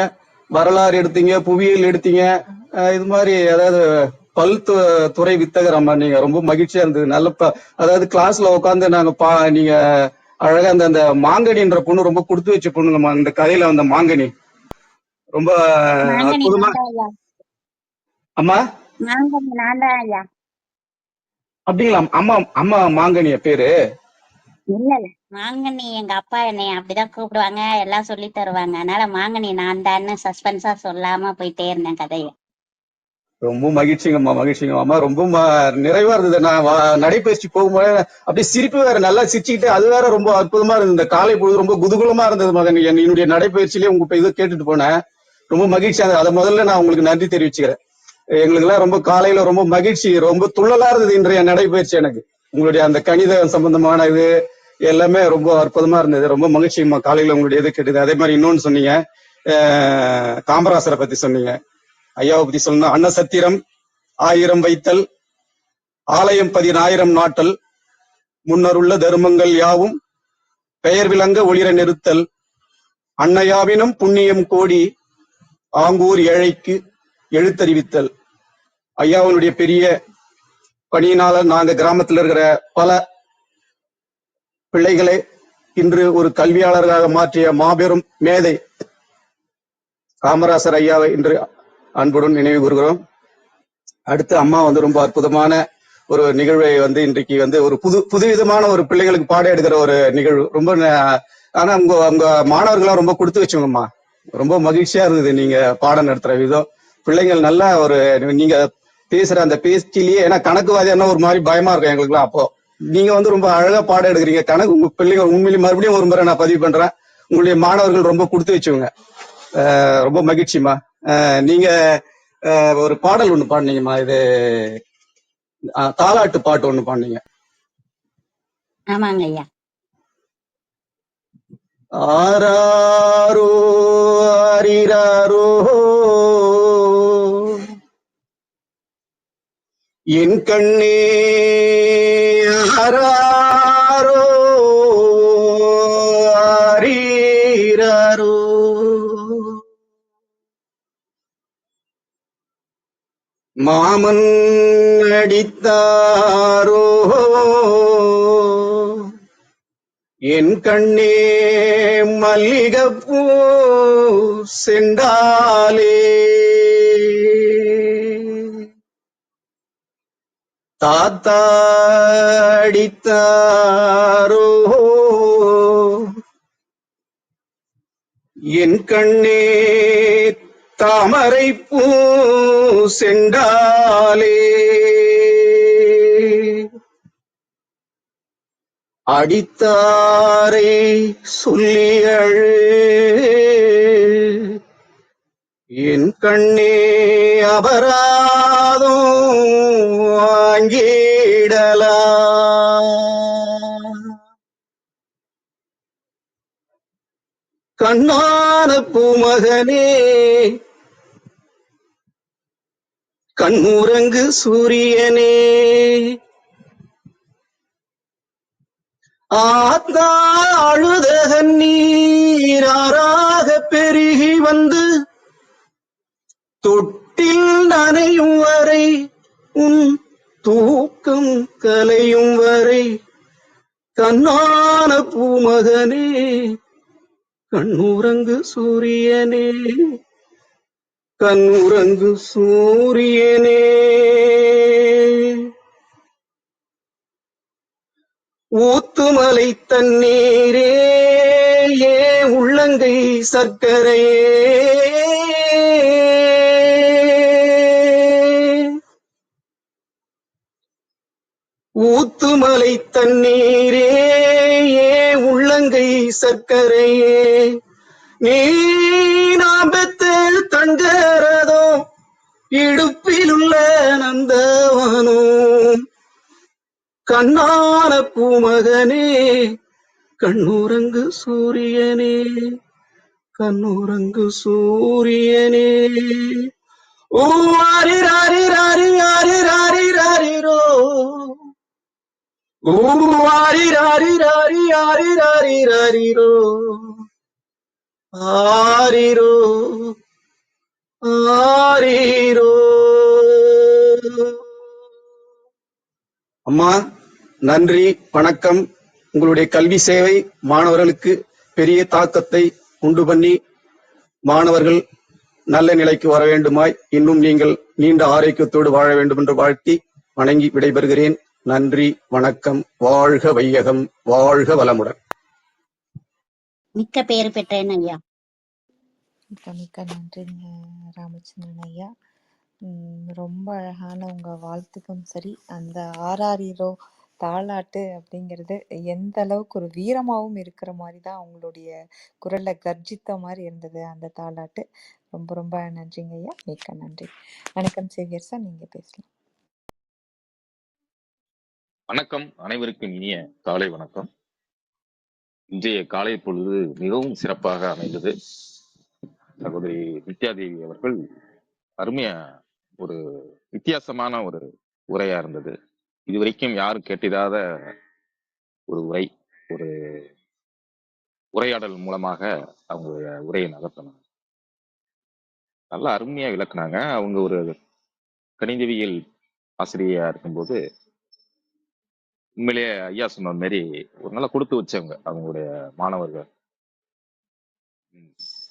Speaker 4: வரலாறு எடுத்தீங்க, புவியியல் எடுத்தீங்க. இது மாதிரி அதாவது துறை வித்தகர் அம்மா. நீங்க ரொம்ப மகிழ்ச்சியா இருந்தது. நல்ல அதாவது கிளாஸ்ல உட்காந்து நாங்க நீங்க அழகா அந்த மாங்கனின்ற பொண்ணு ரொம்ப கொடுத்து வச்ச பொண்ணுங்கம்மா. இந்த கதையில வந்த மாங்கனி ரொம்ப அற்புதமா. அம்மா அப்படிங்களா அம்மா? அம்மா மாங்கனிய பேரு?
Speaker 3: இல்ல இல்ல, மாங்கனி எங்க அப்பா என்னை அப்படிதான் கூப்பிடுவாங்க, எல்லாம் சொல்லி தருவாங்க. அதனால மாங்கனி நான் தான் சஸ்பென்ஸா சொல்லாம போயிட்டே இருந்தேன் கதையை.
Speaker 4: ரொம்ப மகிழ்ச்சிங்கம்மா. மகிழ்ச்சிங்கம்மா. ரொம்ப நிறைவா இருந்தது. நான் நடைபயிற்சி போகும்போது அப்படியே சிரிப்பு வேற, நல்லா சிரிச்சுக்கிட்டு அது வேற ரொம்ப அற்புதமா இருந்தது. இந்த காலை பொழுது ரொம்ப குதூகலமா இருந்தது மகன். என்னுடைய நடைபயிற்சியிலேயே உங்க இதை கேட்டுட்டு போனேன். ரொம்ப மகிழ்ச்சியா இருந்தது. அதை முதல்ல நான் உங்களுக்கு நன்றி தெரிவிச்சுக்கிறேன். எங்களுக்கு எல்லாம் ரொம்ப காலையில ரொம்ப மகிழ்ச்சி, ரொம்ப துள்ளலா இருந்தது இன்றைய நடைபயிற்சி. எனக்கு உங்களுடைய அந்த கணித சம்பந்தமான இது எல்லாமே ரொம்ப அற்புதமா இருந்தது. ரொம்ப மகிழ்ச்சிங்கம்மா. காலையில உங்களுடைய இது கேட்டது. அதே மாதிரி இன்னொன்னு சொன்னீங்க, காமராசரை பத்தி சொன்னீங்க. ஐயாவை பத்தி சொல்லணும். அன்னசத்திரம் 1000 வைத்தல், ஆலயம் 10,000 நாட்டல், முன்னருள்ள தர்மங்கள் யாவும் பெயர் விளங்க ஒளிர நிறுத்தல், அன்னையாவினும் புண்ணியம் கோடி, ஆங்கூர் ஏழைக்கு எழுத்தறிவித்தல். ஐயாவுடைய பெரிய பணியினால நாங்க கிராமத்தில் இருக்கிற பல பிள்ளைகளை இன்று ஒரு கல்வியாளர்களாக மாற்றிய மாபெரும் மேதை காமராசர் ஐயாவை இன்று அன்புடன் நினைவு கூறுகிறோம். அடுத்து அம்மா ரொம்ப அற்புதமான ஒரு நிகழ்வை இன்றைக்கு ஒரு புதுவிதமான ஒரு பிள்ளைகளுக்கு பாடம் எடுக்கிற ஒரு நிகழ்வு. ரொம்ப ஆனா உங்க மாணவர்கள்லாம் ரொம்ப கொடுத்து வச்சோங்கம்மா. ரொம்ப மகிழ்ச்சியா இருந்தது நீங்க பாடம் நடத்துற விதம். பிள்ளைங்கள் நல்லா நீங்க பேசுற அந்த பேச்சிலேயே, ஏன்னா கணக்குவாதியானா ஒரு மாதிரி பயமா இருக்கும் எங்களுக்குலாம். அப்போ நீங்க ரொம்ப அழகா பாடம் எடுக்கிறீங்க. கணக்கு உங்க பிள்ளைங்க உண்மையிலேயே மறுபடியும் ஒரு முறை நான் பதிவு பண்றேன், உங்களுடைய மாணவர்கள் ரொம்ப கொடுத்து வச்சவங்க. ரொம்ப மகிழ்ச்சிமா. நீங்க ஒரு பாடல் ஒண்ணு பாடுனீங்கம்மா. இது தாலாட்டு பாட்டு ஒண்ணு பாடுனீங்க.
Speaker 3: ஆமாங்க ஐயா.
Speaker 4: ஆராரோ ஆரிராரோ என் கண்ணே ஆராரோ ஆரிராரோ மாமன் அடித்தாரோ என் கண்ணே மல்லிகைப்பூ செண்டாலே தாத்தாடித்தாரோ என் கண்ணே தாமரை பூ செண்டாலே அடித்தாரை சொல்லி அழு என் கண்ணே அபராதம் வாங்கிடலாம் கண்ணான பூமகனே கண்ணுறங்கு சூரியனே ஆத்தா அழுத நீராக பெருகி வந்து தொட்டில் நனையும் வரை உன் தூக்கம் கலையும் வரை கண்ணான பூமகனே கண்ணுறங்கு சூரியனே கண்ணுறங்கு சூரியனே ஊத்துமலை தண்ணீரே ஏ உள்ளங்கை சர்க்கரையே ஊத்துமலை தண்ணீரே ஏ உள்ளங்கை சர்க்கரையே நீ நாம் பெத்து தங்கறதோ இடுப்பிலுள்ள நந்தவனோ கண்ணான பூமகனே கண்ணுறங்கு சூரியனே கண்ணுறங்கு சூரியனே ஓ ஆரி ராரி ராரி ஆரி ராரி ராரிரோ ஓ ஆரி ராரி ராரி ஆரி ராரி ராரிரோ ஆரிரோ ஆரிரோ அம்மா நன்றி வணக்கம். உங்களுடைய கல்வி சேவை மாணவர்களுக்கு பெரிய தாக்கத்தை உண்டு பண்ணி மாணவர்கள் நல்ல நிலைக்கு வர வேண்டுமாய் இன்னும் நீங்கள் நீண்ட ஆரோக்கியத்தோடு வாழ வேண்டும் என்று வாழ்த்தி வணங்கி விடைபெறுகிறேன். நன்றி வணக்கம். வாழ்க வையகம், வாழ்க வளமுடன்.
Speaker 3: மிக்க பெயர் பெற்றேன் ஐயா.
Speaker 2: மிக்க மிக்க நன்றிங்க ராமச்சந்திரன் ஐயா. ரொம்ப அழகான உங்க வாழ்த்துக்கும் சரி, அந்த ஆராரிரோ தாலாட்டு அப்படிங்கிறது எந்த அளவுக்கு ஒரு வீரமாகவும் இருக்கிற மாதிரி தான் அவங்களுடைய குரல்ல கர்ஜித்த மாதிரி இருந்தது அந்த தாலாட்டு. ரொம்ப ரொம்ப நன்றிங்க ஐயா, மிக்க நன்றி. வணக்கம் சேவியர் சார், நீங்க பேசலாம்.
Speaker 6: வணக்கம், அனைவருக்கும் இனிய காலை வணக்கம். இன்றைய காலை பொழுது மிகவும் சிறப்பாக அமைந்தது. சகோதரி நித்யாதேவி அவர்கள் அருமையா ஒரு வித்தியாசமான ஒரு உரையா இருந்தது. இதுவரைக்கும் யாரும் கேட்டிராத ஒரு உரை, ஒரு உரையாடல் மூலமாக அவங்க உரையை நகர்த்தினாங்க. நல்லா அருமையா விளக்குனாங்க. அவங்க ஒரு கணிதவியல் ஆசிரியையா இருக்கும்போது உண்மையிலேயே ஐயா சொன்ன மாரி ஒரு நல்லா கொடுத்து வச்சவங்க அவங்களுடைய மாணவர்கள்.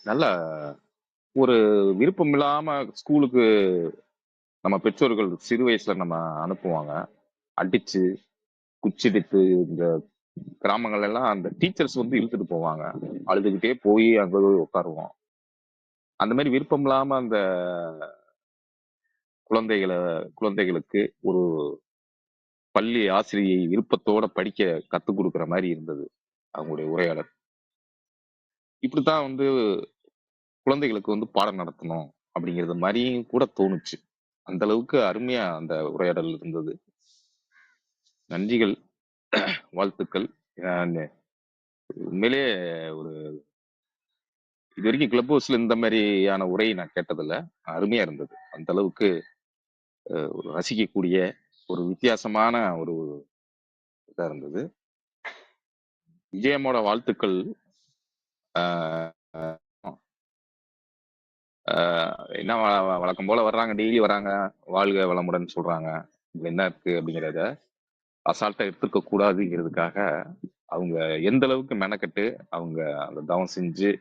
Speaker 6: நல்ல ஒரு விருப்பம் இல்லாம ஸ்கூலுக்கு நம்ம பெற்றோர்கள் சிறு வயசுல நம்ம அனுப்புவாங்க, அடிச்சு குச்சிடித்து. இந்த கிராமங்கள்ல எல்லாம் அந்த டீச்சர்ஸ் வந்து இழுத்துட்டு போவாங்க, அழுதுகிட்டே போய் அங்க போய் உட்காருவோம். அந்த மாதிரி விருப்பம் இல்லாம அந்த குழந்தைகளுக்கு ஒரு பள்ளி ஆசிரியை விருப்பத்தோட படிக்க கத்துக் கொடுக்குற மாதிரி இருந்தது அவங்களுடைய உரையாடல். இப்படித்தான் வந்து குழந்தைகளுக்கு வந்து பாடம் நடத்தணும் அப்படிங்கிறது மாதிரியும் கூட தோணுச்சு. அந்த அளவுக்கு அருமையா அந்த உரையாடல் இருந்தது. நன்றிகள், வாழ்த்துக்கள். உண்மையிலேயே ஒரு இது வரைக்கும் கிளப் ஹவுஸ்ல இந்த மாதிரியான உரையை நான் கேட்டதில்ல. அருமையா இருந்தது. அந்த அளவுக்கு ஒரு ரசிக்கக்கூடிய ஒரு வித்தியாசமான ஒரு இதா இருந்தது. விஜயமோட வாழ்த்துக்கள். என்ன வழக்கம் போல வர்றாங்க, டெய்லி வராங்க, வாழ்க வளமுடன் சொல்றாங்க. என்ன இருக்கு அப்படிங்கிறத அசால்ட்டா எடுத்துக்க கூடாதுங்கிறதுக்காக அவங்க எந்த அளவுக்கு மெனக்கட்டு அவங்க அந்த தவம் செஞ்சு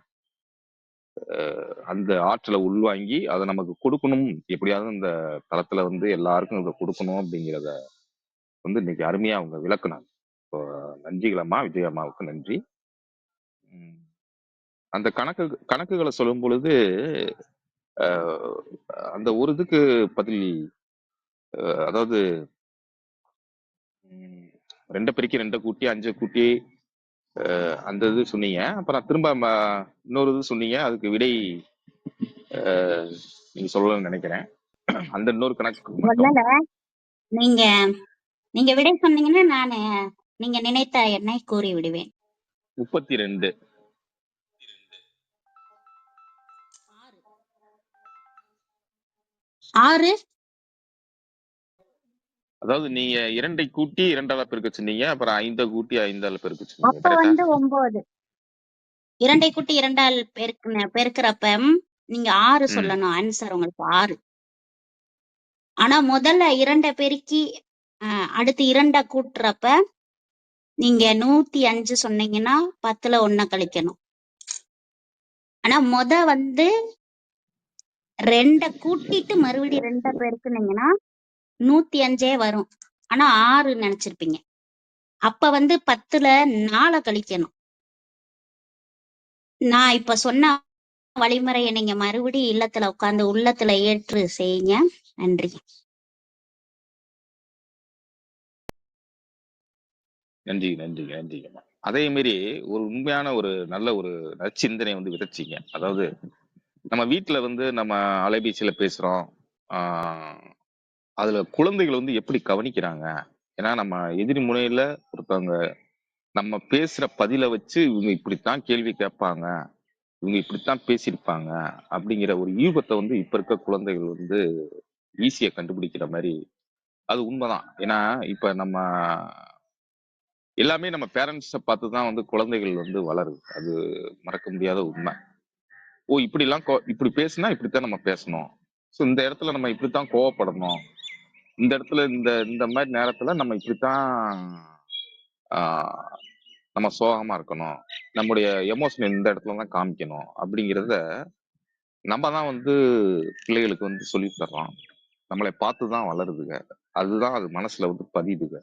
Speaker 6: அந்த ஆற்றலை உள்வாங்கி அதை நமக்கு கொடுக்கணும், எப்படியாவது இந்த தளத்துல வந்து எல்லாருக்கும் இதை கொடுக்கணும் அப்படிங்கிறத வந்து இன்னைக்கு அருமையா அவங்க விளக்குனாங்க. இப்போ நன்றிகளம்மா, விஜய் அம்மாவுக்கு நன்றி. உம் அந்த கணக்குகளை சொல்லும் பொழுது அஹ், அந்த ஒரு இதுக்கு பதில், அதாவது 2 பெருக்கி 2 கூட்டி 5 கூட்டி அந்த இது சொன்னீங்க. அப்புறம் திரும்ப இன்னொரு இது சொன்னீங்க. அதுக்கு விடை நீங்க சொல்லணும்னு நினைக்கிறேன். அந்த இன்னொரு கணக்கு மட்டும்.
Speaker 3: சொல்லல. நீங்க நீங்க விடை சொன்னீங்கன்னா நானு நீங்க நினைத்த எண்ணை கூறி விடுவேன்.
Speaker 6: 32.
Speaker 3: 6.
Speaker 6: அதாவது நீங்க 2 கூட்டி 2ஆல பெருக்க சொன்னீங்க. அப்புறம் 5 கூட்டி 5ஆல பெருக்க சொன்னீங்க.
Speaker 3: அப்ப
Speaker 6: கரெக்டா?
Speaker 3: வந்து 9. 2 கூட்டி 2ஆல் பெருக்கிறப்ப நீங்க 6 சொல்லணும். ஆன்சர் உங்களுக்கு 6. ஆனா முதல்ல 2 பெருக்கி அடுத்து 2 கூட்டுறப்ப நீங்க 105 சொன்னீங்கன்னா 10ல 1 கழிக்கணும். ஆனா வந்து 2 கூட்டிட்டு மறுபடியும் 2 பெருக்குனீங்கன்னா 105 வரும். ஆனா 6 நினைச்சிருப்பீங்க. அப்ப வந்து 10ல 4 கழிக்கணும். நான் இப்ப சொன்ன வழிமுறையை நீங்க மறுபடியும் இல்லத்துல உட்கார்ந்து உள்ளத்துல ஏற்று செய்யுங்க. நன்றி.
Speaker 6: நன்றி நன்றி நன்றிங்கம்மா. அதே மாதிரி ஒரு உண்மையான ஒரு நல்ல ஒரு நற்சிந்தனை வந்து விதைச்சிங்க. அதாவது நம்ம வீட்டுல வந்து நம்ம அலைபேசியில பேசுறோம். அதுல குழந்தைகள் வந்து எப்படி கவனிக்கிறாங்க? ஏன்னா நம்ம எதிரி முனையில ஒருத்தவங்க நம்ம பேசுற பதில வச்சு இவங்க இப்படித்தான் கேள்வி கேட்பாங்க, இவங்க இப்படித்தான் பேசியிருப்பாங்க அப்படிங்கிற ஒரு யூகத்தை வந்து இப்ப இருக்க குழந்தைகள் வந்து ஈஸியா கண்டுபிடிக்கிற மாதிரி. அது உண்மைதான். ஏன்னா இப்ப நம்ம எல்லாமே நம்ம பேரண்ட்ஸை பார்த்து தான் வந்து குழந்தைகள் வந்து வளருது. அது மறக்க முடியாத உண்மை. ஓ இப்படிலாம் இப்படி பேசினா இப்படித்தான் நம்ம பேசணும். ஸோ இந்த இடத்துல நம்ம இப்படித்தான் கோவப்படணும். இந்த இடத்துல இந்த இந்த மாதிரி நேரத்துல நம்ம இப்படித்தான் ஆஹ், நம்ம சோகமா இருக்கணும். நம்முடைய எமோஷன் இந்த இடத்துல தான் காமிக்கணும் அப்படிங்கிறத நம்ம தான் வந்து பிள்ளைகளுக்கு வந்து சொல்லி தர்றோம். நம்மளை பார்த்து தான் வளருதுங்க. அதுதான் அது மனசுல வந்து பதியுதுங்க.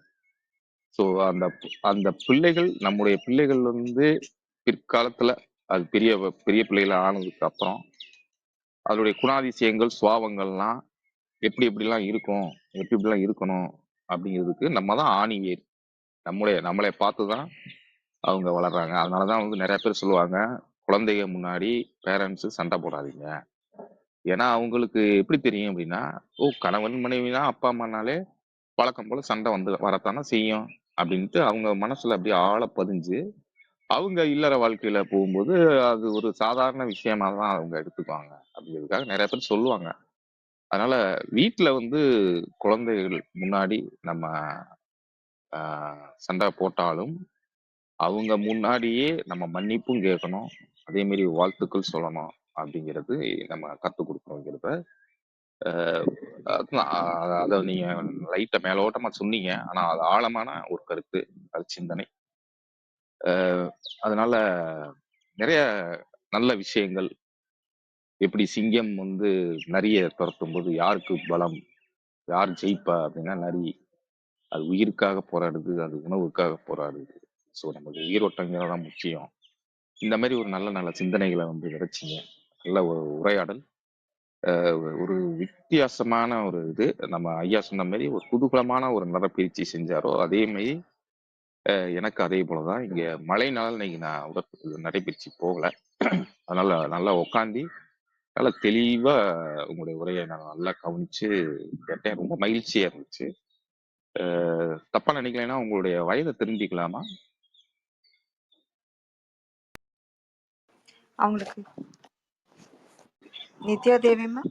Speaker 6: ஸோ அந்த அந்த பிள்ளைகள், நம்முடைய பிள்ளைகள் வந்து பிற்காலத்துல அது பெரிய பெரிய பிள்ளைகள் ஆனதுக்கு அப்புறம் அதனுடைய குணாதிசயங்கள், சுபாவங்கள்லாம் எப்படி எப்படிலாம் இருக்கும், எப்படி எப்படிலாம் இருக்கணும் அப்படிங்கிறதுக்கு நம்ம தான் ஆணிவேர். நம்மளை பார்த்து தான் அவங்க வளர்றாங்க. அதனாலதான் வந்து நிறைய பேர் சொல்லுவாங்க, குழந்தைங்க முன்னாடி பேரண்ட்ஸ் சண்டை போடாதீங்க. ஏன்னா அவங்களுக்கு எப்படி தெரியும் அப்படின்னா, ஓ கணவன் மனைவி தான் அப்பா அம்மானாலே வழக்கம் போல சண்டை வந்து வரத்தானே செய்யும் அப்படின்ட்டு அவங்க மனசுல அப்படியே ஆழ பதிஞ்சு அவங்க இல்லற வாழ்க்கையில போகும்போது அது ஒரு சாதாரண விஷயமா தான் அவங்க எடுத்துக்குவாங்க அப்படிங்கிறதுக்காக நிறைய பேர் சொல்லுவாங்க. அதனால வீட்டுல வந்து குழந்தைகள் முன்னாடி நம்ம சண்டை போட்டாலும் அவங்க முன்னாடியே நம்ம மன்னிப்பும் கேட்கணும், அதே மாதிரி வாழ்த்துக்கள் சொல்லணும் அப்படிங்கிறது நம்ம கற்றுக் கொடுக்கணுங்கிறத அதை நீங்க லைட்டா மேலோட்டமா சொன்னீங்க. ஆனா அது ஆழமான ஒரு கருத்து, அது சிந்தனை. அதனால நிறைய நல்ல விஷயங்கள். எப்படி சிங்கம் வந்து நரியை துரத்தும் போது யாருக்கு பலம், யார் ஜெயிப்பா அப்படின்னா நரி. அது உயிருக்காக போராடுது, அது உணவுக்காக போராடுது. ஸோ நமக்கு உயிரோட்டங்கிறது தான் முக்கியம். இந்த மாதிரி ஒரு நல்ல நல்ல சிந்தனைகளை வந்து விதைச்சிங்க. நல்ல ஒரு உரையாடல். ஒரு வித்தியாசமான ஒரு இது. நம்ம ஐயா சொன்ன மாதிரி ஒரு குதூகலமான ஒரு நடைப்பயிற்சி செஞ்சாரோ அதே மாதிரி எனக்கு அதே போலதான் இங்க மழைனால இன்னைக்கு நான் நடைப்பயிற்சி போகல. அதனால நல்லா உக்காந்து நல்லா தெளிவா உங்களுடைய உரையை நான் நல்லா கவனிச்சு கேட்டேன். ரொம்ப மகிழ்ச்சியா இருந்துச்சு. தப்பா நினைக்கலைன்னா உங்களுடைய வயதை தெரிஞ்சுக்கலாமா?
Speaker 2: அவங்களுக்கு நித்யா தேவி மேம்.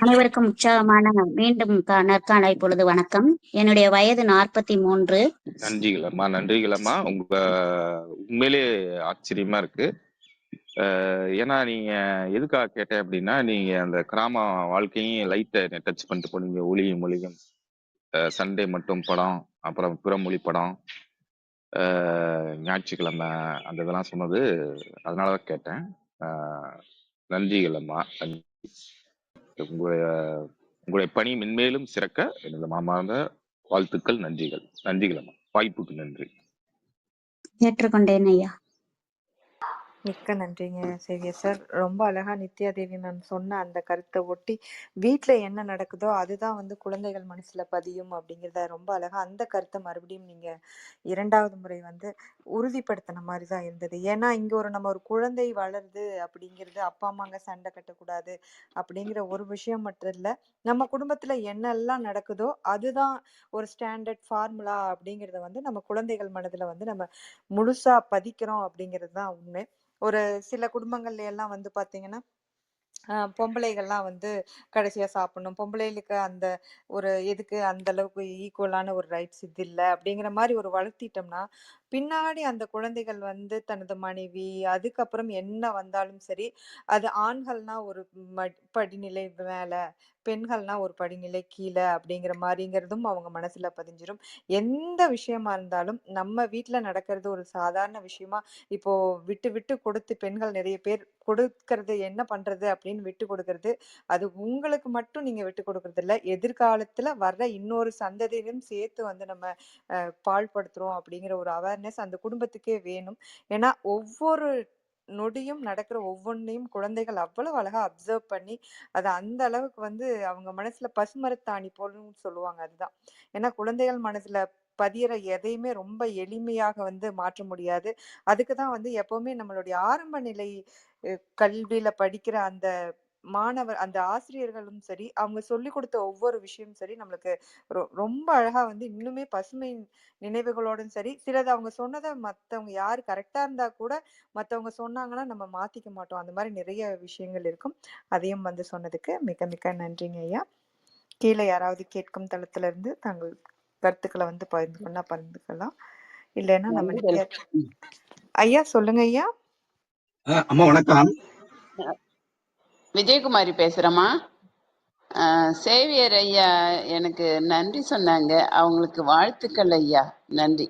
Speaker 3: அனைவருக்கும் உற்சாகமான மீண்டும் நற்காலை பொழுது வணக்கம். என்னுடைய வயது 43.
Speaker 6: நன்றிகளம்மா நன்றிகளம்மா. உங்க உண்மையிலே ஆச்சரியமா இருக்கு. ஏன்னா நீங்க எதுக்காக கேட்டேன் அப்படின்னா, நீங்க அந்த கிராம வாழ்க்கையும் லைட்டை டச் பண்ணிட்டு போனீங்க. ஒளியும் மொழியும், சண்டே மட்டும் படம், அப்புறம் பிறமொழி படம், ஞாயிற்றுக்கிழமை அந்த இதெல்லாம் சொன்னது, அதனாலதான் கேட்டேன். நன்றிகள் அம்மா. உங்களுடைய உங்களுடைய பணி மென்மேலும் சிறக்க எனது மாமார்ந்த வாழ்த்துக்கள், நன்றிகள். நன்றிகள் அம்மா. வாய்ப்புக்கு நன்றி.
Speaker 3: ஏற்றுக்கொண்டேன் ஐயா.
Speaker 2: மிக்க நன்றிங்க சேவியர் சார். ரொம்ப அழகா நித்யா தேவி மேம் சொன்ன அந்த கருத்தை ஒட்டி வீட்ல என்ன நடக்குதோ அதுதான் வந்து குழந்தைகள் மனசுல பதியும் அப்படிங்கிறத ரொம்ப அழகா அந்த கருத்தை மறுபடியும் நீங்க 2வது முறை வந்து உறுதிப்படுத்தின மாதிரி தான் இருந்தது. ஏன்னா இங்க நம்ம ஒரு குழந்தை வளருது அப்படிங்கிறது அப்பா அம்மாங்க சண்டை கட்டக்கூடாது அப்படிங்கிற ஒரு விஷயம் மட்டும் இல்ல, நம்ம குடும்பத்துல என்னெல்லாம் நடக்குதோ அதுதான் ஒரு ஸ்டாண்டர்ட் ஃபார்முலா அப்படிங்கிறத வந்து நம்ம குழந்தைகள் மனதுல வந்து நம்ம முழுசா பதிக்கிறோம் அப்படிங்கிறது தான் உண்மை. ஒரு சில குடும்பங்கள்ல எல்லாம் வந்து பாத்தீங்கன்னா பொம்பளைகள்லாம் வந்து கடைசியா சாப்பிடணும், பொம்பளைகளுக்கு அந்த ஒரு எதுக்கு அந்த அளவுக்கு ஈக்குவலான ஒரு ரைட்ஸ் இது இல்லை அப்படிங்கிற மாதிரி ஒரு வளர்த்திட்டோம்னா பின்னாடி அந்த குழந்தைகள் வந்து தனது மனைவி அதுக்கப்புறம் என்ன வந்தாலும் சரி, அது ஆண்கள்னா ஒரு படிநிலை மேல, பெண்கள்னா ஒரு படிநிலை கீழே அப்படிங்கிற மாதிரிங்கிறதும் அவங்க மனசுல பதிஞ்சிரும். எந்த விஷயமா இருந்தாலும் நம்ம வீட்ல நடக்கிறது ஒரு சாதாரண விஷயமா இப்போ விட்டு விட்டு கொடுத்து பெண்கள் நிறைய பேர் கொடுக்கறது என்ன பண்றது அப்படின்னு விட்டு கொடுக்கறது, அது உங்களுக்கு மட்டும் நீங்க விட்டு கொடுக்கறது இல்ல, எதிர்காலத்துல வர்ற இன்னொரு சந்ததியிலும் சேர்த்து வந்து நம்ம பாழ்படுத்துறோம் அப்படிங்கிற ஒரு அவேர்னஸ் அந்த குடும்பத்துக்கே வேணும். ஏன்னா ஒவ்வொரு நொடியும் நடக்கிற ஒவ்வொன்றையும் குழந்தைகள் அவ்வளவு அழகா அப்சர்வ் பண்ணி அது அந்த அளவுக்கு வந்து அவங்க மனசுல பசுமரத்தாணி போலும் சொல்லுவாங்க. அதுதான். ஏன்னா குழந்தைகள் மனசுல பதியற எதையுமே ரொம்ப எளிமையாக வந்து மாற்ற முடியாது. அதுக்குதான் வந்து எப்பவுமே நம்மளுடைய ஆரம்ப நிலை கல்வியில படிக்கிற அந்த மாணவர் அந்த ஆசிரியர்களும் சரி, அவங்க சொல்லிக் கொடுத்த ஒவ்வொரு விஷயமும் சரி, நம்மளுக்கு ரொம்ப அழகா வந்து இன்னுமே பசுமை நினைவுகளோடும் சரி, சிலது அவங்க சொன்னதை மத்தவங்க யாரு கரெக்டா இருந்தா கூட மத்தவங்க சொன்னாங்கன்னா நம்ம மாத்திக்க மாட்டோம். அந்த மாதிரி நிறைய விஷயங்கள் இருக்கும். அதையும் வந்து சொன்னதுக்கு மிக மிக நன்றிங்க ஐயா. கீழே யாராவது கேட்கும் தளத்துல இருந்து தங்கள் கருத்துக்களை வந்து பகிர்ந்துக்கலாம். இல்லைன்னா நம்ம
Speaker 5: நன்றிகள்.
Speaker 2: ஐயா சொல்லுங்க ஐயா.
Speaker 4: அம்மா வணக்கம்.
Speaker 5: விஜயகுமாரி பேசுறேம்மா. சேவியர் ஐயா எனக்கு நன்றி சொன்னாங்க, அவங்களுக்கு வாழ்த்துக்கள் ஐயா. நன்றி.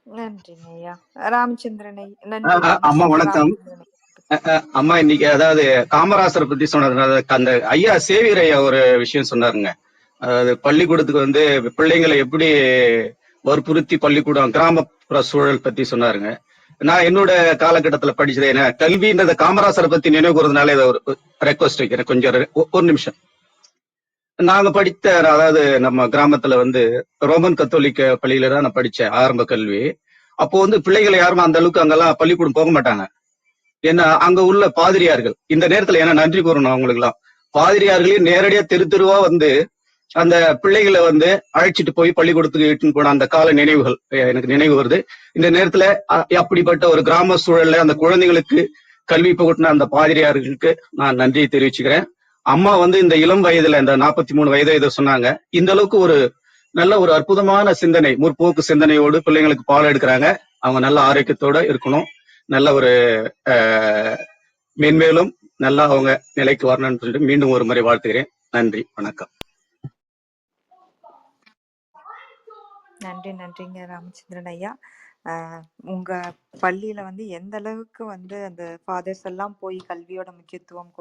Speaker 2: நன்றிங்க ஐயா. ராமச்சந்திரன் ஐயா. நன்றி
Speaker 4: அம்மா வணக்கம்.
Speaker 2: ராமச்சந்திரன் ஐயா.
Speaker 4: அம்மா இன்னைக்கு அதாவது காமராசரை பத்தி சொன்னதுனால அந்த ஐயா சேவியர் ஐயா ஒரு விஷயம் சொன்னாருங்க. அதாவது பள்ளிக்கூடத்துக்கு வந்து பிள்ளைங்களை எப்படி வற்புறுத்தி பள்ளிக்கூடம் கிராமப்புற சூழல் பத்தி சொன்னாருங்க. நான் என்னோட காலகட்டத்துல படிச்சது என்ன கல்வின்றத காமராசரை பத்தி நினைவு கூறதுனால இதை ஒரு ரெக்வஸ்ட் வைக்கிறேன். கொஞ்சம் ஒரு நிமிஷம். நாங்க படித்த அதாவது நம்ம கிராமத்துல வந்து ரோமன் கத்தோலிக்க பள்ளியில தான் நான் படிச்சேன் ஆரம்ப கல்வி. அப்போ வந்து பிள்ளைகளை யாரும் அந்த அளவுக்கு அங்கெல்லாம் பள்ளிக்கூடம் போக மாட்டாங்க. ஏன்னா அங்க உள்ள பாதிரியார்கள் இந்த நேரத்துல ஏன்னா நன்றி கூறணும் அவங்களுக்கு எல்லாம். பாதிரியார்களையும் நேரடியா தெரு தெருவா வந்து அந்த பிள்ளைகளை வந்து அழைச்சிட்டு போய் பள்ளிக்கூடத்துக்கு இட்டுன்னு போன அந்த கால நினைவுகள் எனக்கு நினைவு வருது. இந்த நேரத்துல அப்படிப்பட்ட ஒரு கிராம சூழல்ல அந்த குழந்தைங்களுக்கு கல்வி புகட்டின அந்த பாதிரியார்களுக்கு நான் நன்றியை தெரிவிச்சுக்கிறேன். அம்மா வந்து இந்த இளம் வயதுல இந்த 43 வயதை இதை சொன்னாங்க. இந்த அளவுக்கு ஒரு நல்ல ஒரு அற்புதமான சிந்தனை, முற்போக்கு சிந்தனையோடு பிள்ளைங்களுக்கு பாடம் எடுக்கிறாங்க. அவங்க நல்ல ஆரோக்கியத்தோட இருக்கணும். நல்ல ஒரு மென்மேலும் நல்லா அவங்க நிலைக்கு வரணும்னு சொல்லிட்டு மீண்டும் ஒரு முறை வாழ்த்துகிறேன். நன்றி, வணக்கம்.
Speaker 2: நன்றிங்க ராமச்சந்திரன் ஐயா. உங்க பள்ளியில வந்து எந்த அளவுக்கு வந்து அந்த ஃபாதர்ஸ் எல்லாம் போய் கல்வியோட முக்கியத்துவம்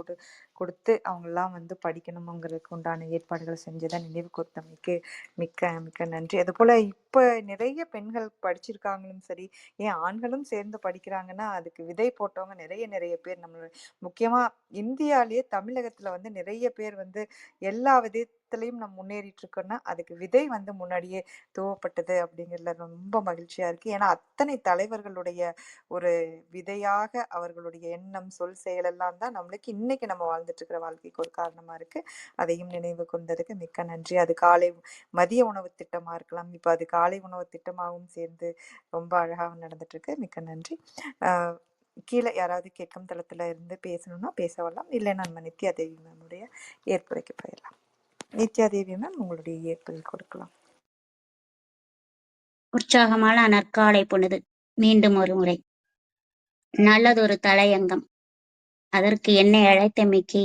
Speaker 2: கொடுத்து அவங்கெல்லாம் வந்து படிக்கணுங்கிறதுக்கு உண்டான ஏற்பாடுகள் செஞ்சதை நினைவு கூர்த்தமைக்கு மிக்க மிக்க நன்றி. அது போல இப்ப நிறைய பெண்கள் படிச்சிருக்காங்களும் சரி, ஏன் ஆண்களும் சேர்ந்து படிக்கிறாங்கன்னா அதுக்கு விதை போட்டவங்க நிறைய பேர் நம்மளோட முக்கியமா இந்தியாலேயே தமிழகத்துல வந்து நிறைய பேர் வந்து எல்லா விதத்திலையும் நம்ம முன்னேறிட்டு இருக்கோம்னா அதுக்கு விதை வந்து முன்னாடியே துவப்பட்டது அப்படிங்கிறதுல ரொம்ப மகிழ்ச்சியா இருக்கு. ஏன்னா அத்தனை தலைவர்களுடைய ஒரு விதையாக அவர்களுடைய எண்ணம் சொல் செயல் எல்லாம் தான் நம்மளுக்கு இன்னைக்கு நம்ம வாழ்ந்துட்டு இருக்கிற வாழ்க்கைக்கு ஒரு காரணமா இருக்கு. அதையும் நினைவு கொண்டதுக்கு மிக்க நன்றி. அது காலை மதிய உணவு திட்டமா இருக்கலாம், இப்ப அது காலை உணவு திட்டமாகவும் சேர்ந்து ரொம்ப அழகாக நடந்துட்டு இருக்கு. மிக்க நன்றி. கீழே யாராவது கேட்கும் தளத்துல இருந்து பேசணும்னா பேச வரலாம், இல்லைன்னா நம்ம நித்யா தேவி மேமுடைய ஏற்புரைக்கு போயிடலாம். நித்யா தேவி மேம் உங்களுடைய ஏற்புரை கொடுக்கலாம்.
Speaker 3: உற்சாகமான நற்காலை பொழுது மீண்டும் ஒரு முறை நல்லதொரு தலையங்கம். அதற்கு என்னை அழைத்தமைக்கு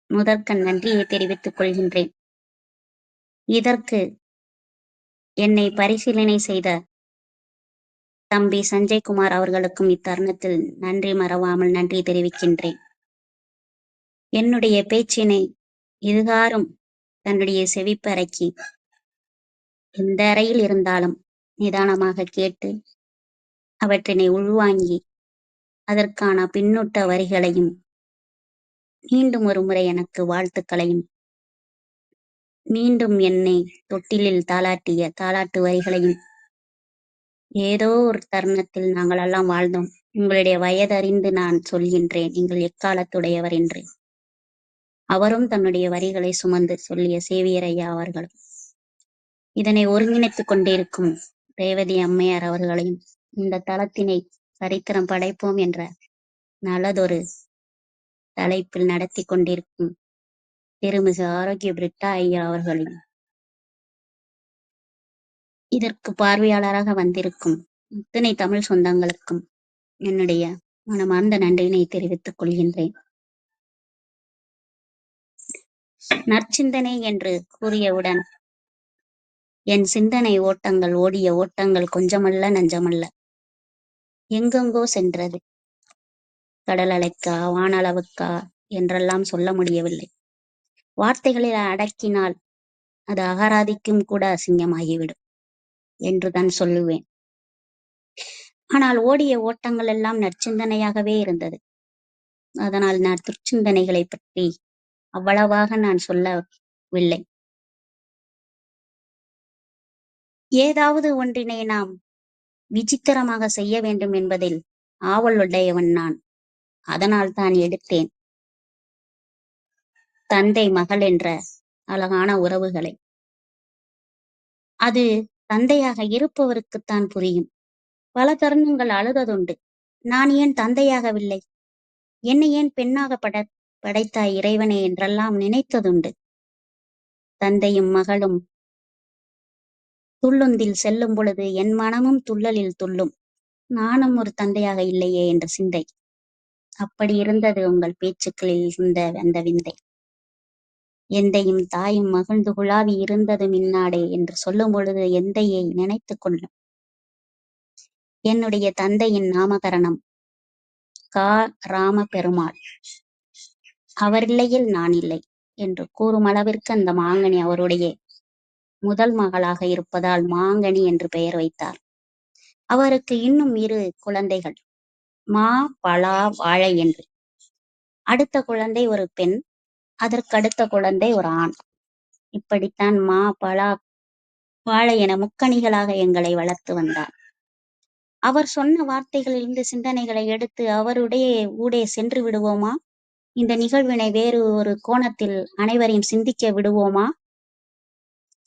Speaker 3: முதற்கண் நன்றியை தெரிவித்துக் கொள்கின்றேன். இதற்கு என்னை பரிசீலனை செய்த தம்பி சஞ்சய்குமார் அவர்களுக்கும் இத்தருணத்தில் நன்றி மறவாமல் நன்றி தெரிவிக்கின்றேன். என்னுடைய பேச்சினை இதுகாரும் தன்னுடைய செவிப்பறைக்கு எந்த அறையில் இருந்தாலும் நிதானமாக கேட்டு அவற்றினை உள்வாங்கி அதற்கான பின்னூட்ட வரிகளையும் மீண்டும் ஒரு முறை எனக்கு வாழ்த்துக்களையும் மீண்டும் என்னை தொட்டிலில் தாளாட்டிய தாலாட்டு வரிகளையும் ஏதோ ஒரு தருணத்தில் நாங்கள் எல்லாம் வாழ்ந்தோம். உங்களுடைய வயதறிந்து நான் சொல்கின்றேன், நீங்கள் எக்காலத்துடையவர் என்று. அவரும் தன்னுடைய வரிகளை சுமந்து சொல்லிய சேவியர் ஐயா அவர்களும் இதனை ஒருங்கிணைத்துக் கொண்டிருக்கும் ரேவதி அம்மையார் அவர்களையும் இந்த தளத்தினை சரித்திரம் படைப்போம் என்ற நல்லதொரு தலைப்பில் நடத்தி கொண்டிருக்கும் திருமிகு ஆரோக்கிய பிரிட்டா ஐயா அவர்களையும் இதற்கு பார்வையாளராக வந்திருக்கும் இத்தனை தமிழ் சொந்தங்களுக்கும் என்னுடைய மனமார்ந்த நன்றியினை தெரிவித்துக் கொள்கின்றேன். நற்சிந்தனை என்று கூறியவுடன் என் சிந்தனை ஓட்டங்கள் ஓடிய ஓட்டங்கள் கொஞ்சமல்ல நஞ்சமல்ல, எங்கெங்கோ சென்றது. கடல் அலைக்கா வானளவுக்கா என்றெல்லாம் சொல்ல முடியவில்லை. வார்த்தைகளில் அடக்கினால் அது அகராதிக்கும் கூட அசிங்கமாகிவிடும் என்றுதான் சொல்லுவேன். ஆனால் ஓடிய ஓட்டங்கள் எல்லாம் நற்சிந்தனையாகவே இருந்தது. அதனால் நான் துர்ச்சிந்தனைகளை பற்றி அவ்வளவாக நான் சொல்லவில்லை. ஏதாவது ஒன்றினை நாம் விசித்திரமாக செய்ய வேண்டும் என்பதில் ஆவலுடையவன் நான். அதனால் தான் எடுத்தேன் தந்தை மகள் என்ற அழகான உறவுகளை. அது தந்தையாக இருப்பவருக்குத்தான் புரியும். பல தருணங்கள் அழுததுண்டு. நான் ஏன் தந்தையாகவில்லை, என்னை ஏன் பெண்ணாக படைத்தாய் இறைவனே என்றெல்லாம் நினைத்ததுண்டு. தந்தையும் மகளும் துள்ளுந்தில் செல்லும் பொழுது என் மனமும் துள்ளலில் துள்ளும். நானும் ஒரு தந்தையாக இல்லையே என்ற சிந்தை. அப்படி இருந்தது உங்கள் பேச்சுக்களில் இருந்த அந்த விந்தை. எந்தையும் தாயும் மகிழ்ந்து குழாவி இருந்தது மின்னாடே என்று சொல்லும் பொழுது எந்தையை நினைத்து கொள்ளும். என்னுடைய தந்தையின் நாமகரணம் கா. ராம பெருமாள். அவர் இல்லையில் நான் இல்லை என்று கூறும் அளவிற்கு அந்த மாங்கனி அவருடைய முதல் மகளாக இருப்பதால் மாங்கனி என்று பெயர் வைத்தார். அவருக்கு இன்னும் 2 குழந்தைகள், மா, பலா, வாழை என்று. அடுத்த குழந்தை ஒரு பெண், அதற்கடுத்த குழந்தை ஒரு ஆண். இப்படித்தான் மா, பலா, வாழை என முக்கணிகளாக எங்களை வளர்த்து வந்தார். அவர் சொன்ன வார்த்தைகளிலிருந்து சிந்தனைகளை எடுத்து அவருடைய ஊடே சென்று விடுவோமா? இந்த நிகழ்வினை வேறு ஒரு கோணத்தில் அனைவரையும் சிந்திக்க விடுவோமா?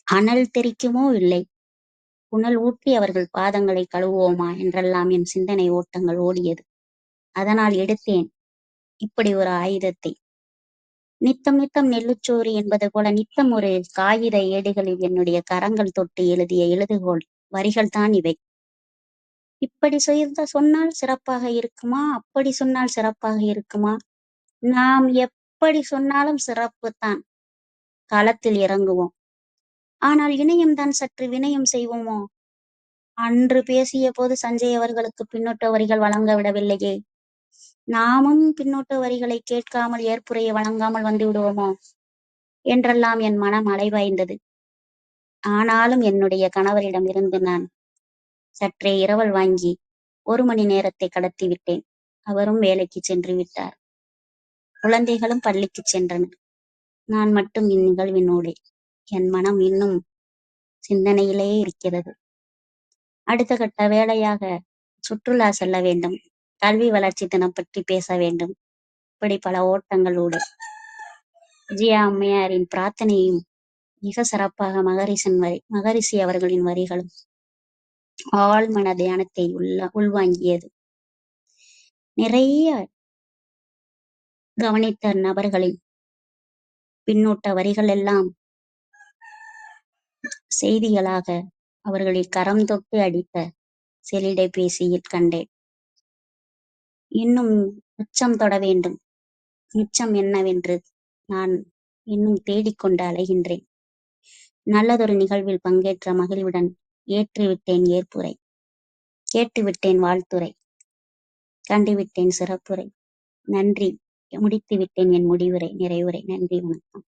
Speaker 3: அனல் தெரிக்குமோ இல்லை, புனல் ஊற்றி அவர்கள் பாதங்களை கழுவுவோமா என்றெல்லாம் என் சிந்தனை ஓட்டங்கள் ஓடியது. அதனால் எடுத்தேன் இப்படி ஒரு ஆயுதத்தை. நித்தம் நித்தம் நெல்லுச்சோறு என்பது போல நித்தம் ஒரு காகித ஏடுகளில் என்னுடைய கரங்கள் தொட்டு எழுதிய எழுதுகோள் வரிகள் தான் இவை. இப்படி சொன்னால் சிறப்பாக இருக்குமா, அப்படி சொன்னால் சிறப்பாக இருக்குமா? நாம் எப்படி சொன்னாலும் சிறப்புத்தான். களத்தில் இறங்குவோம். ஆனால் இணையம்தான் சற்று வினயம் செய்வோமோ? அன்று பேசிய போது சஞ்சய் அவர்களுக்கு பின்னூட்ட வரிகள் வழங்க விடவில்லையே, நாமும் பின்னூட்ட வரிகளை கேட்காமல் ஏற்புரையை வழங்காமல் வந்து விடுவோமோ என்றெல்லாம் என் மனம் அலைவாய்ந்தது. ஆனாலும் என்னுடைய கணவரிடம் இருந்து நான் சற்றே இரவல் வாங்கி 1 மணி நேரத்தை கடத்தி விட்டேன். அவரும் வேலைக்கு சென்று விட்டார். குழந்தைகளும் பள்ளிக்கு சென்றனர். நான் மட்டும் இந்நிகழ்வினூடே என் மனம் இன்னும் சிந்தனையிலே இருக்கிறது. அடுத்த கட்ட வேலையாக சுற்றுலா செல்ல வேண்டும், கல்வி வளர்ச்சி தினம் பற்றி பேச வேண்டும். இப்படி பல ஓட்டங்களோடு விஜயா அம்மையாரின் பிரார்த்தனையும் மிக சிறப்பாக மகரிஷி அவர்களின் வரிகளும் ஆழ்மன தியானத்தை உள்வாங்கியது. நிறைய கவனித்த நபர்களின் பின்னூட்ட வரிகள் எல்லாம் செய்திகளாக அவர்களில் கரம் தொட்டு அடித்த செல்லிடை பேசியில் கண்டேன். இன்னும் உச்சம் தொட வேண்டும். மிச்சம் என்னவென்று நான் இன்னும் தேடிக்கொண்டு அலைகின்றேன். நல்லதொரு நிகழ்வில் பங்கேற்ற மகிழ்வுடன் ஏற்றிவிட்டேன் ஏற்புரை, கேட்டுவிட்டேன் வாழ்த்துரை, கண்டுவிட்டேன் சிறப்புரை. நன்றி. முடித்து விட்டேன் என் முடிவுரை, நிறைவுரை. நன்றி, வணக்கம்.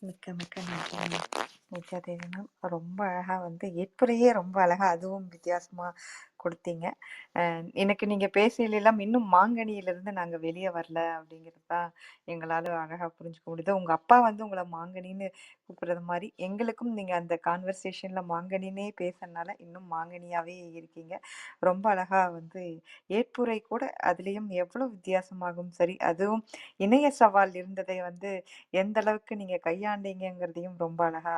Speaker 2: மிக்க மிக்க நன்றி நித்யாதேவி மேம். ரொம்ப அழகா வந்து ஏற்புரையே ரொம்ப அழகா அதுவும் வித்தியாசமா கொடுத்தீங்க. எனக்கு நீங்க பேசையிலெல்லாம் இன்னும் மாங்கனியிலிருந்து நாங்க வெளிய வரல அப்படிங்கிறது தான் எங்களால அழகா புரிஞ்சுக்க முடியுது. உங்க அப்பா வந்து உங்கள மாங்கனின்னு கூப்பிடுறது மாரி, எங்களுக்கும் நீங்க அந்த கான்வர்சேஷன்ல மாங்கனின்னே பேசனால இன்னும் மாங்கனியாவே இருக்கீங்க. ரொம்ப அழகா வந்து ஏற்புரை கூட அதுலயும் எவ்வளோ வித்தியாசமாகும் சரி, அதுவும் இணைய சவால் இருந்ததை வந்து எந்த அளவுக்கு நீங்க கையாண்டீங்கங்கிறதையும் ரொம்ப அழகா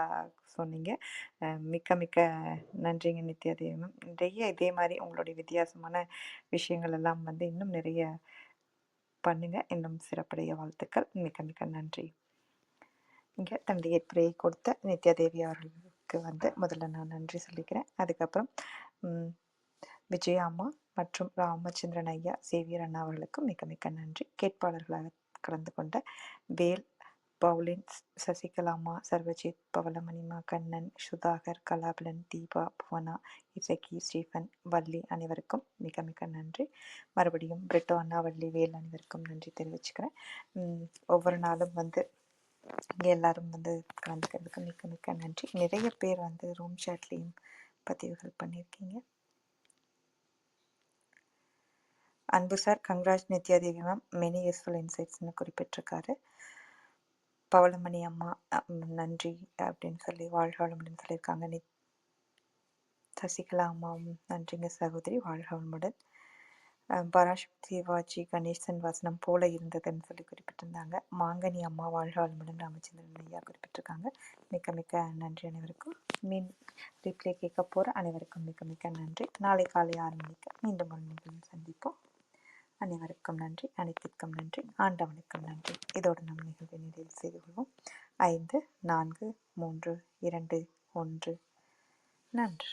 Speaker 2: சொன்னீங்க. மிக்க மிக்க நன்றிங்க நித்யாதேவி மேம். நிறைய இதே மாரி உங்களுடைய வித்தியாசமான விஷயங்கள் எல்லாம் வந்து இன்னும் நிறைய பண்ணுங்க. இன்னும் சிறப்படைய வாழ்த்துக்கள். மிக்க மிக்க நன்றி. இங்க தன்னுடைய ஏற்புரையை கொடுத்த நித்யாதேவி அவர்களுக்கு வந்து முதல்ல நான் நன்றி சொல்லிக்கிறேன். அதுக்கப்புறம் விஜயா அம்மா மற்றும் ராமச்சந்திரன் ஐயா, சேவியர் அண்ணா அவர்களுக்கும் மிக்க மிக்க நன்றி. கேட்பாளர்களாக கலந்து கொண்ட வேல், பவுலின், சசிகலாமா, சர்வஜித், பவளமணிமா, கண்ணன், சுதாகர், கலாபலன், தீபா, புவனா, இசக்கி, ஸ்டீஃபன், வள்ளி அனைவருக்கும் மிக மிக நன்றி. மறுபடியும் பிரிட்டோ அண்ணா, வள்ளி, வேல் அனைவருக்கும் நன்றி தெரிவிச்சுக்கிறேன். ஒவ்வொரு நாளும் வந்து இங்கே எல்லாரும் வந்து கலந்துக்கிறதுக்கு மிக்க மிக்க நன்றி. நிறைய பேர் வந்து ரூம் சாட்லேயும் பதிவுகள் பண்ணியிருக்கீங்க. Anbu sir, Gangraj Nithyadevi ma'am, many useful இன்சைட்ஸ்னு குறிப்பிட்டிருக்காரு. பவளமணி அம்மா நன்றி அப்படின்னு சொல்லி வாழ்க வளமுடன் சொல்லியிருக்காங்க. சசிகலா அம்மாவும் நன்றிங்க சகோதரி, வாழ்க வளமுடன். பராசக்தி சிவாஜி கணேசன் வசனம் போல இருந்ததுன்னு சொல்லி குறிப்பிட்டிருந்தாங்க. மாங்கனி அம்மா வாழ்க வளமுடன், ராமச்சந்திரன் ஐயா குறிப்பிட்டிருக்காங்க. மிக்க மிக்க நன்றி அனைவருக்கும். ரீப்ளே கேட்க போகிற அனைவருக்கும் மிக்க மிக்க நன்றி. நாளை காலை 6 மணிக்கு மீண்டும் ஒரு நிகழ்வில் சந்திப்போம். அனைவருக்கும் நன்றி, அனைத்திற்கும் நன்றி, ஆண்டவனுக்கும் நன்றி. இதோடு நம் நிகழ்வை நிறைவு செய்து கொள்வோம். 5, 4, 3, 2, 1 நன்றி.